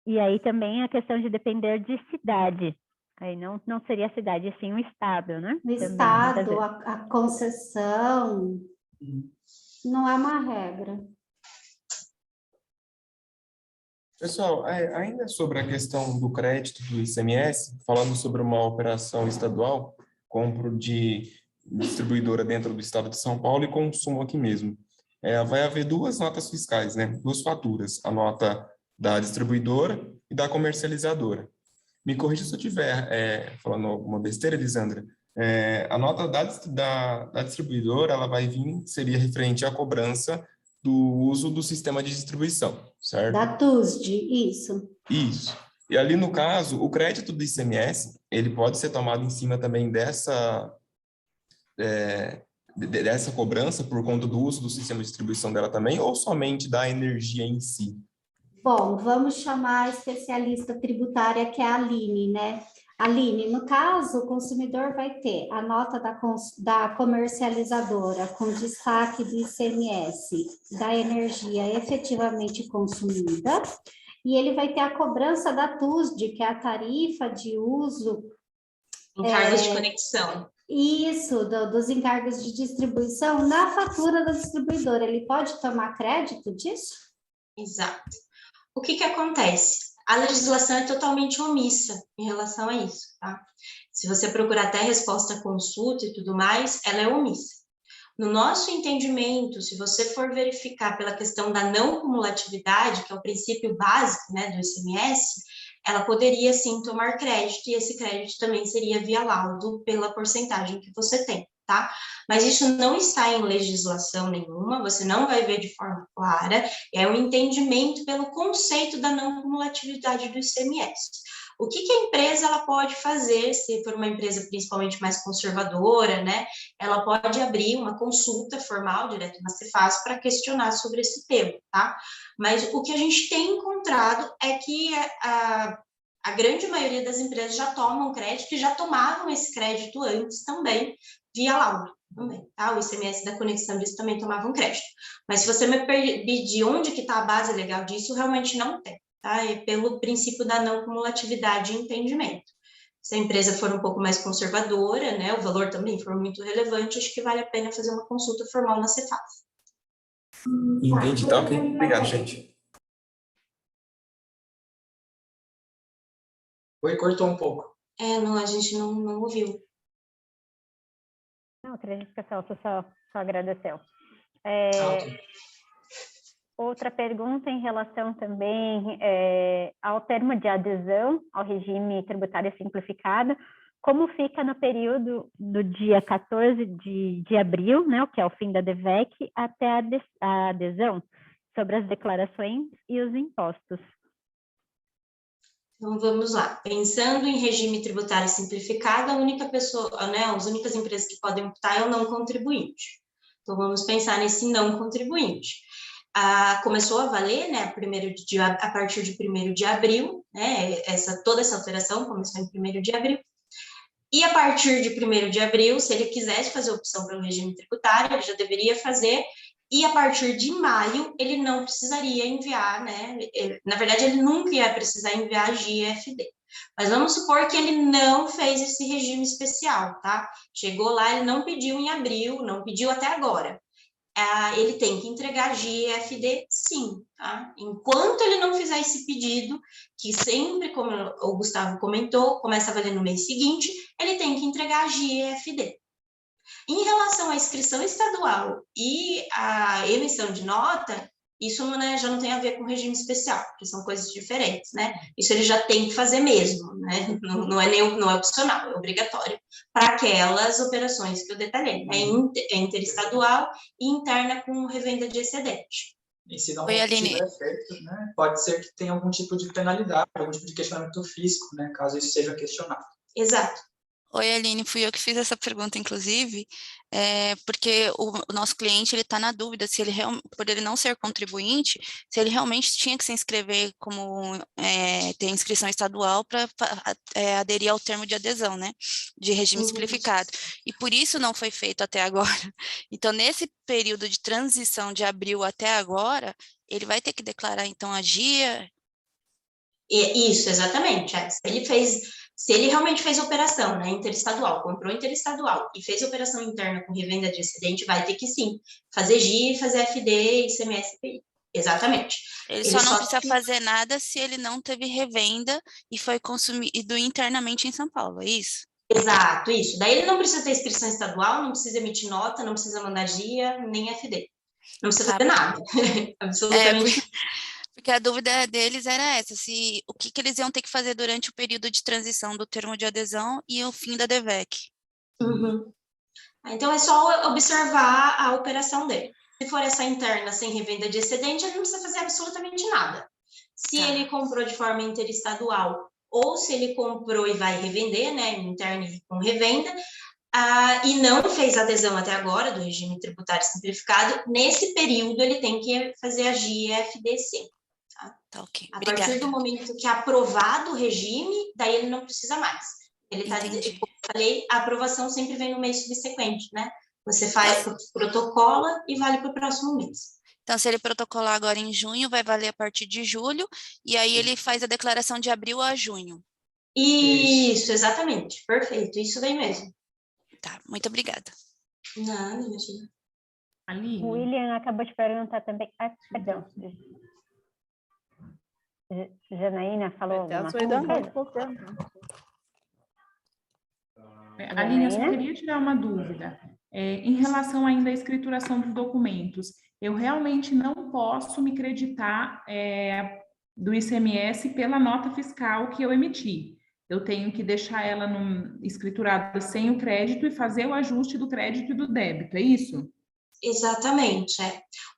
E aí também a questão de depender de cidade. Aí não seria a cidade, sim o estado, né? O estado, a concessão, não é uma regra. Pessoal, ainda sobre a questão do crédito do ICMS, falando sobre uma operação estadual, compro de distribuidora dentro do estado de São Paulo e consumo aqui mesmo. Vai haver duas notas fiscais, né? Duas faturas, a nota da distribuidora e da comercializadora. Me corrija se eu estiver falando alguma besteira, Elisandra. A nota da distribuidora, ela vai vir, seria referente à cobrança do uso do sistema de distribuição, certo? Da TUSD, isso. Isso. E ali, no caso, o crédito do ICMS, ele pode ser tomado em cima também dessa cobrança por conta do uso do sistema de distribuição dela também, ou somente da energia em si? Bom, vamos chamar a especialista tributária, que é a Aline, né? Aline, no caso, o consumidor vai ter a nota da comercializadora com destaque do ICMS, da energia efetivamente consumida, e ele vai ter a cobrança da TUSD, que é a tarifa de uso... Encargos de conexão. Isso, dos encargos de distribuição na fatura da distribuidora. Ele pode tomar crédito disso? Exato. O que acontece? A legislação é totalmente omissa em relação a isso, tá? Se você procurar até resposta à consulta e tudo mais, ela é omissa. No nosso entendimento, se você for verificar pela questão da não cumulatividade, que é o princípio básico, né, do ICMS, ela poderia sim tomar crédito, e esse crédito também seria via laudo pela porcentagem que você tem, tá? Mas isso não está em legislação nenhuma, você não vai ver de forma clara, é um entendimento pelo conceito da não cumulatividade do ICMS. O que a empresa ela pode fazer, se for uma empresa principalmente mais conservadora, né? Ela pode abrir uma consulta formal direto na Cefaz para questionar sobre esse tema, tá? Mas o que a gente tem encontrado é que a grande maioria das empresas já tomam crédito e já tomavam esse crédito antes também, via laudo também, tá? O ICMS da conexão disso também tomava um crédito. Mas se você me pedir onde que está a base legal disso, realmente não tem, tá? É pelo princípio da não cumulatividade e entendimento. Se a empresa for um pouco mais conservadora, né, o valor também for muito relevante, acho que vale a pena fazer uma consulta formal na Cefaz. Entendi, tá ok. Obrigado, gente. Oi, cortou um pouco. Não, a gente não ouviu. Não, acredito que a Celso só agradeceu. Okay. Outra pergunta em relação também ao termo de adesão ao regime tributário simplificado, como fica no período do dia 14 de abril, né, o que é o fim da DVEC, até a adesão sobre as declarações e os impostos? Então, vamos lá. Pensando em regime tributário simplificado, a única pessoa, né, as únicas empresas que podem optar é o não contribuinte. Então, vamos pensar nesse não contribuinte. começou a valer, né, a partir de 1º de abril, né, toda essa alteração começou em 1º de abril, e a partir de 1º de abril, se ele quisesse fazer opção pelo regime tributário, ele já deveria fazer, e a partir de maio, ele não precisaria enviar, né, na verdade, ele nunca ia precisar enviar a GIFD. Mas vamos supor que ele não fez esse regime especial, tá? Chegou lá, ele não pediu em abril, não pediu até agora. Ele tem que entregar GIFD, sim, tá? Enquanto ele não fizer esse pedido, que sempre, como o Gustavo comentou, começa a valer no mês seguinte, ele tem que entregar GIFD. Em relação à inscrição estadual e à emissão de nota, isso, né, já não tem a ver com regime especial, porque são coisas diferentes, né? Isso ele já tem que fazer mesmo, né? Não é opcional, é obrigatório para aquelas operações que eu detalhei, né? É interestadual e interna com revenda de excedente. E se não tiver feito, né, pode ser que tenha algum tipo de penalidade, algum tipo de questionamento físico, né, caso isso seja questionado. Exato. Oi, Aline, fui eu que fiz essa pergunta, inclusive, porque o nosso cliente, ele está na dúvida se ele, por ele não ser contribuinte, se ele realmente tinha que se inscrever como, ter inscrição estadual para aderir ao termo de adesão, né, de regime simplificado. E por isso não foi feito até agora. Então, nesse período de transição de abril até agora, ele vai ter que declarar, então, a GIA? Isso, exatamente. Se ele realmente fez operação, né, interestadual, comprou interestadual e fez operação interna com revenda de excedente, vai ter que sim, fazer GI, fazer FD, ICMS, PI. Exatamente. Ele só não precisa fazer nada se ele não teve revenda e foi consumido internamente em São Paulo, é isso? Exato, isso. Daí ele não precisa ter inscrição estadual, não precisa emitir nota, não precisa mandar GIA, nem FD. Não precisa fazer nada. Absolutamente nada. Porque a dúvida deles era essa, o que eles iam ter que fazer durante o período de transição do termo de adesão e o fim da DVEC. Então, é só observar a operação dele. Se for essa interna sem revenda de excedente, ele não precisa fazer absolutamente nada. Se ele comprou de forma interestadual, ou se ele comprou e vai revender, né, interna e com revenda, e não fez adesão até agora do regime tributário simplificado, nesse período ele tem que fazer a GIFDC. Tá, ok. A partir do momento que é aprovado o regime, daí ele não precisa mais. Ele está, como eu falei, a aprovação sempre vem no mês subsequente, né? Você faz, protocola e vale para o próximo mês. Então, se ele protocolar agora em junho, vai valer a partir de julho, e aí ele faz a declaração de abril a junho. Isso, exatamente. Perfeito, isso daí mesmo. Tá, muito obrigada. Nada, imagina. O William acabou de perguntar também. Perdão. Janaína falou alguma coisa? Aline, eu só queria tirar uma dúvida. Em relação ainda à escrituração dos documentos, eu realmente não posso me creditar do ICMS pela nota fiscal que eu emiti. Eu tenho que deixar ela escriturada sem o crédito e fazer o ajuste do crédito e do débito, é isso? Exatamente,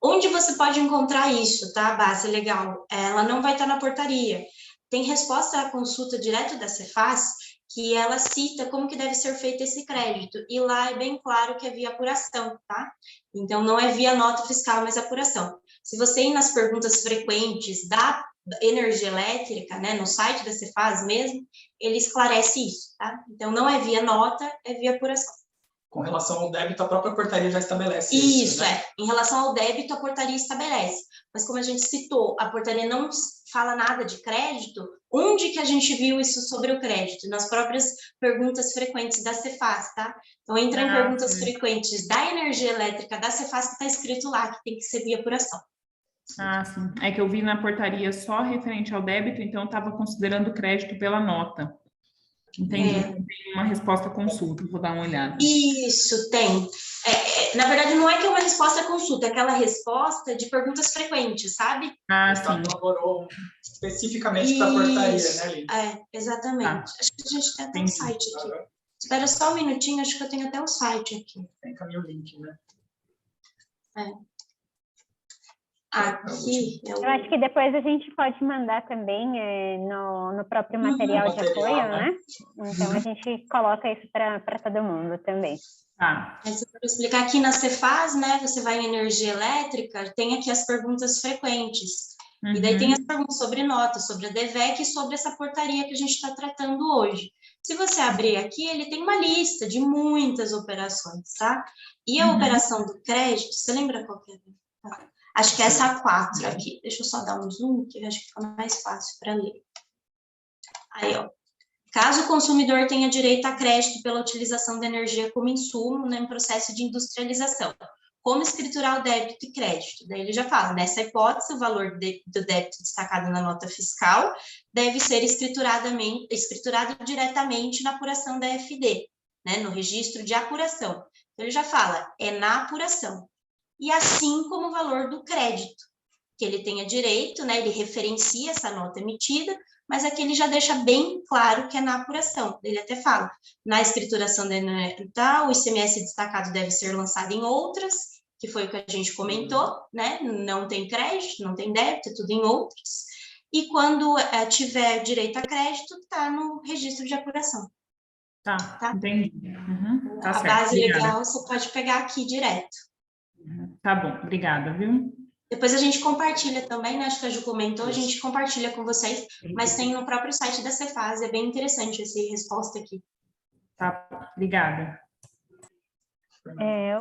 Onde você pode encontrar isso, tá? Base legal. Ela não vai estar na portaria. Tem resposta à consulta direto da Cefaz, que ela cita como que deve ser feito esse crédito. E lá é bem claro que é via apuração, tá? Então, não é via nota fiscal, mas apuração. Se você ir nas perguntas frequentes da energia elétrica, né, no site da Cefaz mesmo, ele esclarece isso, tá? Então, não é via nota, é via apuração. Com relação ao débito, a própria portaria já estabelece isso, né? Em relação ao débito, a portaria estabelece. Mas como a gente citou, a portaria não fala nada de crédito. Onde que a gente viu isso sobre o crédito? Nas próprias perguntas frequentes da Cefaz, tá? Então, entra em perguntas frequentes da energia elétrica da Cefaz, que está escrito lá, que tem que ser via apuração. Sim. É que eu vi na portaria só referente ao débito, então eu estava considerando o crédito pela nota. Entendi, tem uma resposta à consulta, vou dar uma olhada. Isso, tem. Na verdade, não é que é uma resposta à consulta, é aquela resposta de perguntas frequentes, sabe? Sim. Elaborou especificamente para a portaria, né, Aline? Exatamente. Acho que a gente tem até um site aqui. Espera só um minutinho, acho que eu tenho até um site aqui. Tem caminho o link, né? Aqui eu acho que depois a gente pode mandar também no próprio material de apoio, né? Então a gente coloca isso para todo mundo também. Mas para explicar aqui na Cefaz, né? Você vai em energia elétrica, tem aqui as perguntas frequentes. E daí tem as perguntas sobre nota, sobre a DVEC e sobre essa portaria que a gente está tratando hoje. Se você abrir aqui, ele tem uma lista de muitas operações, tá? E a operação do crédito, você lembra qual que é? Acho que é essa 4 aqui. Deixa eu só dar um zoom, que eu acho que fica mais fácil para ler. Aí, ó. Caso o consumidor tenha direito a crédito pela utilização da energia como insumo, né, em processo de industrialização, como escriturar o débito e crédito? Daí ele já fala, nessa hipótese, o valor do débito destacado na nota fiscal deve ser escriturado diretamente na apuração da FD, né, no registro de apuração. Então, ele já fala, é na apuração. E assim como o valor do crédito, que ele tenha direito, né, ele referencia essa nota emitida, mas aqui ele já deixa bem claro que é na apuração. Ele até fala, na escrituração o ICMS destacado deve ser lançado em outras, que foi o que a gente comentou, né, não tem crédito, não tem débito, é tudo em outras, e quando tiver direito a crédito, está no registro de apuração. Tá? Entendi. Tá a certo, base obrigada. legal você pode pegar aqui direto. Tá bom, obrigada, viu? Depois a gente compartilha também, né? Acho que a Ju comentou, a gente compartilha com vocês, mas tem no próprio site da Cefaz, é bem interessante essa resposta aqui. Tá, obrigada.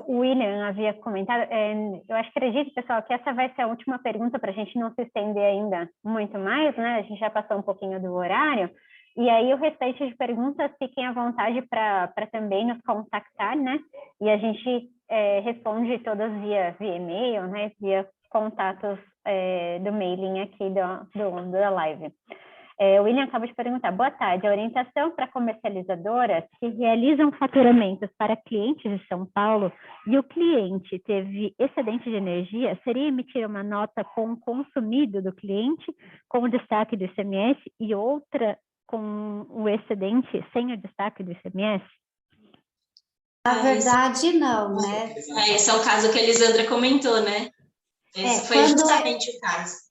O William havia comentado, eu acredito, pessoal, que essa vai ser a última pergunta para a gente não se estender ainda muito mais, né? A gente já passou um pouquinho do horário, e aí o restante de perguntas fiquem à vontade para também nos contactar, né? E a gente responde todas via e-mail, né? Via contatos do mailing aqui da live. O William acaba de perguntar, boa tarde, a orientação para comercializadoras que realizam faturamentos para clientes de São Paulo e o cliente teve excedente de energia, seria emitir uma nota com o consumido do cliente, com o destaque do ICMS, e outra com o excedente sem o destaque do ICMS? Na verdade, não, né? Esse é o caso que a Elisandra comentou, né? Esse foi justamente o caso.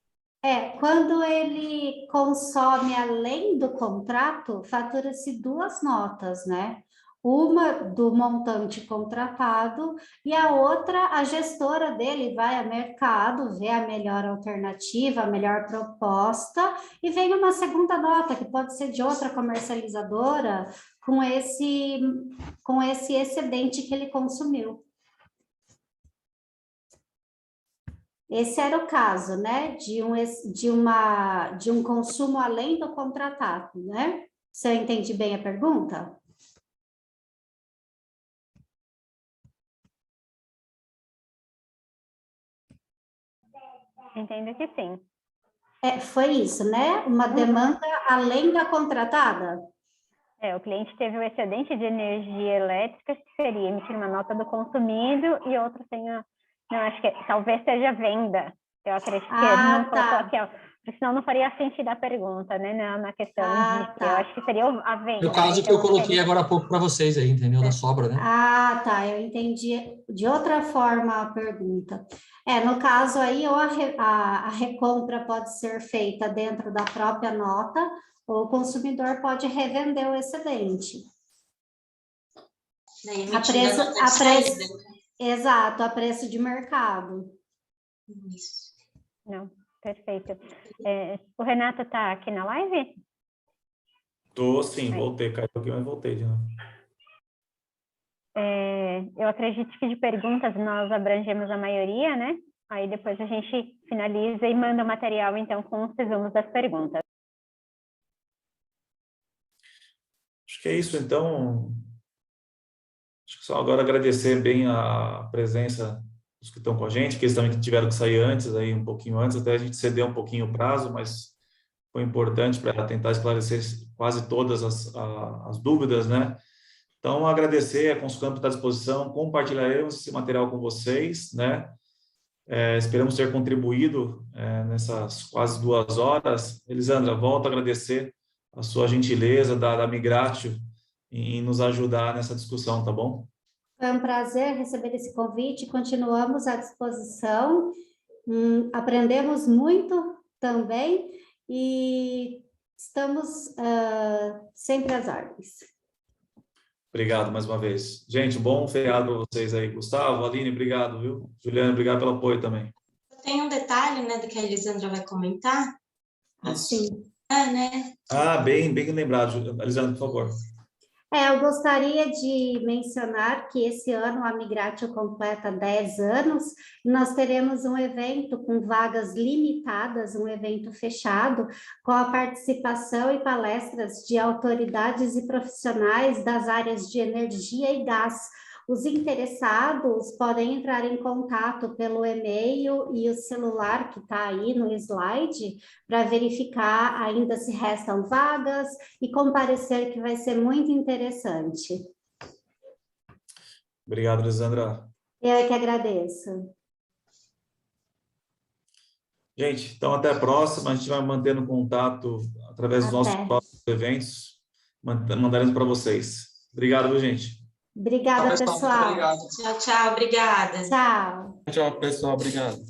Quando ele consome além do contrato, fatura-se 2 notas, né? Uma do montante contratado e a outra, a gestora dele vai ao mercado, vê a melhor alternativa, a melhor proposta e vem uma segunda nota, que pode ser de outra comercializadora, com esse excedente que ele consumiu. Esse era o caso, né, de um consumo além do contratado, né? Se eu entendi bem a pergunta? Entendo que sim. Foi isso, né? Uma demanda além da contratada? O cliente teve o excedente de energia elétrica, que seria emitir uma nota do consumido e outra sem a... Não, acho que talvez seja venda. Eu acredito que ele não colocou aqui, ó. Senão não faria sentido a pergunta, né? Na questão de... Eu acho que seria a venda. É o caso que eu coloquei agora há pouco para vocês aí, entendeu? Da sobra, né? Eu entendi de outra forma a pergunta. No caso aí, ou a recompra pode ser feita dentro da própria nota, ou o consumidor pode revender o excedente. Exato, a preço de mercado. Isso. Não, perfeito. O Renato está aqui na live? Tô sim, voltei, caiu aqui, mas voltei de novo. Eu acredito que de perguntas nós abrangemos a maioria, né? Aí depois a gente finaliza e manda o material, então, com os resumos das perguntas. Acho que é isso, então. Acho que só agora agradecer bem a presença dos que estão com a gente, que eles também tiveram que sair antes, aí um pouquinho antes, até a gente ceder um pouquinho o prazo, mas foi importante para tentar esclarecer quase todas as dúvidas, né? Então, agradecer, a Conscamp está à disposição, compartilharemos esse material com vocês, né? Esperamos ter contribuído nessas quase 2 horas. Elisandra, volto a agradecer a sua gentileza da Migratio em nos ajudar nessa discussão, tá bom? Foi um prazer receber esse convite, continuamos à disposição aprendemos muito também e estamos sempre às ordens. Obrigado mais uma vez. Gente, bom feriado para vocês aí. Gustavo, Aline, obrigado, viu? Juliana, obrigado pelo apoio também. Tem um detalhe, né, do que a Elisandra vai comentar. Sim. Né? Bem lembrado, Elisandra, por favor. Eu gostaria de mencionar que esse ano a Migratio completa 10 anos, e nós teremos um evento com vagas limitadas, um evento fechado, com a participação e palestras de autoridades e profissionais das áreas de energia e gás. Os interessados podem entrar em contato pelo e-mail e o celular que está aí no slide para verificar ainda se restam vagas e comparecer, que vai ser muito interessante. Obrigado, Elisandra. Eu é que agradeço. Gente, então até a próxima. A gente vai mantendo contato através dos nossos próximos eventos. Mandaremos para vocês. Obrigado, viu, gente? Obrigada, pessoal. Tchau, tchau. Obrigada. Tchau. Tchau, pessoal. Obrigado.